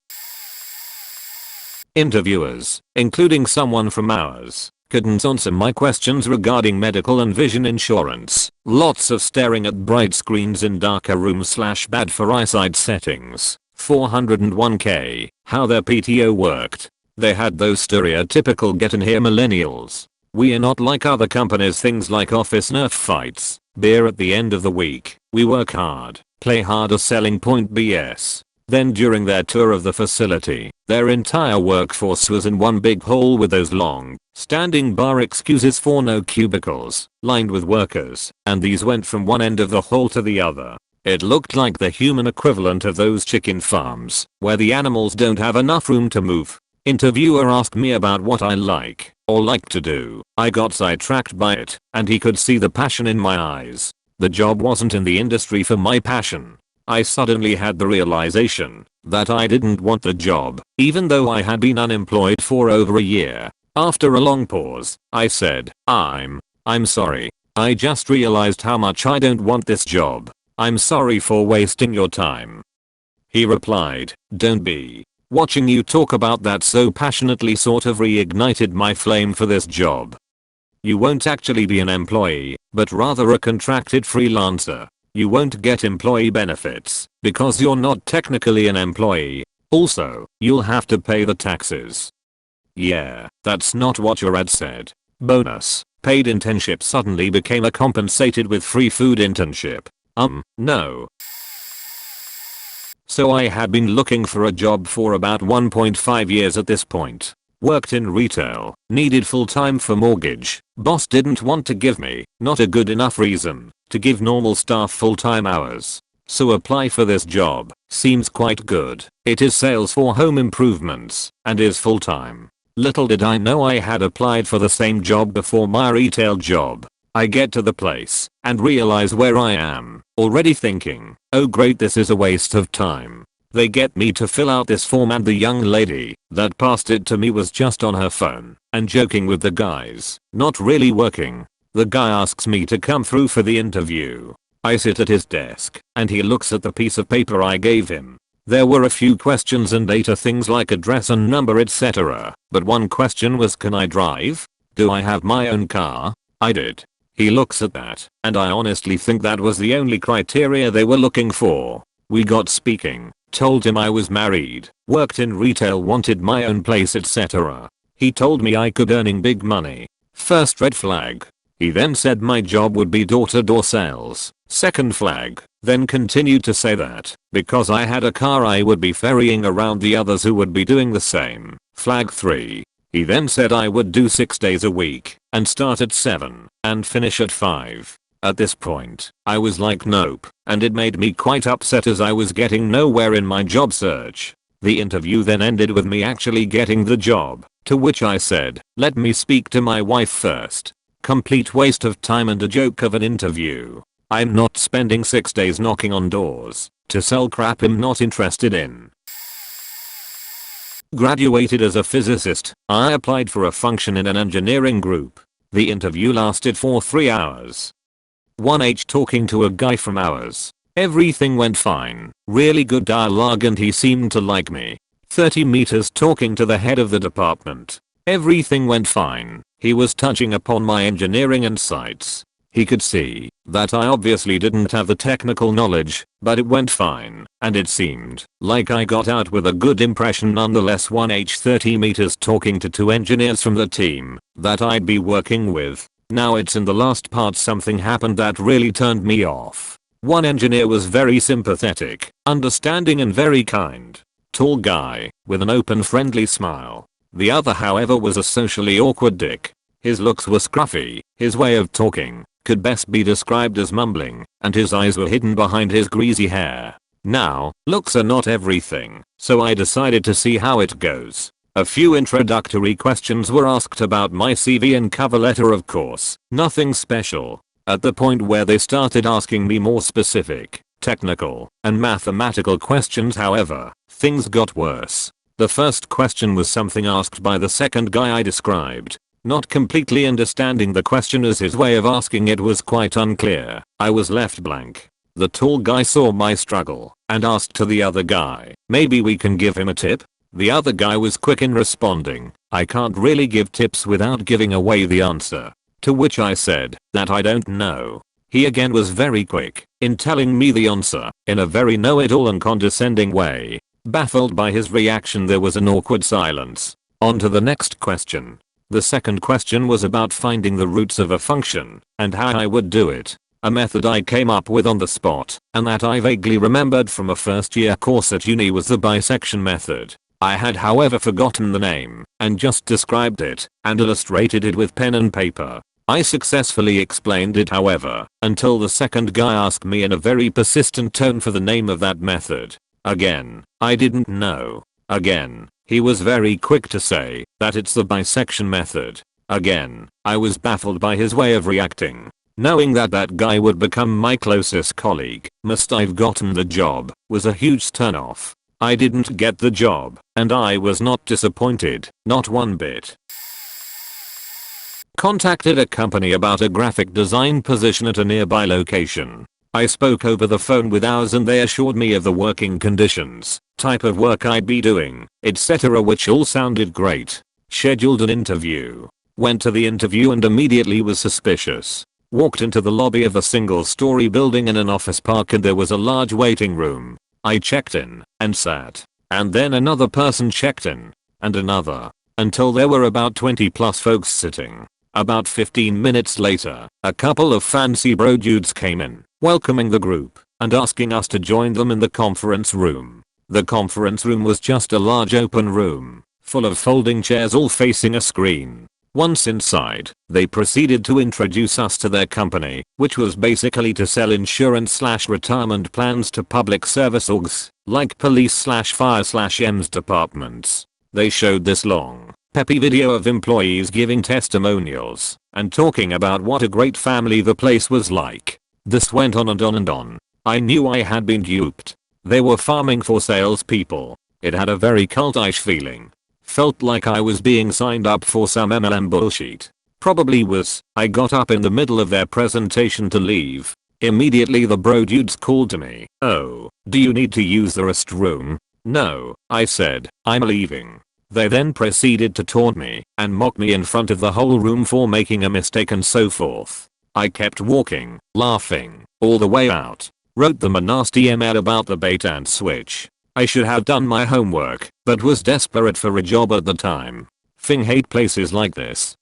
Interviewers, including someone from ours, couldn't answer my questions regarding medical and vision insurance. Lots of staring at bright screens in darker rooms / bad for eyesight settings. 401k, how their PTO worked. They had those stereotypical get in here millennials. We are not like other companies, things like office nerf fights, beer at the end of the week. We work hard, play harder, selling point BS. Then during their tour of the facility, their entire workforce was in one big hall with those long, standing bar excuses for no cubicles, lined with workers, and these went from one end of the hall to the other. It looked like the human equivalent of those chicken farms, where the animals don't have enough room to move. Interviewer asked me about what I like or like to do. I got sidetracked by it, and he could see the passion in my eyes. The job wasn't in the industry for my passion. I suddenly had the realization that I didn't want the job, even though I had been unemployed for over a year. After a long pause, I said, I'm sorry. I just realized how much I don't want this job. I'm sorry for wasting your time. He replied, "Don't be. Watching you talk about that so passionately sort of reignited my flame for this job. You won't actually be an employee, but rather a contracted freelancer. You won't get employee benefits because you're not technically an employee. Also, you'll have to pay the taxes." Yeah, that's not what your ad said. Bonus, paid internship suddenly became a compensated with free food internship. No. So I had been looking for a job for about 1.5 years at this point. Worked in retail, needed full time for mortgage. Boss didn't want to give me, not a good enough reason, to give normal staff full time hours. So apply for this job, seems quite good. It is sales for home improvements, and is full time. Little did I know I had applied for the same job before my retail job. I get to the place and realize where I am, already thinking, oh great, this is a waste of time. They get me to fill out this form and the young lady that passed it to me was just on her phone and joking with the guys, not really working. The guy asks me to come through for the interview. I sit at his desk and he looks at the piece of paper I gave him. There were a few questions and data things like address and number etc. But one question was, can I drive? Do I have my own car? I did. He looks at that, and I honestly think that was the only criteria they were looking for. We got speaking, told him I was married, worked in retail, wanted my own place etc. He told me I could earning big money. First red flag. He then said my job would be door-to-door sales. Second flag. Then continued to say that, because I had a car, I would be ferrying around the others who would be doing the same. Flag 3. He then said I would do 6 days a week, and start at 7, and finish at 5. At this point, I was like nope, and it made me quite upset as I was getting nowhere in my job search. The interview then ended with me actually getting the job, to which I said, let me speak to my wife first. Complete waste of time and a joke of an interview. I'm not spending 6 days knocking on doors to sell crap I'm not interested in. Graduated as a physicist, I applied for a function in an engineering group. The interview lasted for 3 hours. 1H talking to a guy from hours. Everything went fine, really good dialogue and he seemed to like me. 30 meters talking to the head of the department. Everything went fine. He was touching upon my engineering insights. He could see that I obviously didn't have the technical knowledge, but it went fine, and it seemed like I got out with a good impression nonetheless. 1H 30 meters talking to 2 engineers from the team that I'd be working with. Now it's in the last part something happened that really turned me off. One engineer was very sympathetic, understanding and very kind. Tall guy, with an open friendly smile. The other however was a socially awkward dick. His looks were scruffy, his way of talking could best be described as mumbling, and his eyes were hidden behind his greasy hair. Now, looks are not everything, so I decided to see how it goes. A few introductory questions were asked about my CV and cover letter, of course, nothing special. At the point where they started asking me more specific, technical, and mathematical questions however, things got worse. The first question was something asked by the second guy I described. Not completely understanding the question as his way of asking it was quite unclear. I was left blank. The tall guy saw my struggle and asked to the other guy, maybe we can give him a tip? The other guy was quick in responding, I can't really give tips without giving away the answer. To which I said that I don't know. He again was very quick in telling me the answer in a very know-it-all and condescending way. Baffled by his reaction, there was an awkward silence. On to the next question. The second question was about finding the roots of a function and how I would do it. A method I came up with on the spot and that I vaguely remembered from a first year course at uni was the bisection method. I had however forgotten the name and just described it and illustrated it with pen and paper. I successfully explained it however until the second guy asked me in a very persistent tone for the name of that method. Again, I didn't know. Again, he was very quick to say that it's the bisection method. Again, I was baffled by his way of reacting. Knowing that that guy would become my closest colleague, must I've gotten the job, was a huge turnoff. I didn't get the job, and I was not disappointed, not one bit. Contacted a company about a graphic design position at a nearby location. I spoke over the phone with ours and they assured me of the working conditions, type of work I'd be doing, etc., which all sounded great. Scheduled an interview. Went to the interview and immediately was suspicious. Walked into the lobby of a single-story building in an office park and there was a large waiting room. I checked in and sat, and then another person checked in, and another, until there were about 20 plus folks sitting. About 15 minutes later, a couple of fancy bro dudes came in, welcoming the group and asking us to join them in the conference room. The conference room was just a large open room, full of folding chairs all facing a screen. Once inside, they proceeded to introduce us to their company, which was basically to sell insurance/retirement plans to public service orgs, like police/fire/EMS departments. They showed this long, peppy video of employees giving testimonials and talking about what a great family the place was like. This went on and on and on. I knew I had been duped. They were farming for salespeople. It had a very cult-ish feeling. Felt like I was being signed up for some MLM bullshit. Probably was. I got up in the middle of their presentation to leave. Immediately the bro dudes called to me. "Oh, do you need to use the restroom?" "No," I said, "I'm leaving." They then proceeded to taunt me and mock me in front of the whole room for making a mistake and so forth. I kept walking, laughing, all the way out. Wrote them a nasty email about the bait and switch. I should have done my homework, but was desperate for a job at the time. Hate places like this.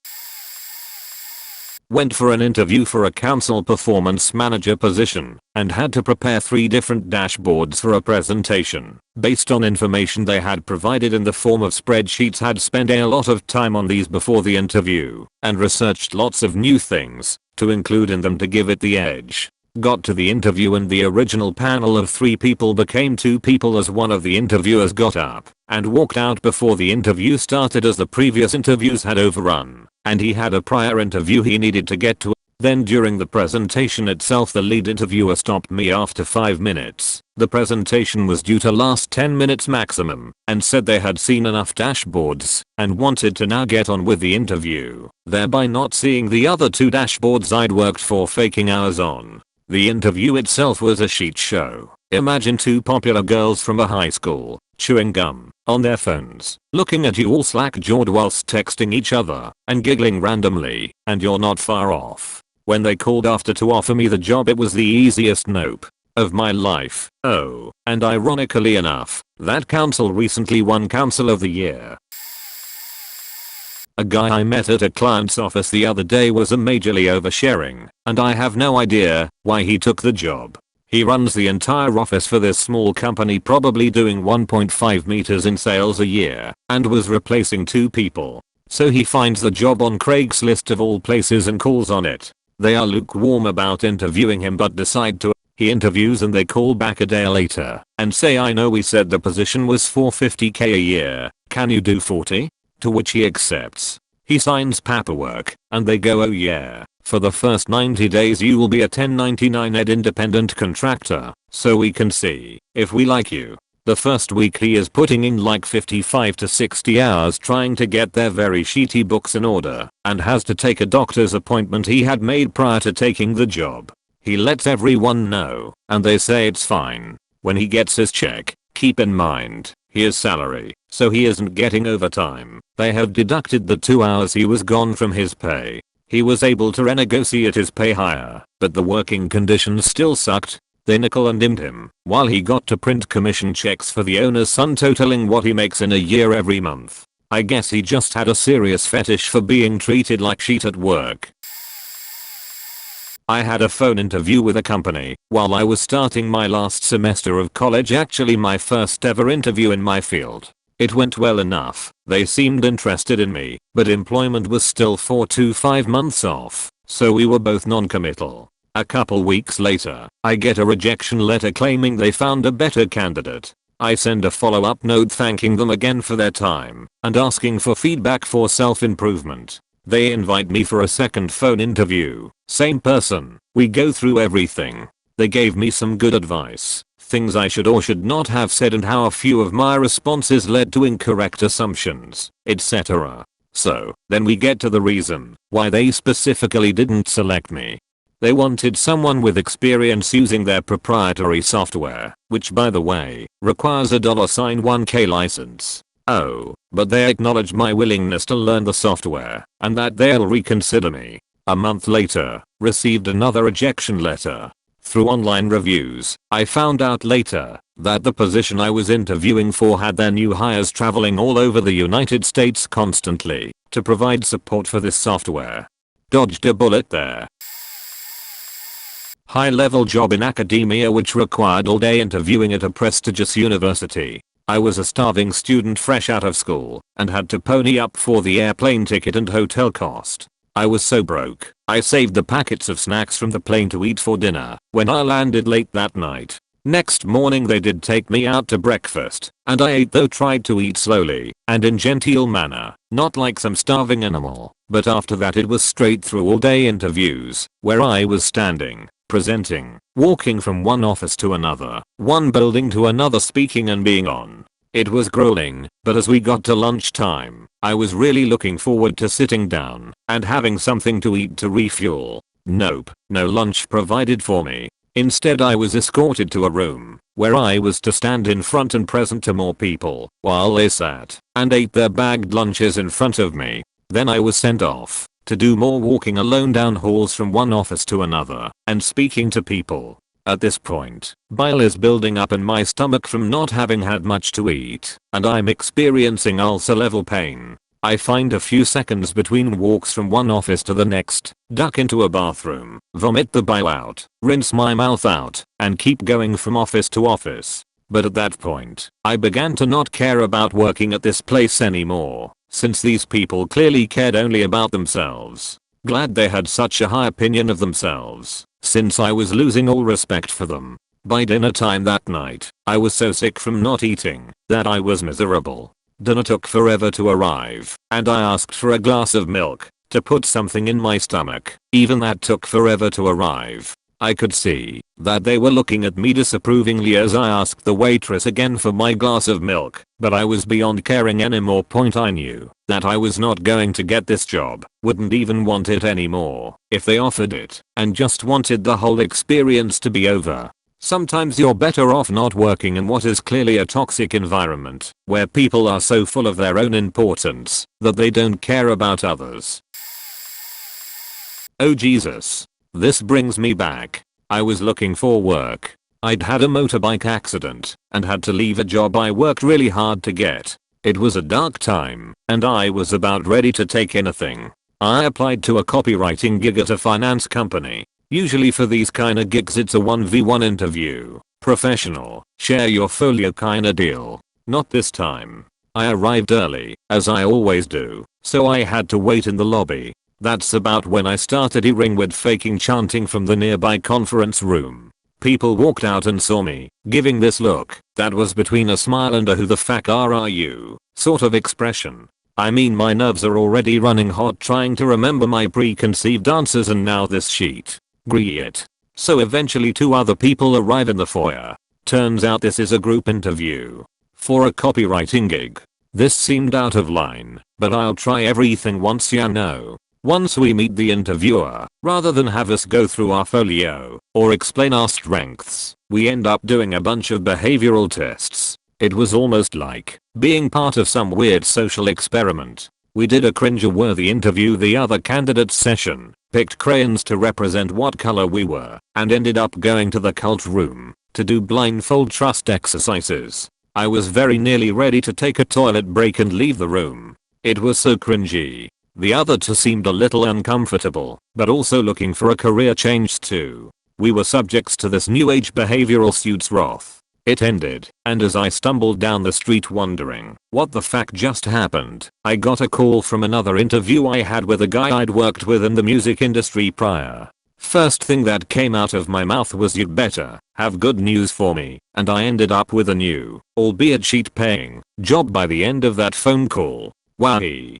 Went for an interview for a council performance manager position and had to prepare 3 different dashboards for a presentation based on information they had provided in the form of spreadsheets. Had spent a lot of time on these before the interview and researched lots of new things to include in them to give it the edge. Got to the interview and the original panel of 3 people became 2 people as one of the interviewers got up and walked out before the interview started as the previous interviews had overrun and he had a prior interview he needed to get to. Then during the presentation itself the lead interviewer stopped me after 5 minutes. The presentation was due to last 10 minutes maximum and said they had seen enough dashboards and wanted to now get on with the interview, thereby not seeing the other 2 dashboards I'd worked for faking hours on. The interview itself was a shit show. Imagine 2 popular girls from a high school chewing gum on their phones, looking at you all slack-jawed whilst texting each other and giggling randomly, and you're not far off. When they called after to offer me the job, it was the easiest nope of my life. Oh, and ironically enough, that council recently won Council of the Year. A guy I met at a client's office the other day was majorly oversharing, and I have no idea why he took the job. He runs the entire office for this small company, probably doing 1.5 meters in sales a year, and was replacing 2 people. So he finds the job on Craigslist of all places and calls on it. They are lukewarm about interviewing him but decide to. He interviews and they call back a day later and say, "I know we said the position was for $50K a year, can you do 40? To which he accepts. He signs paperwork and they go, "Oh yeah, for the first 90 days you will be a 1099 independent contractor, so we can see if we like you." The first week he is putting in like 55 to 60 hours trying to get their very sheety books in order and has to take a doctor's appointment he had made prior to taking the job. He lets everyone know and they say it's fine. When he gets his check, keep in mind, his salary, so he isn't getting overtime. They have deducted the 2 hours he was gone from his pay. He was able to renegotiate his pay higher, but the working conditions still sucked. They nickel and dimed him while he got to print commission checks for the owner's son totaling what he makes in a year every month. I guess he just had a serious fetish for being treated like shit at work. I had a phone interview with a company while I was starting my last semester of college, actually my first ever interview in my field. It went well enough, they seemed interested in me, but employment was still 4 to 5 months off, so we were both non-committal. A couple weeks later, I get a rejection letter claiming they found a better candidate. I send a follow-up note thanking them again for their time and asking for feedback for self-improvement. They invite me for a second phone interview. Same person. We go through everything. They gave me some good advice, things I should or should not have said and how a few of my responses led to incorrect assumptions, etc. So, then we get to the reason why they specifically didn't select me. They wanted someone with experience using their proprietary software, which by the way, requires a $1K license. Oh, but they acknowledged my willingness to learn the software and that they'll reconsider me. A month later, received another rejection letter. Through online reviews, I found out later that the position I was interviewing for had their new hires traveling all over the United States constantly to provide support for this software. Dodged a bullet there. High-level job in academia which required all-day interviewing at a prestigious university. I was a starving student fresh out of school and had to pony up for the airplane ticket and hotel cost. I was so broke, I saved the packets of snacks from the plane to eat for dinner when I landed late that night. Next morning they did take me out to breakfast, and I ate, though tried to eat slowly and in genteel manner, not like some starving animal. But after that it was straight through all-day interviews, where I was standing, presenting, walking from one office to another, one building to another, speaking and being on. It was grueling, but as we got to lunchtime, I was really looking forward to sitting down and having something to eat to refuel. Nope, no lunch provided for me. Instead I was escorted to a room where I was to stand in front and present to more people while they sat and ate their bagged lunches in front of me. Then I was sent off to do more walking alone down halls from one office to another and speaking to people. At this point, bile is building up in my stomach from not having had much to eat, and I'm experiencing ulcer level pain. I find a few seconds between walks from one office to the next, duck into a bathroom, vomit the bile out, rinse my mouth out, and keep going from office to office. But at that point, I began to not care about working at this place anymore, since these people clearly cared only about themselves. Glad they had such a high opinion of themselves, since I was losing all respect for them. By dinner time that night, I was so sick from not eating that I was miserable. Dinner took forever to arrive, and I asked for a glass of milk to put something in my stomach. Even that took forever to arrive. I could see that they were looking at me disapprovingly as I asked the waitress again for my glass of milk, but I was beyond caring anymore. I knew that I was not going to get this job, wouldn't even want it anymore if they offered it, and just wanted the whole experience to be over. Sometimes you're better off not working in what is clearly a toxic environment, where people are so full of their own importance that they don't care about others. Oh Jesus. This brings me back. I was looking for work. I'd had a motorbike accident and had to leave a job I worked really hard to get. It was a dark time, and I was about ready to take anything. I applied to a copywriting gig at a finance company. Usually for these kinda gigs it's a 1v1 interview. Professional, share your folio kinda deal. Not this time. I arrived early, as I always do, so I had to wait in the lobby. That's about when I started hearing with faking chanting from the nearby conference room. People walked out and saw me, giving this look that was between a smile and a who the fuck are you sort of expression. I mean my nerves are already running hot trying to remember my preconceived answers and now this sheet. Great. So eventually 2 other people arrive in the foyer. Turns out this is a group interview for a copywriting gig. This seemed out of line, but I'll try everything once you know. Once we meet the interviewer, rather than have us go through our folio or explain our strengths, we end up doing a bunch of behavioral tests. It was almost like being part of some weird social experiment. We did a cringe-worthy interview the other candidates session, picked crayons to represent what color we were, and ended up going to the cult room to do blindfold trust exercises. I was very nearly ready to take a toilet break and leave the room. It was so cringy. The other 2 seemed a little uncomfortable, but also looking for a career change too. We were subjects to this new age behavioral suit's wrath. It ended, and as I stumbled down the street wondering what the fuck just happened, I got a call from another interview I had with a guy I'd worked with in the music industry prior. First thing that came out of my mouth was you'd better have good news for me, and I ended up with a new, albeit sheet paying, job by the end of that phone call. Wowee.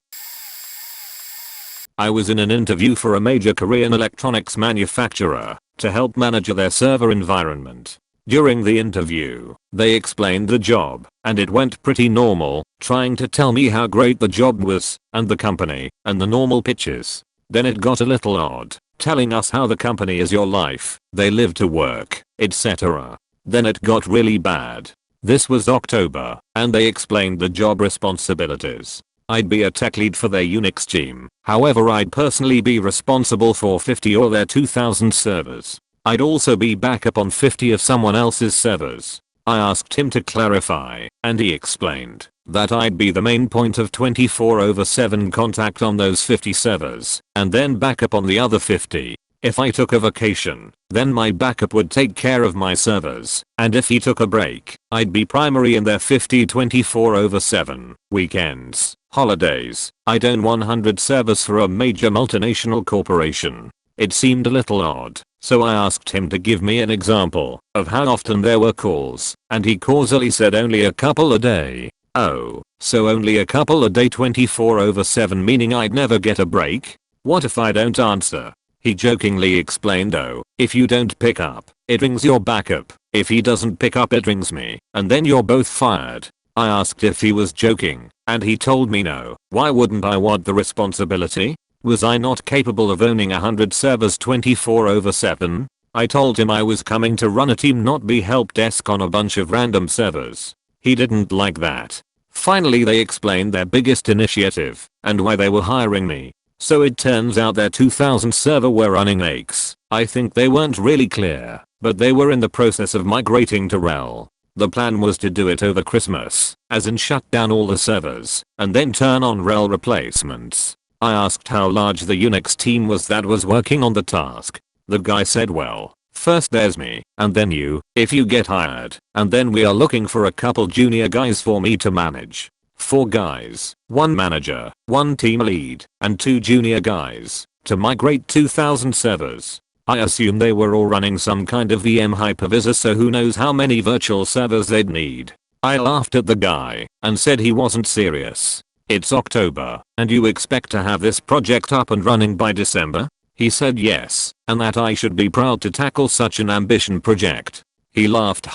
I was in an interview for a major Korean electronics manufacturer to help manage their server environment. During the interview, they explained the job, and it went pretty normal, trying to tell me how great the job was, and the company, and the normal pitches. Then it got a little odd, telling us how the company is your life, they live to work, etc. Then it got really bad. This was October, and they explained the job responsibilities. I'd be a tech lead for their Unix team, however I'd personally be responsible for 50 or their 2000 servers. I'd also be backup on 50 of someone else's servers. I asked him to clarify, and he explained that I'd be the main point of 24/7 contact on those 50 servers, and then backup on the other 50. If I took a vacation, then my backup would take care of my servers, and if he took a break, I'd be primary in their 50 24/7, weekends, holidays. I'd own 100 servers for a major multinational corporation. It seemed a little odd, so I asked him to give me an example of how often there were calls, and he causally said only a couple a day. Oh, so only a couple a day 24/7 meaning I'd never get a break? What if I don't answer? He jokingly explained, oh, if you don't pick up, it rings your backup. If he doesn't pick up it rings me, and then you're both fired. I asked if he was joking, and he told me no. Why wouldn't I want the responsibility? Was I not capable of owning 100 servers 24/7? I told him I was coming to run a team, not be help desk on a bunch of random servers. He didn't like that. Finally they explained their biggest initiative and why they were hiring me. So it turns out their 2000 server were running aches. I think they weren't really clear, but they were in the process of migrating to RHEL. The plan was to do it over Christmas, as in shut down all the servers, and then turn on RHEL replacements. I asked how large the Unix team was that was working on the task. The guy said, well, first there's me, and then you, if you get hired, and then we are looking for a couple junior guys for me to manage. 4 guys, 1 manager, 1 team lead, and 2 junior guys, to migrate 2000 servers. I assume they were all running some kind of VM hypervisor, so who knows how many virtual servers they'd need. I laughed at the guy and said he wasn't serious. It's October, and you expect to have this project up and running by December? He said yes, and that I should be proud to tackle such an ambitious project. He laughed,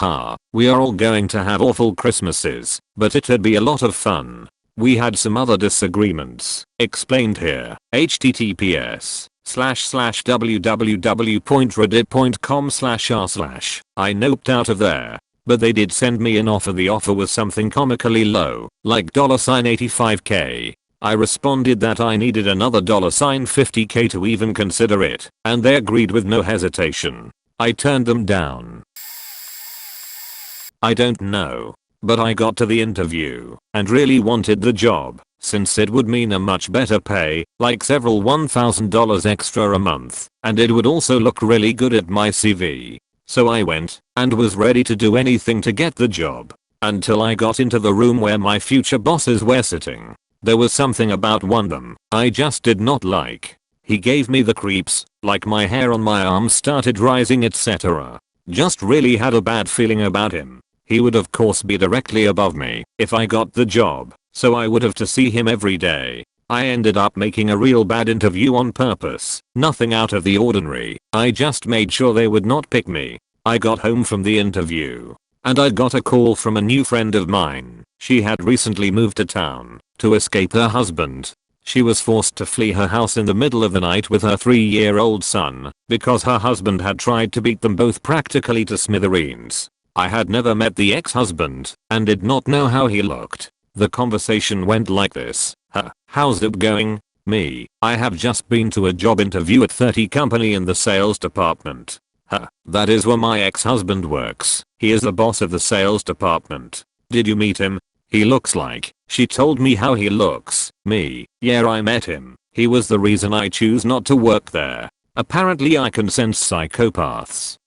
we are all going to have awful Christmases, but it'd be a lot of fun. We had some other disagreements, explained here, https://www.reddit.com/r/. I noped out of there, but they did send me an offer. The offer was something comically low, like $85k. I responded that I needed another $50k to even consider it, and they agreed with no hesitation. I turned them down. I don't know, but I got to the interview and really wanted the job, since it would mean a much better pay, like several $1,000 extra a month, and it would also look really good at my CV. So I went and was ready to do anything to get the job, until I got into the room where my future bosses were sitting. There was something about one of them I just did not like. He gave me the creeps, like my hair on my arms started rising, etc. Just really had a bad feeling about him. He would of course be directly above me if I got the job, so I would have to see him every day. I ended up making a real bad interview on purpose. Nothing out of the ordinary. I just made sure they would not pick me. I got home from the interview, and I got a call from a new friend of mine. She had recently moved to town to escape her husband. She was forced to flee her house in the middle of the night with her 3-year-old son because her husband had tried to beat them both practically to smithereens. I had never met the ex-husband and did not know how he looked. The conversation went like this. How's it going? Me, I have just been to a job interview at 30 company in the sales department. That is where my ex-husband works. He is the boss of the sales department. Did you meet him? He looks like. She told me how he looks. Me, yeah, I met him. He was the reason I choose not to work there. Apparently I can sense psychopaths.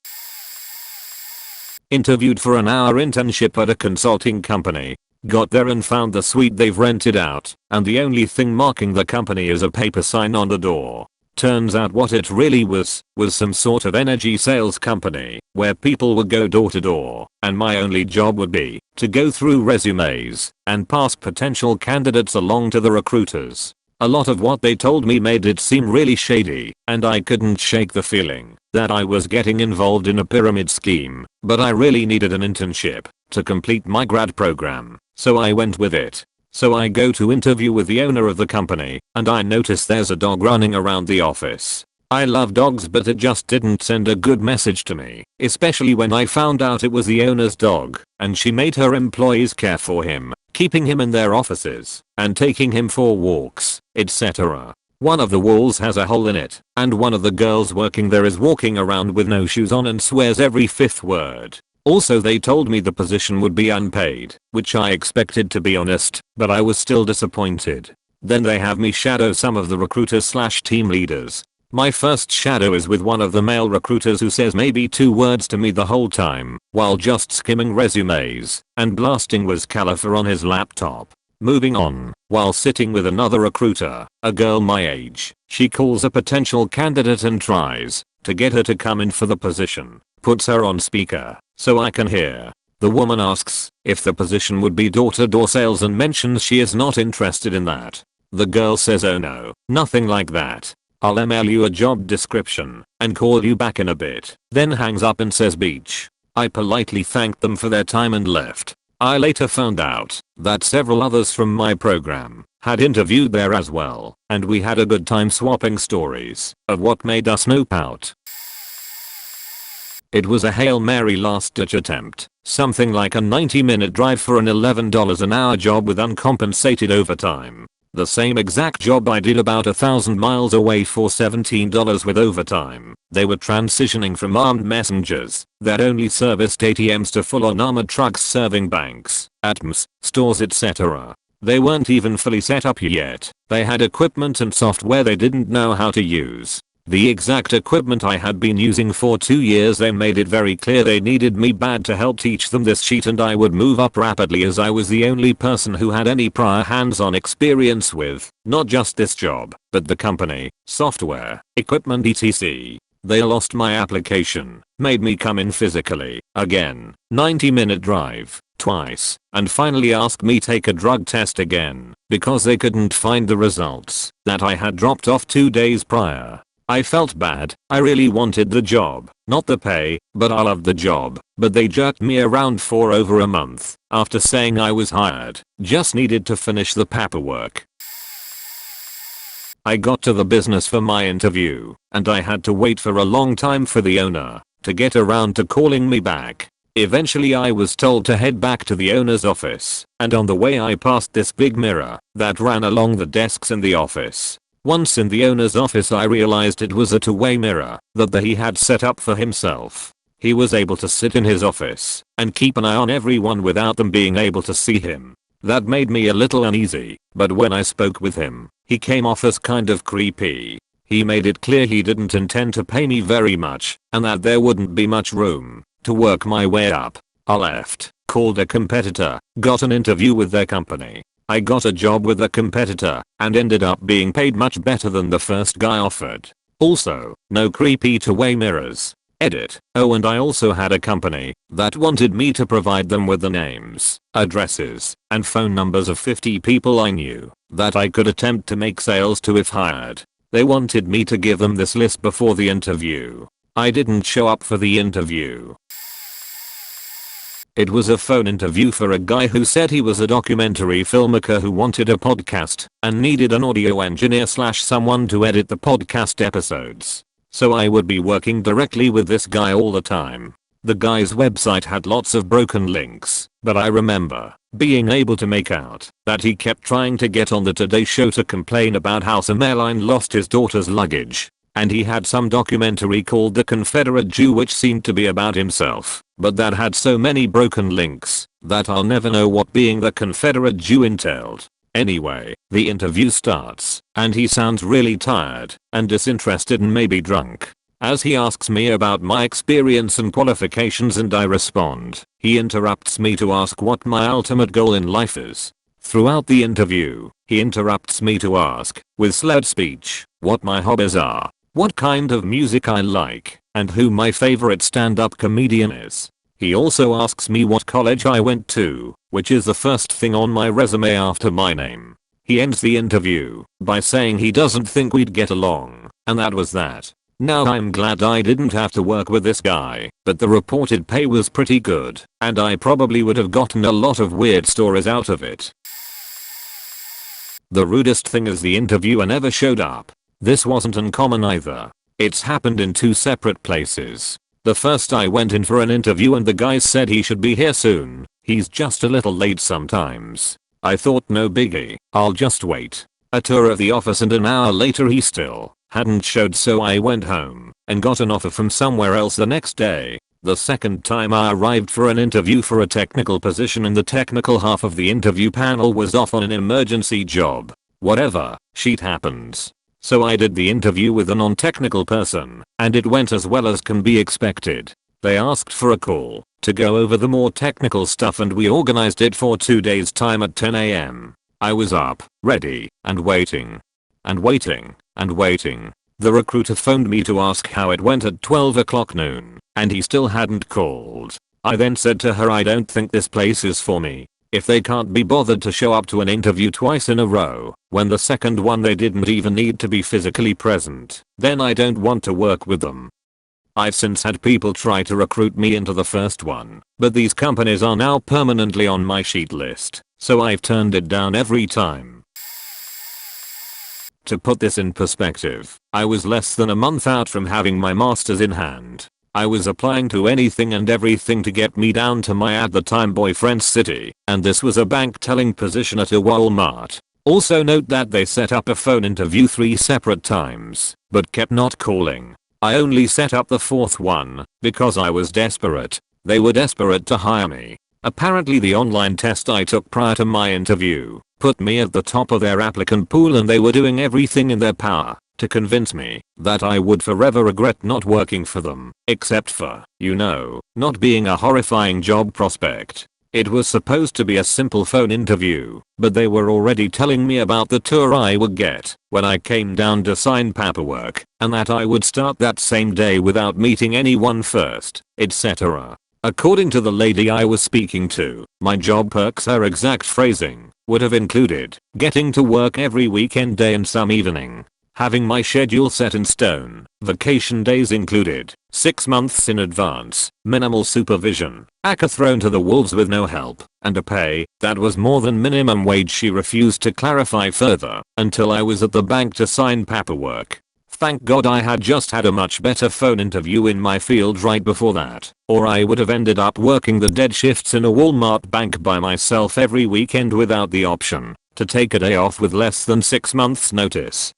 Interviewed for an hour internship at a consulting company. Got there and found the suite they've rented out, and the only thing marking the company is a paper sign on the door. Turns out what it really was some sort of energy sales company where people would go door to door, and my only job would be to go through resumes and pass potential candidates along to the recruiters. A lot of what they told me made it seem really shady, and I couldn't shake the feeling that I was getting involved in a pyramid scheme, but I really needed an internship to complete my grad program, so I went with it. So I go to interview with the owner of the company, and I notice there's a dog running around the office. I love dogs, but it just didn't send a good message to me, especially when I found out it was the owner's dog, and she made her employees care for him, keeping him in their offices, and taking him for walks, etc. One of the walls has a hole in it, and one of the girls working there is walking around with no shoes on and swears every 5th word. Also they told me the position would be unpaid, which I expected, to be honest, but I was still disappointed. Then they have me shadow some of the recruiters/team leaders. My first shadow is with one of the male recruiters who says maybe 2 words to me the whole time, while just skimming resumes and blasting Wiz Khalifa on his laptop. Moving on, while sitting with another recruiter, a girl my age, she calls a potential candidate and tries to get her to come in for the position. Puts her on speaker so I can hear. The woman asks if the position would be door-to-door sales and mentions she is not interested in that. The girl says, oh no, nothing like that. I'll email you a job description and call you back in a bit. Then hangs up and says beach. I politely thanked them for their time and left. I later found out that several others from my program had interviewed there as well, and we had a good time swapping stories of what made us noob out. It was a Hail Mary last ditch attempt, something like a 90-minute drive for an $11 an hour job with uncompensated overtime. The same exact job I did about 1,000 miles away for $17 with overtime. They were transitioning from armed messengers that only serviced ATMs to full-on armored trucks serving banks, ATMs, stores etc. They weren't even fully set up yet. They had equipment and software they didn't know how to use. The exact equipment I had been using for 2 years. They made it very clear they needed me bad to help teach them this shit, and I would move up rapidly as I was the only person who had any prior hands-on experience with, not just this job, but the company, software, equipment etc. They lost my application, made me come in physically, again, 90-minute drive, twice, and finally asked me take a drug test again, because they couldn't find the results that I had dropped off 2 days prior. I felt bad. I really wanted the job, not the pay, but I loved the job. But they jerked me around for over a month after saying I was hired, just needed to finish the paperwork. I got to the business for my interview, and I had to wait for a long time for the owner to get around to calling me back. Eventually I was told to head back to the owner's office, and on the way I passed this big mirror that ran along the desks in the office. Once in the owner's office I realized it was a two-way mirror that he had set up for himself. He was able to sit in his office and keep an eye on everyone without them being able to see him. That made me a little uneasy, but when I spoke with him, he came off as kind of creepy. He made it clear he didn't intend to pay me very much, and that there wouldn't be much room to work my way up. I left, called a competitor, got an interview with their company. I got a job with a competitor and ended up being paid much better than the first guy offered. Also, no creepy two-way mirrors. Edit. Oh, and I also had a company that wanted me to provide them with the names, addresses, and phone numbers of 50 people I knew that I could attempt to make sales to if hired. They wanted me to give them this list before the interview. I didn't show up for the interview. It was a phone interview for a guy who said he was a documentary filmmaker who wanted a podcast and needed an audio engineer / someone to edit the podcast episodes. So I would be working directly with this guy all the time. The guy's website had lots of broken links, but I remember being able to make out that he kept trying to get on the Today Show to complain about how some airline lost his daughter's luggage. And he had some documentary called The Confederate Jew which seemed to be about himself, but that had so many broken links that I'll never know what being the Confederate Jew entailed. Anyway, the interview starts, and he sounds really tired and disinterested and maybe drunk. As he asks me about my experience and qualifications and I respond, he interrupts me to ask what my ultimate goal in life is. Throughout the interview, he interrupts me to ask, with slurred speech, what my hobbies are, what kind of music I like, and who my favorite stand-up comedian is. He also asks me what college I went to, which is the first thing on my resume after my name. He ends the interview by saying he doesn't think we'd get along, and that was that. Now I'm glad I didn't have to work with this guy, but the reported pay was pretty good, and I probably would have gotten a lot of weird stories out of it. The rudest thing is the interviewer never showed up. This wasn't uncommon either. It's happened in 2 separate places. The first I went in for an interview and the guy said he should be here soon. He's just a little late sometimes. I thought no biggie, I'll just wait. A tour of the office and an hour later he still hadn't showed, so I went home and got an offer from somewhere else the next day. The second time I arrived for an interview for a technical position and the technical half of the interview panel was off on an emergency job. Whatever, shit happens. So I did the interview with a non-technical person, and it went as well as can be expected. They asked for a call to go over the more technical stuff and we organized it for 2 days time at 10 AM. I was up, ready, and waiting. And waiting, and waiting. The recruiter phoned me to ask how it went at 12 o'clock noon, and he still hadn't called. I then said to her I don't think this place is for me. If they can't be bothered to show up to an interview twice in a row, when the second one they didn't even need to be physically present, then I don't want to work with them. I've since had people try to recruit me into the first one, but these companies are now permanently on my sheet list, so I've turned it down every time. To put this in perspective, I was less than a month out from having my masters in hand. I was applying to anything and everything to get me down to my at the time boyfriend's city, and this was a bank telling position at a Walmart. Also note that they set up a phone interview 3 separate times, but kept not calling. I only set up the 4th one, because I was desperate. They were desperate to hire me. Apparently the online test I took prior to my interview put me at the top of their applicant pool, and they were doing everything in their power to convince me that I would forever regret not working for them, except for, not being a horrifying job prospect. It was supposed to be a simple phone interview, but they were already telling me about the tour I would get when I came down to sign paperwork, and that I would start that same day without meeting anyone first, etc. According to the lady I was speaking to, my job perks, her exact phrasing, would have included getting to work every weekend day and some evening, having my schedule set in stone, vacation days included, 6 months in advance, minimal supervision, aka thrown to the wolves with no help, and a pay that was more than minimum wage. She refused to clarify further until I was at the bank to sign paperwork. Thank God I had just had a much better phone interview in my field right before that, or I would have ended up working the dead shifts in a Walmart bank by myself every weekend without the option to take a day off with less than 6 months notice.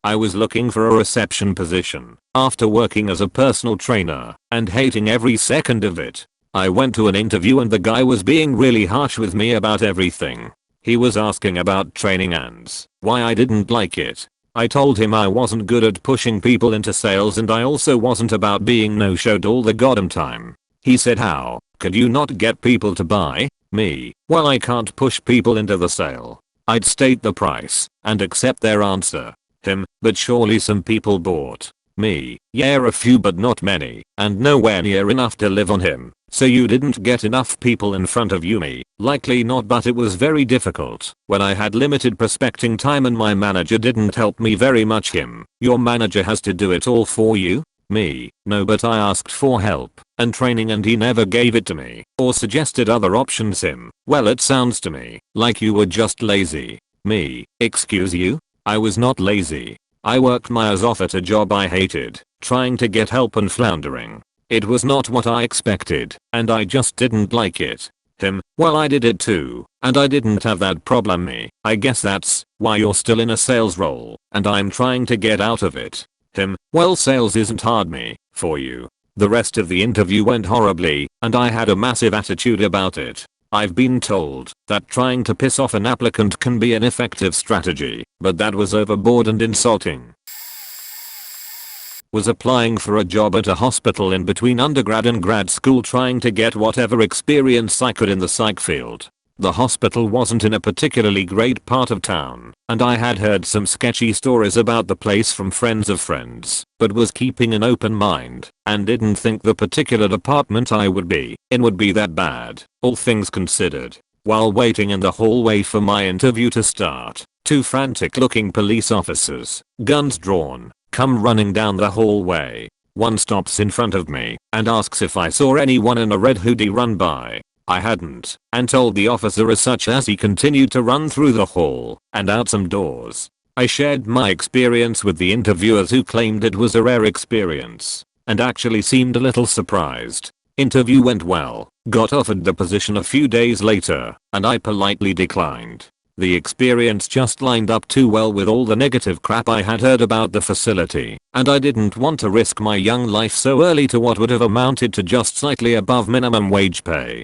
I was looking for a reception position after working as a personal trainer and hating every second of it. I went to an interview and the guy was being really harsh with me about everything. He was asking about training and why I didn't like it. I told him I wasn't good at pushing people into sales, and I also wasn't about being no-showed all the goddamn time. He said, how could you not get people to buy? Me, well, I can't push people into the sale. I'd state the price and accept their answer. Him, but surely some people bought. Me, yeah, a few but not many, and nowhere near enough to live on him. So you didn't get enough people in front of you? Me, likely not, but it was very difficult when I had limited prospecting time and my manager didn't help me very much. Him, your manager has to do it all for you? Me, no, but I asked for help and training and he never gave it to me or suggested other options. Him, well, it sounds to me like you were just lazy. Me, excuse you? I was not lazy. I worked my ass off at a job I hated, trying to get help and floundering. It was not what I expected, and I just didn't like it. Him, well, I did it too, and I didn't have that problem. Me, I guess that's why you're still in a sales role, and I'm trying to get out of it. Him, well, sales isn't hard. Me, for you. The rest of the interview went horribly, and I had a massive attitude about it. I've been told that trying to piss off an applicant can be an effective strategy, but that was overboard and insulting. Was applying for a job at a hospital in between undergrad and grad school, trying to get whatever experience I could in the psych field. The hospital wasn't in a particularly great part of town, and I had heard some sketchy stories about the place from friends of friends, but was keeping an open mind and didn't think the particular department I would be in would be that bad, all things considered. While waiting in the hallway for my interview to start, 2 frantic-looking police officers, guns drawn, come running down the hallway. One stops in front of me and asks if I saw anyone in a red hoodie run by. I hadn't, and told the officer as such as he continued to run through the hall and out some doors. I shared my experience with the interviewers, who claimed it was a rare experience and actually seemed a little surprised. Interview went well, got offered the position a few days later, and I politely declined. The experience just lined up too well with all the negative crap I had heard about the facility, and I didn't want to risk my young life so early to what would have amounted to just slightly above minimum wage pay.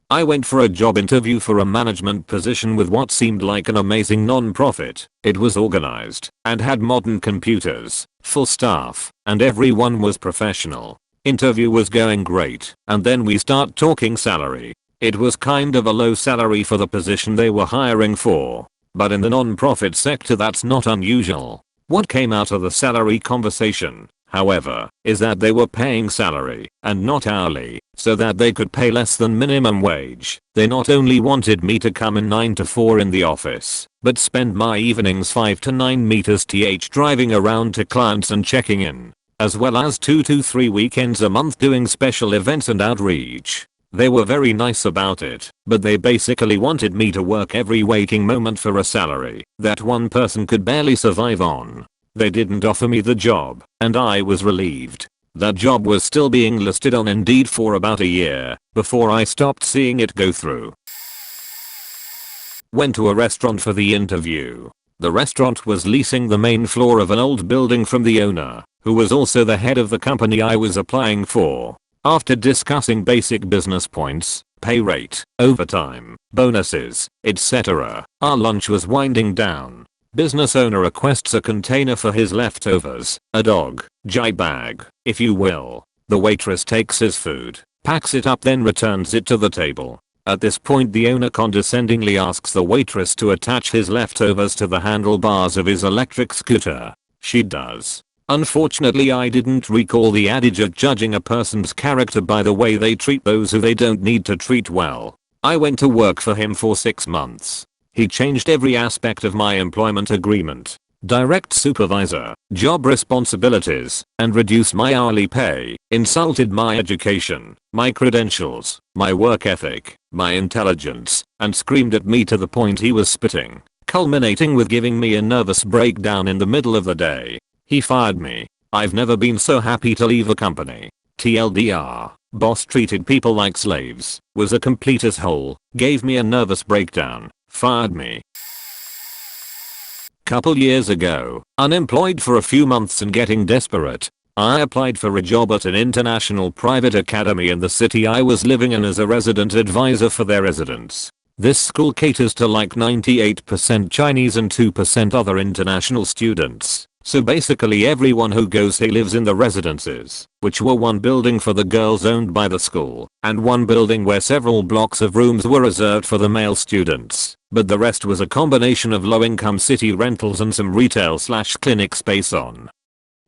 I went for a job interview for a management position with what seemed like an amazing non-profit. It was organized and had modern computers, full staff, and everyone was professional. Interview was going great, and then we start talking salary. It was kind of a low salary for the position they were hiring for, but in the non-profit sector that's not unusual. What came out of the salary conversation, however, is that they were paying salary and not hourly, so that they could pay less than minimum wage. They not only wanted me to come in 9 to 4 in the office, but spend my evenings 5 to 9 meters th driving around to clients and checking in, as well as 2 to 3 weekends a month doing special events and outreach. They were very nice about it, but they basically wanted me to work every waking moment for a salary that one person could barely survive on. They didn't offer me the job, and I was relieved. That job was still being listed on Indeed for about a year before I stopped seeing it go through. Went to a restaurant for the interview. The restaurant was leasing the main floor of an old building from the owner, who was also the head of the company I was applying for. After discussing basic business points, pay rate, overtime, bonuses, etc., our lunch was winding down. Business owner requests a container for his leftovers, a dog, jive bag, if you will. The waitress takes his food, packs it up, then returns it to the table. At this point the owner condescendingly asks the waitress to attach his leftovers to the handlebars of his electric scooter. She does. Unfortunately, I didn't recall the adage of judging a person's character by the way they treat those who they don't need to treat well. I went to work for him for 6 months. He changed every aspect of my employment agreement. Direct supervisor, job responsibilities, and reduced my hourly pay, insulted my education, my credentials, my work ethic, my intelligence, and screamed at me to the point he was spitting, culminating with giving me a nervous breakdown in the middle of the day. He fired me. I've never been so happy to leave a company. TLDR, boss treated people like slaves, was a complete asshole, gave me a nervous breakdown, fired me. Couple years ago, unemployed for a few months and getting desperate, I applied for a job at an international private academy in the city I was living in as a resident advisor for their residents. This school caters to like 98% Chinese and 2% other international students. So basically everyone who goes here lives in the residences, which were one building for the girls owned by the school, and one building where several blocks of rooms were reserved for the male students, but the rest was a combination of low-income city rentals and some retail/clinic space on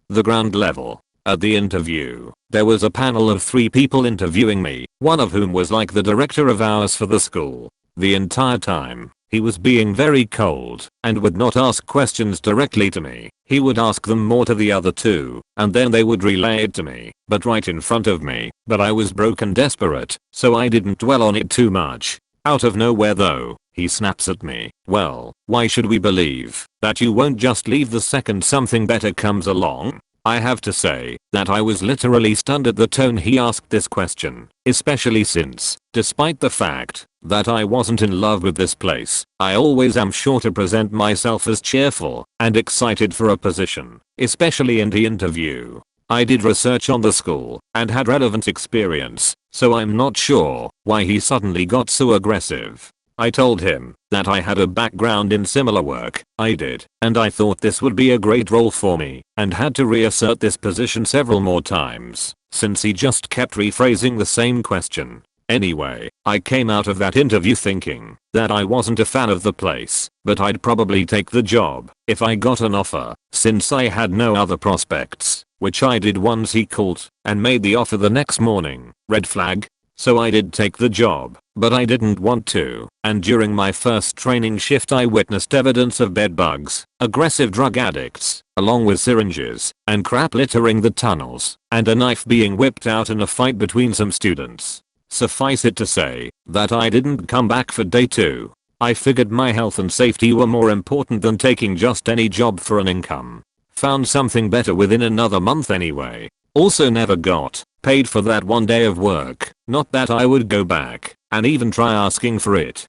the ground level. At the interview, there was a panel of 3 people interviewing me, one of whom was like the director of hours for the school. The entire time, he was being very cold and would not ask questions directly to me. He would ask them more to the other 2, and then they would relay it to me, but right in front of me. But I was broke and desperate, so I didn't dwell on it too much. Out of nowhere though, he snaps at me. Well, why should we believe that you won't just leave the second something better comes along? I have to say that I was literally stunned at the tone he asked this question, especially since, despite the fact that I wasn't in love with this place, I always am sure to present myself as cheerful and excited for a position, especially in the interview. I did research on the school and had relevant experience, so I'm not sure why he suddenly got so aggressive. I told him that I had a background in similar work I did, and I thought this would be a great role for me, and had to reassert this position several more times, since he just kept rephrasing the same question. Anyway, I came out of that interview thinking that I wasn't a fan of the place, but I'd probably take the job if I got an offer, since I had no other prospects, which I did once he called and made the offer the next morning. Red flag. So I did take the job, but I didn't want to, and during my first training shift I witnessed evidence of bed bugs, aggressive drug addicts, along with syringes and crap littering the tunnels, and a knife being whipped out in a fight between some students. Suffice it to say that I didn't come back for day 2. I figured my health and safety were more important than taking just any job for an income. Found something better within another month anyway. Also never got paid for that one day of work, not that I would go back and even try asking for it.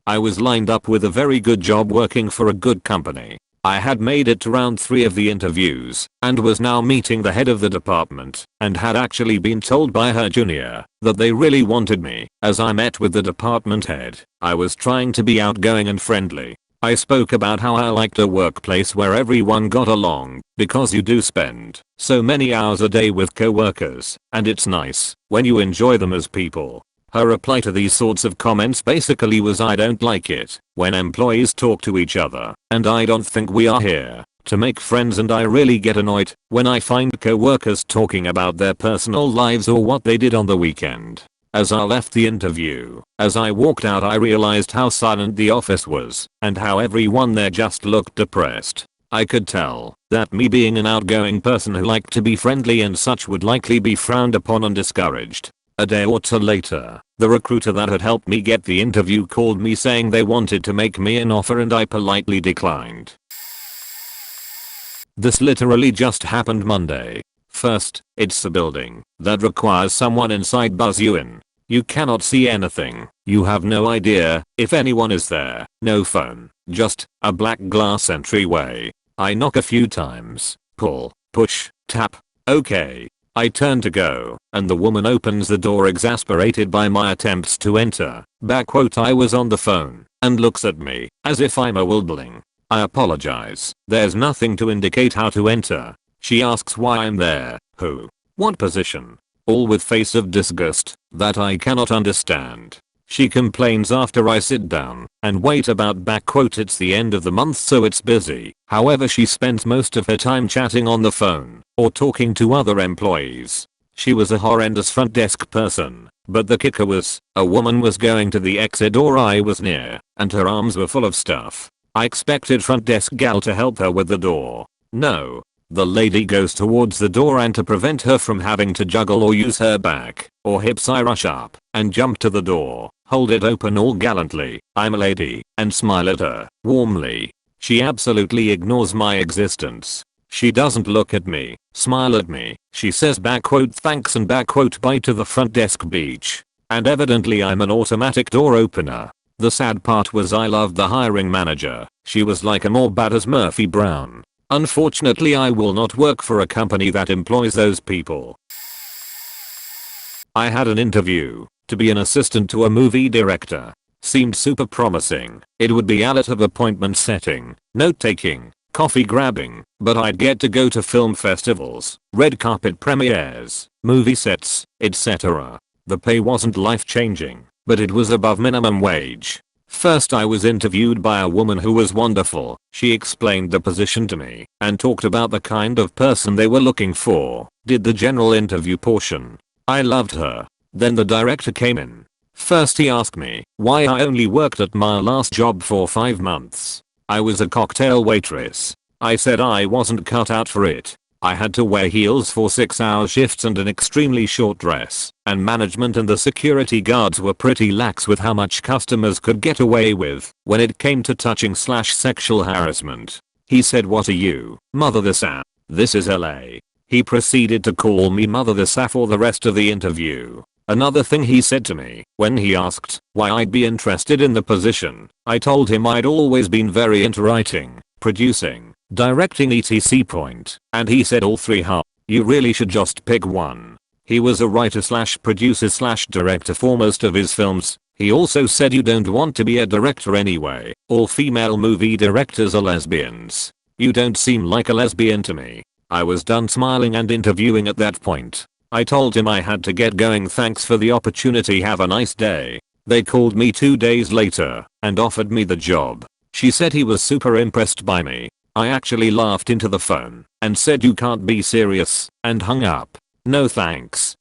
I was lined up with a very good job working for a good company. I had made it to round 3 of the interviews and was now meeting the head of the department, and had actually been told by her junior that they really wanted me. As I met with the department head, I was trying to be outgoing and friendly. I spoke about how I liked a workplace where everyone got along, because you do spend so many hours a day with coworkers, and it's nice when you enjoy them as people. Her reply to these sorts of comments basically was, I don't like it when employees talk to each other, and I don't think we are here to make friends, and I really get annoyed when I find coworkers talking about their personal lives or what they did on the weekend. As I left the interview, as I walked out, I realized how silent the office was and how everyone there just looked depressed. I could tell that me being an outgoing person who liked to be friendly and such would likely be frowned upon and discouraged. A day or two later, the recruiter that had helped me get the interview called me saying they wanted to make me an offer and I politely declined. This literally just happened Monday. First, it's a building that requires someone inside buzz you in. You cannot see anything. You have no idea if anyone is there. No phone. Just a black glass entryway. I knock a few times. Pull, push, tap. Okay. I turn to go, and the woman opens the door exasperated by my attempts to enter. I was on the phone, and looks at me as if I'm a wildling. I apologize. There's nothing to indicate how to enter. She asks why I'm there, who, what position. All with face of disgust that I cannot understand. She complains after I sit down and wait about it's the end of the month so it's busy. However, she spends most of her time chatting on the phone or talking to other employees. She was a horrendous front desk person, but the kicker was, a woman was going to the exit door I was near, and her arms were full of stuff. I expected front desk gal to help her with the door. No. The lady goes towards the door and to prevent her from having to juggle or use her back or hips I rush up and jump to the door, hold it open all gallantly, I'm a lady, and smile at her warmly. She absolutely ignores my existence. She doesn't look at me, smile at me. She says thanks and bye to the front desk beach. And evidently I'm an automatic door opener. The sad part was I loved the hiring manager. She was like a more badass Murphy Brown. Unfortunately, I will not work for a company that employs those people. I had an interview to be an assistant to a movie director. Seemed super promising. It would be a lot of appointment setting, note taking, coffee grabbing, but I'd get to go to film festivals, red carpet premieres, movie sets, etc. The pay wasn't life changing, but it was above minimum wage. First I was interviewed by a woman who was wonderful. She explained the position to me and talked about the kind of person they were looking for. Did the general interview portion. I loved her. Then the director came in. First he asked me why I only worked at my last job for 5 months. I was a cocktail waitress. I said I wasn't cut out for it. I had to wear heels for 6-hour shifts and an extremely short dress, and management and the security guards were pretty lax with how much customers could get away with when it came to touching/sexual harassment. He said, "What are you, Mother the Sa? This is LA." He proceeded to call me Mother the Sa for the rest of the interview. Another thing he said to me, when he asked why I'd be interested in the position, I told him I'd always been very into writing, producing, directing etc. And he said all three. You really should just pick one. He was a writer/producer/director for most of his films. He also said you don't want to be a director anyway. All female movie directors are lesbians. You don't seem like a lesbian to me. I was done smiling and interviewing at that point. I told him I had to get going. Thanks for the opportunity, have a nice day. They called me 2 days later and offered me the job. She said he was super impressed by me. I actually laughed into the phone and said you can't be serious and hung up. No thanks.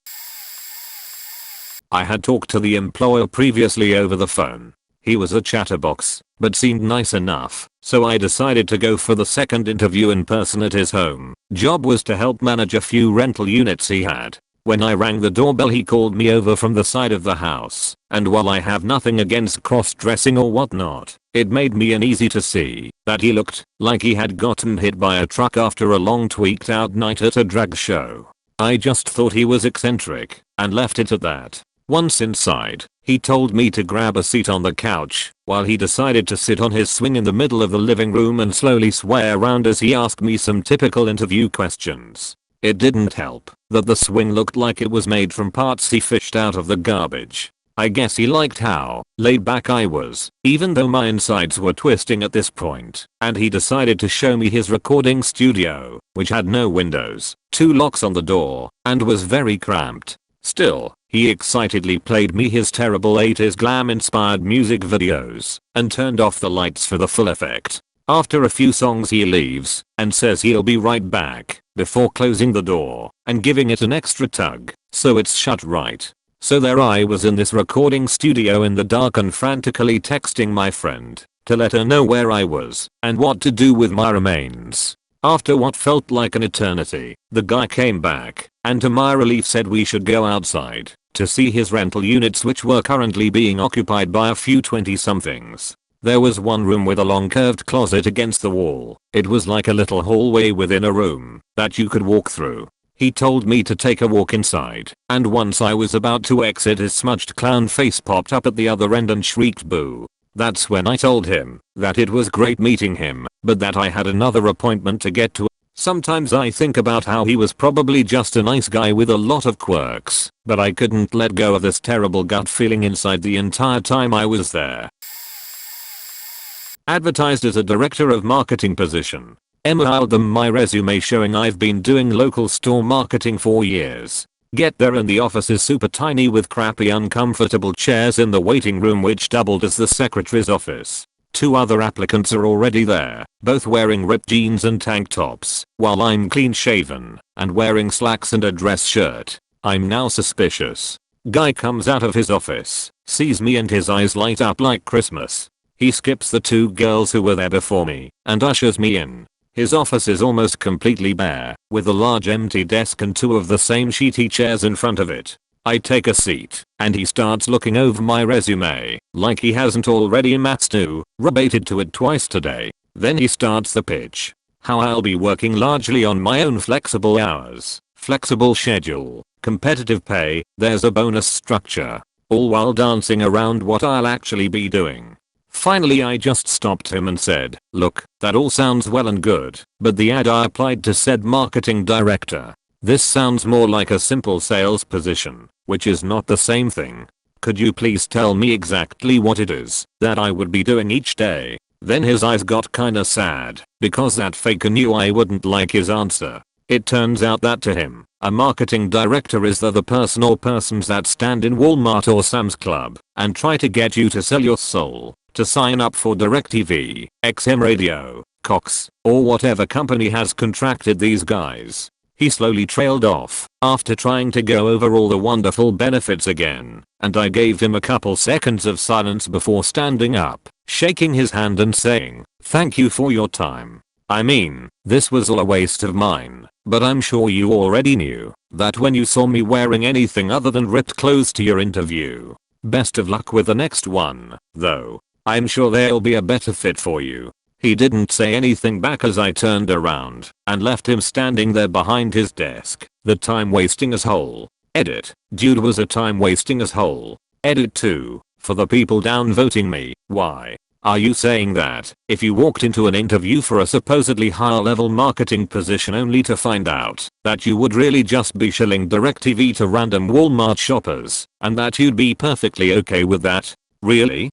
I had talked to the employer previously over the phone. He was a chatterbox, but seemed nice enough, so I decided to go for the second interview in person at his home. Job was to help manage a few rental units he had. When I rang the doorbell, he called me over from the side of the house, and while I have nothing against cross-dressing or whatnot, it made me uneasy to see that he looked like he had gotten hit by a truck after a long tweaked out night at a drag show. I just thought he was eccentric and left it at that. Once inside, he told me to grab a seat on the couch while he decided to sit on his swing in the middle of the living room and slowly sway around as he asked me some typical interview questions. It didn't help that the swing looked like it was made from parts he fished out of the garbage. I guess he liked how laid back I was, even though my insides were twisting at this point, and he decided to show me his recording studio, which had no windows, 2 locks on the door, and was very cramped. Still, he excitedly played me his terrible 80s glam-inspired music videos and turned off the lights for the full effect. After a few songs he leaves and says he'll be right back before closing the door and giving it an extra tug so it's shut right. So there I was in this recording studio in the dark and frantically texting my friend to let her know where I was and what to do with my remains. After what felt like an eternity, the guy came back and to my relief said we should go outside. to see his rental units, which were currently being occupied by a few 20-somethings. There was one room with a long curved closet against the wall. It was like a little hallway within a room that you could walk through. He told me to take a walk inside, and once I was about to exit, his smudged clown face popped up at the other end and shrieked boo. That's when I told him that it was great meeting him, but that I had another appointment to get to. Sometimes I think about how he was probably just a nice guy with a lot of quirks, but I couldn't let go of this terrible gut feeling inside the entire time I was there. Advertised as a director of marketing position. Emailed them my resume showing I've been doing local store marketing for years. Get there and the office is super tiny with crappy uncomfortable chairs in the waiting room which doubled as the secretary's office. 2 other applicants are already there, both wearing ripped jeans and tank tops, while I'm clean shaven and wearing slacks and a dress shirt. I'm now suspicious. Guy comes out of his office, sees me and his eyes light up like Christmas. He skips the 2 girls who were there before me and ushers me in. His office is almost completely bare, with a large empty desk and 2 of the same shitty chairs in front of it. I take a seat, and he starts looking over my resume, like he hasn't already masturbated to it twice today. Then he starts the pitch. How I'll be working largely on my own flexible hours, flexible schedule, competitive pay, there's a bonus structure, all while dancing around what I'll actually be doing. Finally I just stopped him and said, look, that all sounds well and good, but the ad I applied to said marketing director. This sounds more like a simple sales position, which is not the same thing. Could you please tell me exactly what it is that I would be doing each day? Then his eyes got kinda sad, because that faker knew I wouldn't like his answer. It turns out that to him, a marketing director is the person or persons that stand in Walmart or Sam's Club and try to get you to sell your soul, to sign up for DirecTV, XM Radio, Cox, or whatever company has contracted these guys. He slowly trailed off after trying to go over all the wonderful benefits again, and I gave him a couple seconds of silence before standing up, shaking his hand and saying, thank you for your time. I mean, this was all a waste of mine, but I'm sure you already knew that when you saw me wearing anything other than ripped clothes to your interview. Best of luck with the next one, though. I'm sure there'll be a better fit for you. He didn't say anything back as I turned around and left him standing there behind his desk. The time wasting asshole. Edit. Dude was a time wasting asshole. Edit 2. For the people downvoting me, why are you saying that if you walked into an interview for a supposedly higher level marketing position only to find out that you would really just be shilling DirecTV to random Walmart shoppers and that you'd be perfectly okay with that? Really?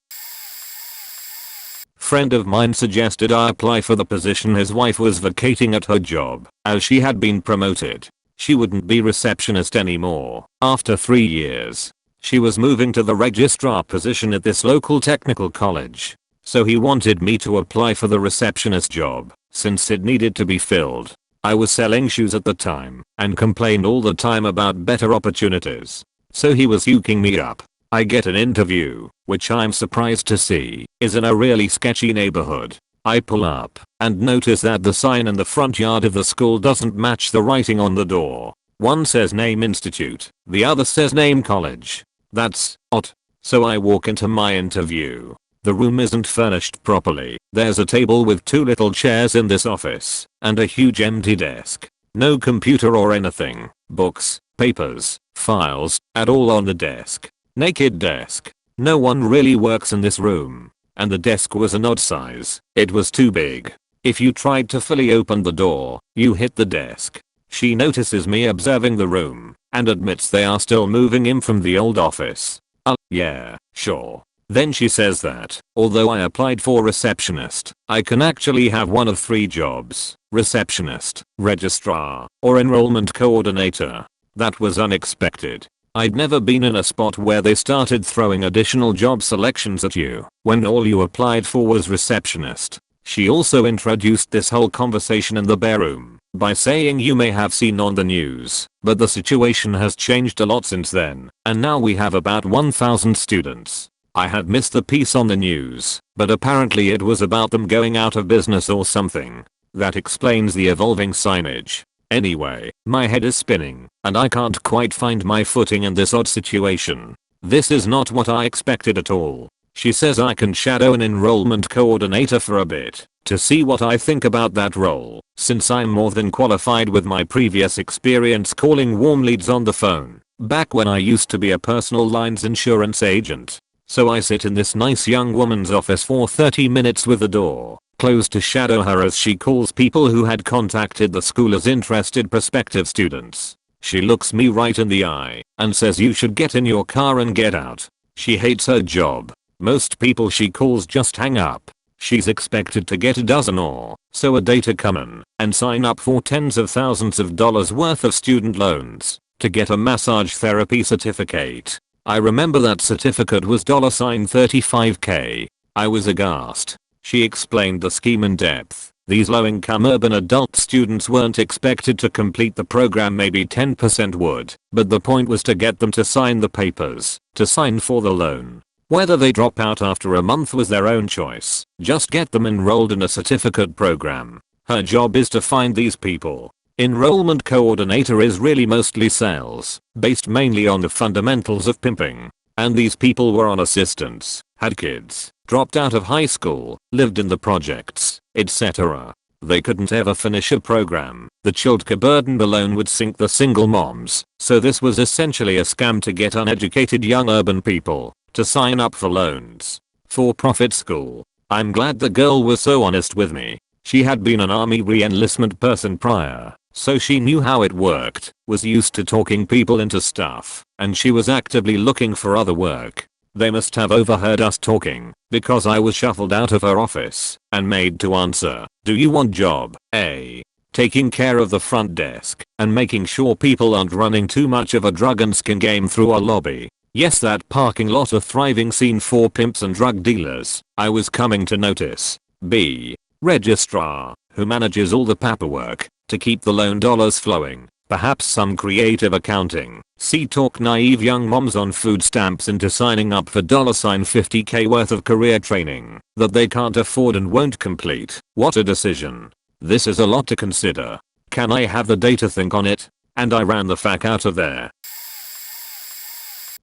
Friend of mine suggested I apply for the position. His wife was vacating at her job as she had been promoted. She wouldn't be receptionist anymore after 3 years. She was moving to the registrar position at this local technical college. So he wanted me to apply for the receptionist job since it needed to be filled. I was selling shoes at the time and complained all the time about better opportunities. So he was hooking me up. I get an interview, which I'm surprised to see is in a really sketchy neighborhood. I pull up and notice that the sign in the front yard of the school doesn't match the writing on the door. One says name institute, the other says name college. That's odd. So I walk into my interview. The room isn't furnished properly. There's a table with 2 little chairs in this office and a huge empty desk. No computer or anything, books, papers, files, at all on the desk. Naked desk. No one really works in this room. And the desk was an odd size. It was too big. If you tried to fully open the door, you hit the desk. She notices me observing the room and admits they are still moving in from the old office. Yeah, sure. Then she says that, although I applied for receptionist, I can actually have one of 3 jobs: receptionist, registrar, or enrollment coordinator. That was unexpected. I'd never been in a spot where they started throwing additional job selections at you when all you applied for was receptionist. She also introduced this whole conversation in the bare room by saying, you may have seen on the news, but the situation has changed a lot since then, and now we have about 1,000 students. I had missed the piece on the news, but apparently it was about them going out of business or something. That explains the evolving signage. Anyway, my head is spinning, and I can't quite find my footing in this odd situation. This is not what I expected at all. She says I can shadow an enrollment coordinator for a bit to see what I think about that role, since I'm more than qualified with my previous experience calling warm leads on the phone, back when I used to be a personal lines insurance agent. So I sit in this nice young woman's office for 30 minutes with the door closed to shadow her as she calls people who had contacted the school as interested prospective students. She looks me right in the eye and says you should get in your car and get out. She hates her job. Most people she calls just hang up. She's expected to get a dozen or so a day to come in and sign up for tens of thousands of dollars worth of student loans to get a massage therapy certificate. I remember that certificate was $35K. I was aghast. She explained the scheme in depth. These low-income urban adult students weren't expected to complete the program, maybe 10% would, but the point was to get them to sign the papers, to sign for the loan. Whether they drop out after a month was their own choice. Just get them enrolled in a certificate program. Her job is to find these people. Enrollment coordinator is really mostly sales, based mainly on the fundamentals of pimping. And these people were on assistance, had kids, dropped out of high school, lived in the projects, etc. They couldn't ever finish a program. The childcare burden alone would sink the single moms. So this was essentially a scam to get uneducated young urban people to sign up for loans. For-profit school. I'm glad the girl was so honest with me. She had been an army re-enlistment person prior, so she knew how it worked, was used to talking people into stuff, and she was actively looking for other work. They must have overheard us talking, because I was shuffled out of her office and made to answer, "Do you want job A? Taking care of the front desk and making sure people aren't running too much of a drug and skin game through our lobby. Yes, that parking lot a thriving scene for pimps and drug dealers, I was coming to notice. B. Registrar, who manages all the paperwork to keep the loan dollars flowing. Perhaps some creative accounting. C. Talk naive young moms on food stamps into signing up for $50K worth of career training that they can't afford and won't complete. What a decision. This is a lot to consider. Can I have the day to think on it?" And I ran the fuck out of there.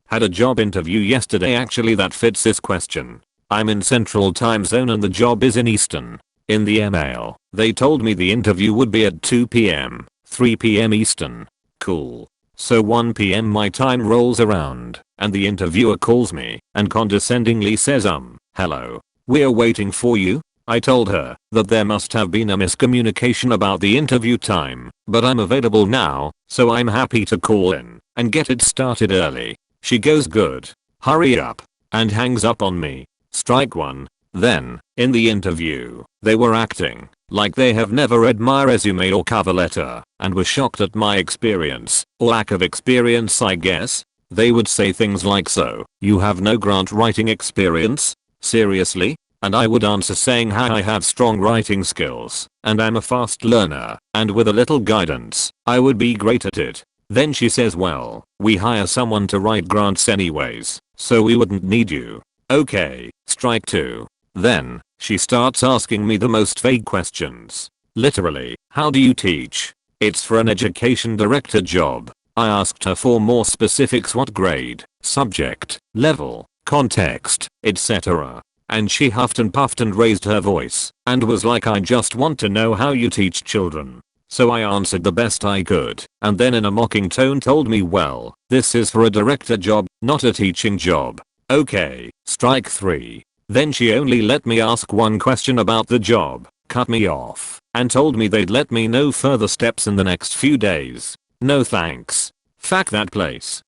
Had a job interview yesterday actually that fits this question. I'm in Central Time Zone and the job is in Eastern. In the email, they told me the interview would be at 2 p.m., 3 p.m. Eastern. Cool. So 1 p.m. my time rolls around, and the interviewer calls me and condescendingly says hello. We're waiting for you. I told her that there must have been a miscommunication about the interview time, but I'm available now, so I'm happy to call in and get it started early. She goes, "Good. Hurry up," and hangs up on me. Strike one. Then, in the interview, they were acting like they have never read my resume or cover letter and were shocked at my experience, or lack of experience I guess. They would say things like, "So, you have no grant writing experience? Seriously?" And I would answer saying, "I have strong writing skills, and I'm a fast learner, and with a little guidance, I would be great at it." Then she says, "Well, we hire someone to write grants anyways, so we wouldn't need you." Okay, strike two. Then, she starts asking me the most vague questions. Literally, "How do you teach?" It's for an education director job. I asked her for more specifics, what grade, subject, level, context, etc. And she huffed and puffed and raised her voice and was like, "I just want to know how you teach children." So I answered the best I could, and then in a mocking tone told me, "Well, this is for a director job, not a teaching job." Okay, strike three. Then she only let me ask one question about the job, cut me off, and told me they'd let me know further steps in the next few days. No thanks. Fuck that place.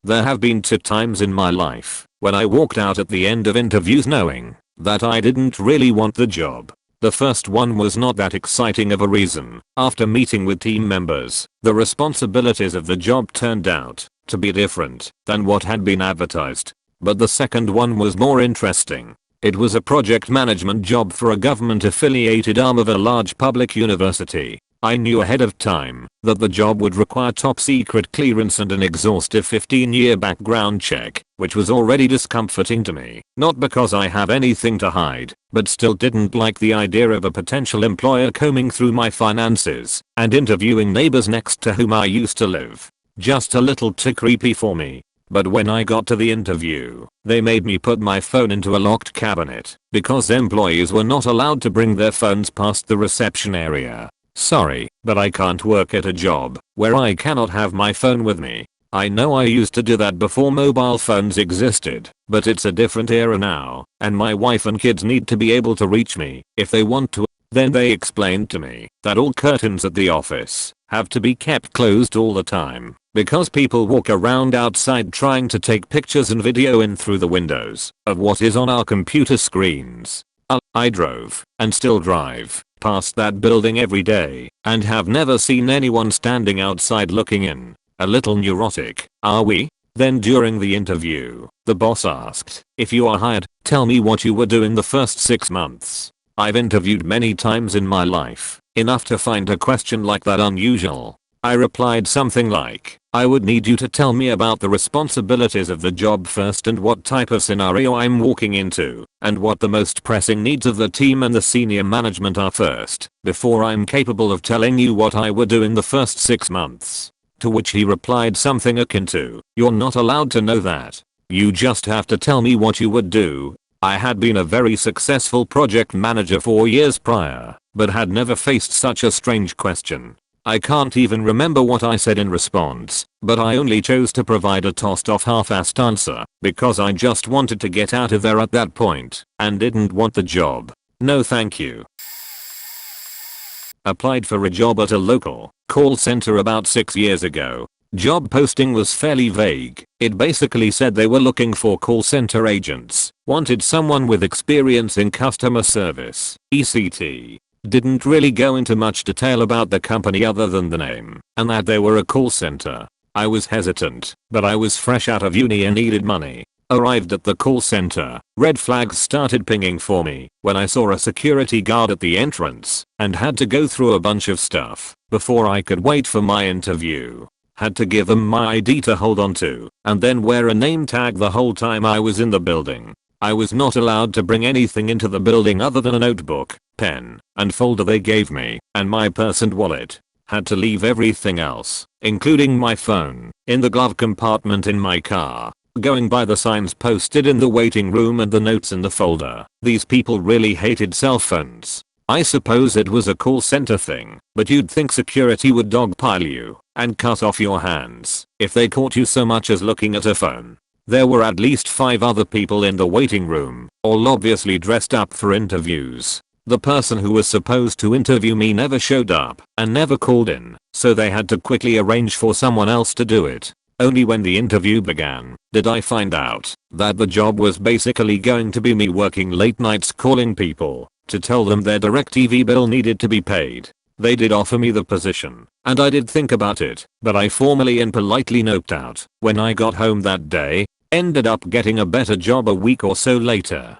There have been 2 times in my life when I walked out at the end of interviews knowing that I didn't really want the job. The first one was not that exciting of a reason. After meeting with team members, the responsibilities of the job turned out to be different than what had been advertised. But the second one was more interesting. It was a project management job for a government affiliated arm of a large public university. I knew ahead of time that the job would require top secret clearance and an exhaustive 15-year background check, which was already discomforting to me. Not because I have anything to hide, but still didn't like the idea of a potential employer combing through my finances and interviewing neighbors next to whom I used to live. Just a little too creepy for me. But when I got to the interview, they made me put my phone into a locked cabinet because employees were not allowed to bring their phones past the reception area. Sorry, but I can't work at a job where I cannot have my phone with me. I know I used to do that before mobile phones existed, but it's a different era now, and my wife and kids need to be able to reach me if they want to. Then they explained to me that all curtains at the office have to be kept closed all the time because people walk around outside trying to take pictures and video in through the windows of what is on our computer screens. I drove, and still drive, past that building every day and have never seen anyone standing outside looking in. A little neurotic, are we? Then during the interview, the boss asked, if you are hired, tell me what you were doing the first 6 months. I've interviewed many times in my life, enough to find a question like that unusual. I replied something like, I would need you to tell me about the responsibilities of the job first and what type of scenario I'm walking into, and what the most pressing needs of the team and the senior management are first, before I'm capable of telling you what I were doing the first 6 months. To which he replied something akin to, you're not allowed to know that. You just have to tell me what you would do. I had been a very successful project manager 4 years prior, but had never faced such a strange question. I can't even remember what I said in response, but I only chose to provide a tossed-off half-assed answer because I just wanted to get out of there at that point and didn't want the job. No thank you. Applied for a job at a local call center about 6 years ago. Job posting was fairly vague. It basically said they were looking for call center agents, wanted someone with experience in customer service, ECT. Didn't really go into much detail about the company other than the name, and that they were a call center. I was hesitant, but I was fresh out of uni and needed money. Arrived at the call center, red flags started pinging for me when I saw a security guard at the entrance and had to go through a bunch of stuff before I could wait for my interview. Had to give them my ID to hold on to and then wear a name tag the whole time I was in the building. I was not allowed to bring anything into the building other than a notebook, pen, and folder they gave me, and my purse and wallet. Had to leave everything else, including my phone, in the glove compartment in my car. Going by the signs posted in the waiting room and the notes in the folder. These people really hated cell phones. I suppose it was a call center thing, but you'd think security would dogpile you and cut off your hands if they caught you so much as looking at a phone. There were at least 5 other people in the waiting room, all obviously dressed up for interviews. The person who was supposed to interview me never showed up and never called in, so they had to quickly arrange for someone else to do it. Only when the interview began did I find out that the job was basically going to be me working late nights calling people to tell them their DirecTV bill needed to be paid. They did offer me the position, and I did think about it, but I formally and politely noped out when I got home that day. Ended up getting a better job a week or so later.